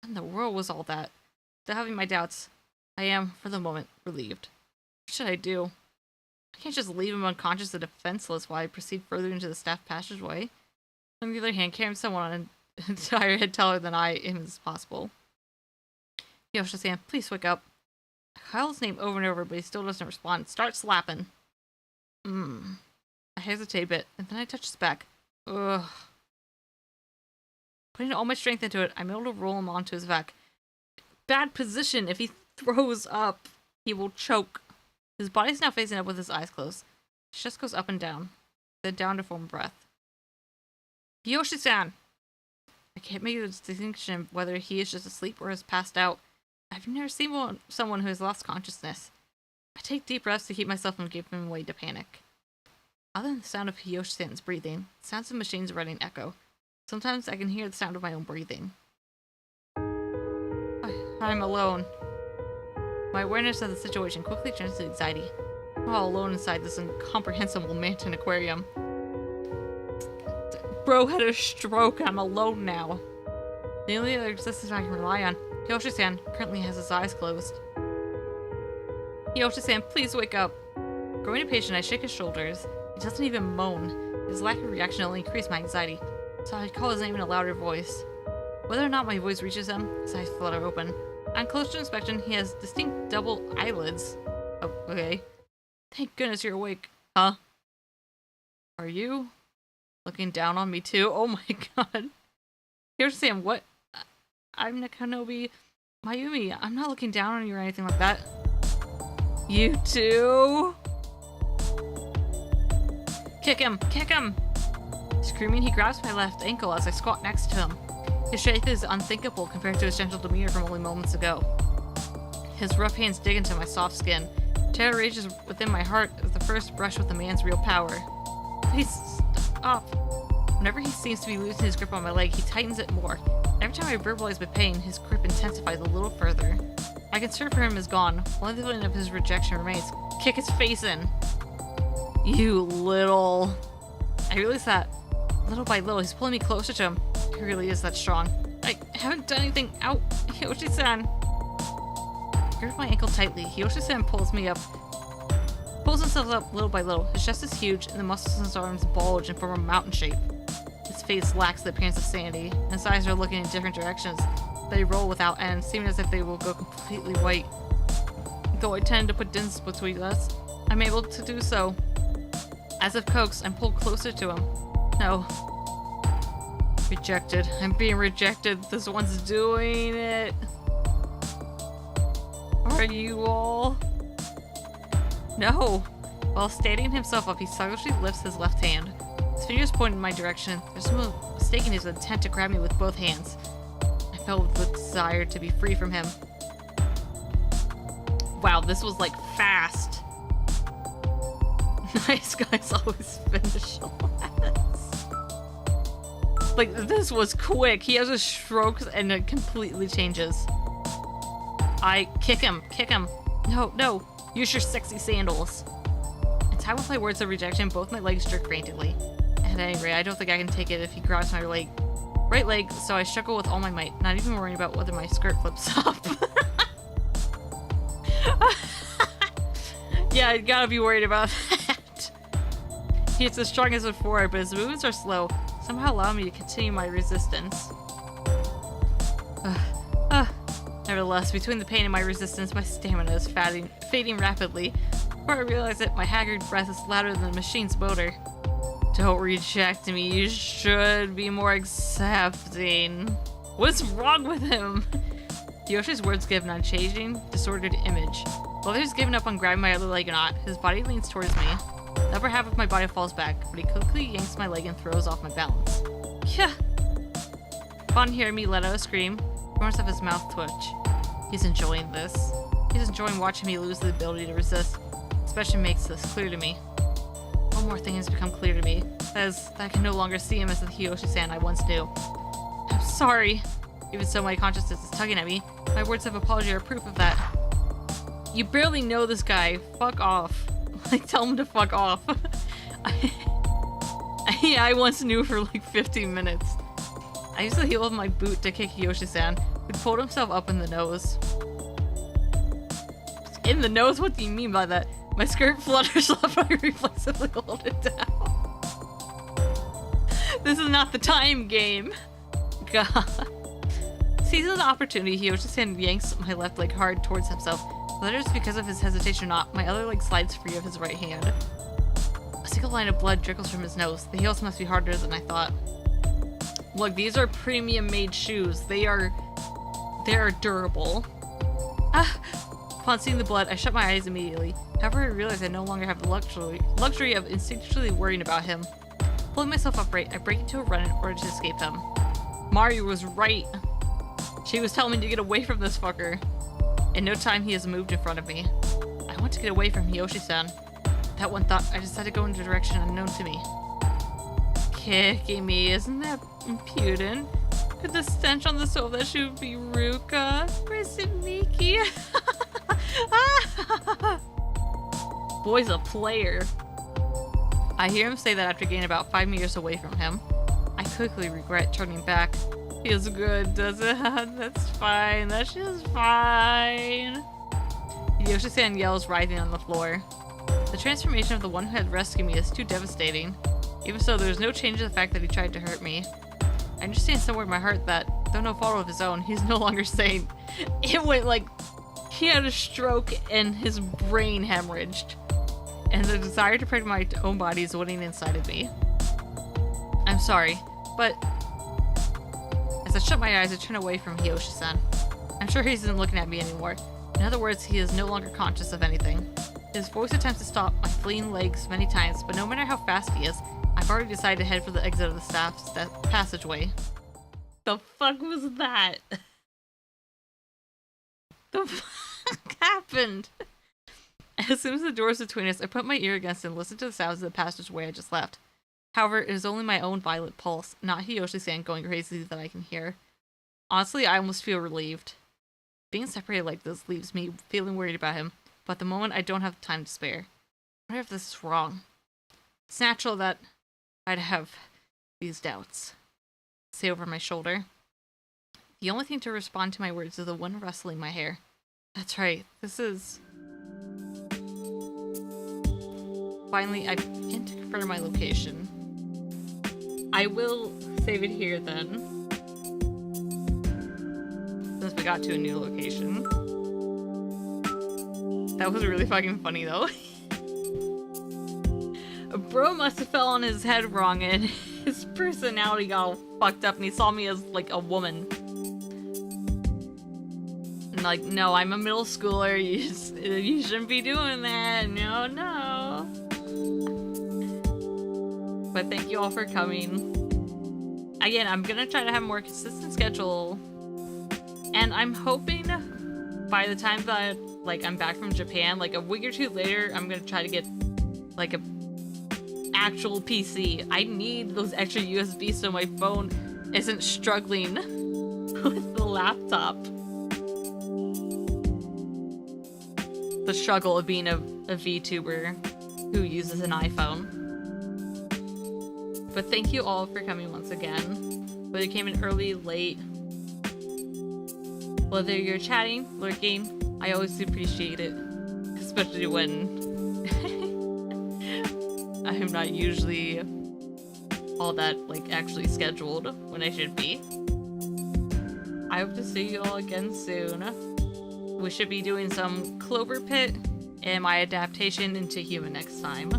What in the world was all that? Still having my doubts, I am, for the moment, relieved. What should I do? I can't just leave him unconscious and defenseless while I proceed further into the staff passageway. On the other hand, carrying someone an entire head taller than I am is possible. Yoshi-san, please wake up. I call his name over and over, but he still doesn't respond. Start slapping. I hesitate a bit, and then I touch his back. Ugh. Putting all my strength into it, I'm able to roll him onto his back. bad position. If he throws up, he will choke. His body's now facing up with his eyes closed. His chest goes up and down, then down to form breath. Yoshi-san! I can't make a distinction whether he is just asleep or has passed out. I've never seen someone who has lost consciousness. I take deep breaths to keep myself from giving way to panic. Other than the sound of Hiyoshi-san's breathing, the sounds of machines running echo. Sometimes I can hear the sound of my own breathing. I'm alone. My awareness of the situation quickly turns to anxiety. I'm all alone inside this incomprehensible Manton aquarium. Bro had a stroke. I'm alone now. The only other existence I can rely on. Hiyoshi-san currently has his eyes closed. Hiyoshi-san, please wake up. Growing impatient, I shake his shoulders. He doesn't even moan. His lack of reaction only increased my anxiety, so I call his name in a louder voice. Whether or not my voice reaches him, his eyes flutter open. On closer inspection, he has distinct double eyelids. Oh, okay. Thank goodness you're awake. Huh? Are you looking down on me too? Oh my god. Here's Sam, what? I'm Nakanobi Mayumi. I'm not looking down on you or anything like that. You too? Kick him! Kick him! Screaming, he grabs my left ankle as I squat next to him. His strength is unthinkable compared to his gentle demeanor from only moments ago. His rough hands dig into my soft skin. Terror rages within my heart as the first brush with a man's real power. Please stop. Whenever he seems to be losing his grip on my leg, he tightens it more. Every time I verbalize my pain, his grip intensifies a little further. My concern for him is gone. Only the feeling of his rejection remains. Kick his face in. You little... I realize that, little by little, he's pulling me closer to him. He really is that strong. I haven't done anything. Ow! Hiyoshi-san! I grip my ankle tightly. Hiyoshi-san pulls me up. Pulls himself up little by little. His chest is huge, and the muscles in his arms bulge and form a mountain shape. His face lacks the appearance of sanity, and his eyes are looking in different directions. They roll without end, seeming as if they will go completely white. Though I tend to put distance between us, I'm able to do so. As if coaxed, I'm pulled closer to him. No. Rejected. I'm being rejected. This one's doing it. Are you all? No. While standing himself up, he sluggishly lifts his left hand. His fingers point in my direction. There's no mistaking his intent to grab me with both hands. I felt with the desire to be free from him. Wow, this was like fast. Nice guys always finish last. Like, this was quick. He has a stroke and it completely changes. I kick him. Kick him. No, no. Use your sexy sandals. In time with my words of rejection, both my legs jerk frantically. At any rate, I don't think I can take it if he grabs my right leg, so I struggle with all my might, not even worrying about whether my skirt flips up. Yeah, I gotta be worried about that. He's as strong as before, but his movements are slow, somehow allowing me to continue my resistance. Nevertheless, between the pain and my resistance, my stamina is fading rapidly. Before I realize it, my haggard breath is louder than the machine's motor. Don't reject me, you should be more accepting. What's wrong with him? Yoshi's words give an unchanging, disordered image. Whether he's given up on grabbing my other leg or not, his body leans towards me. The upper half of my body falls back, but he quickly yanks my leg and throws off my balance. Yeah. Upon hearing me let out a scream, corners of his mouth twitch. He's enjoying this. He's enjoying watching me lose the ability to resist. Especially makes this clear to me. One more thing has become clear to me. That is, that I can no longer see him as the Hiyoshi-san I once knew. I'm sorry. Even so, my consciousness is tugging at me. My words of apology are proof of that. You barely know this guy. Fuck off. Like, tell him to fuck off. Yeah, I once knew for like 15 minutes. I used the heel of my boot to kick Hiyoshi-san, who pulled himself up in the nose. In the nose? What do you mean by that? My skirt flutters up, I reflexively hold it down. This is not the time game. God. Seizing the opportunity, Hiyoshi-san yanks my left leg hard towards himself. Whether it's because of his hesitation or not, my other leg slides free of his right hand. A single line of blood trickles from his nose. The heels must be harder than I thought. Look, these are premium made shoes. They are They're durable. Ah! Upon seeing the blood, I shut my eyes immediately. However, I realized I no longer have the luxury of instinctually worrying about him. Pulling myself upright, I break into a run in order to escape them. Mario was right. She was telling me to get away from this fucker. In no time, he has moved in front of me. I want to get away from Yoshi-san. That one thought, I decided to go in a direction unknown to me. Kicking me, isn't that impudent? Could the stench on the sofa that should be Ruka? Where's Miki? Boy's a player. I hear him say that after getting about 5 meters away from him. I quickly regret turning back. Feels good, does it? That's fine. That's just fine. Yoshi-san yells, writhing on the floor. The transformation of the one who had rescued me is too devastating. Even so, there's no change in the fact that he tried to hurt me. I understand somewhere in my heart that, though no fault of his own, he's no longer sane. It went like he had a stroke and his brain hemorrhaged. And the desire to protect my own body is winning inside of me. I'm sorry, but as I shut my eyes, I turn away from Hiyoshi-san. I'm sure he isn't looking at me anymore. In other words, he is no longer conscious of anything. His voice attempts to stop my fleeing legs many times, but no matter how fast he is, I've already decided to head for the exit of the staff's passageway. The fuck was that? The fuck happened? As soon as the doors between us, I put my ear against it and listened to the sounds of the passageway I just left. However, it is only my own violent pulse, not Hiyoshi-san going crazy, that I can hear. Honestly, I almost feel relieved. Being separated like this leaves me feeling worried about him, but at the moment I don't have time to spare. I wonder if this is wrong. It's natural that I'd have these doubts. Say over my shoulder. The only thing to respond to my words is the one rustling my hair. That's right, this is... Finally, I begin to confirm my location. I will save it here then. Since we got to a new location. That was really fucking funny though. Bro must have fell on his head wrong and his personality got all fucked up and he saw me as like a woman. And like, no, I'm a middle schooler, you shouldn't be doing that, no. But thank you all for coming. Again, I'm gonna try to have a more consistent schedule. And I'm hoping by the time that like I'm back from Japan, like a week or two later, I'm gonna try to get like a actual PC. I need those extra USB so my phone isn't struggling with the laptop. The struggle of being a VTuber who uses an iPhone. But thank you all for coming once again. Whether you came in early, late, whether you're chatting, lurking, I always appreciate it. Especially when I'm not usually all that like actually scheduled when I should be. I hope to see you all again soon. We should be doing some Clover Pit and my adaptation into Human next time.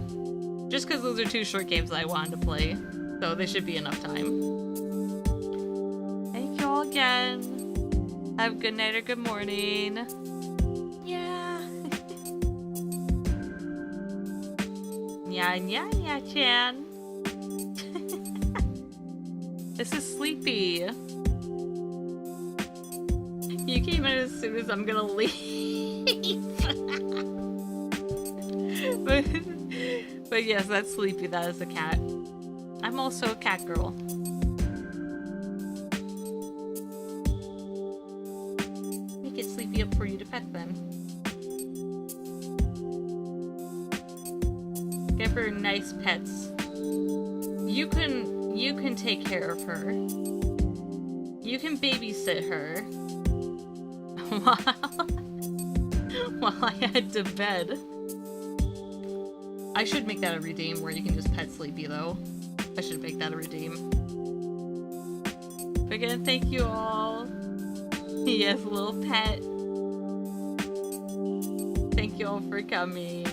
Just because those are 2 short games that I wanted to play, so they should be enough time. Thank you all again. Have a good night or good morning. Yeah. Yeah, Chan. This is Sleepy. You came in as soon as I'm gonna leave. But yes, that's Sleepy. That is a cat. I'm also a cat girl. Make it Sleepy up for you to pet then. Give her nice pets. You can take care of her. You can babysit her. While I head to bed. I should make that a redeem where you can just pet Sleepy though. I should make that a redeem. But again, thank you all. Yes, little pet. Thank you all for coming.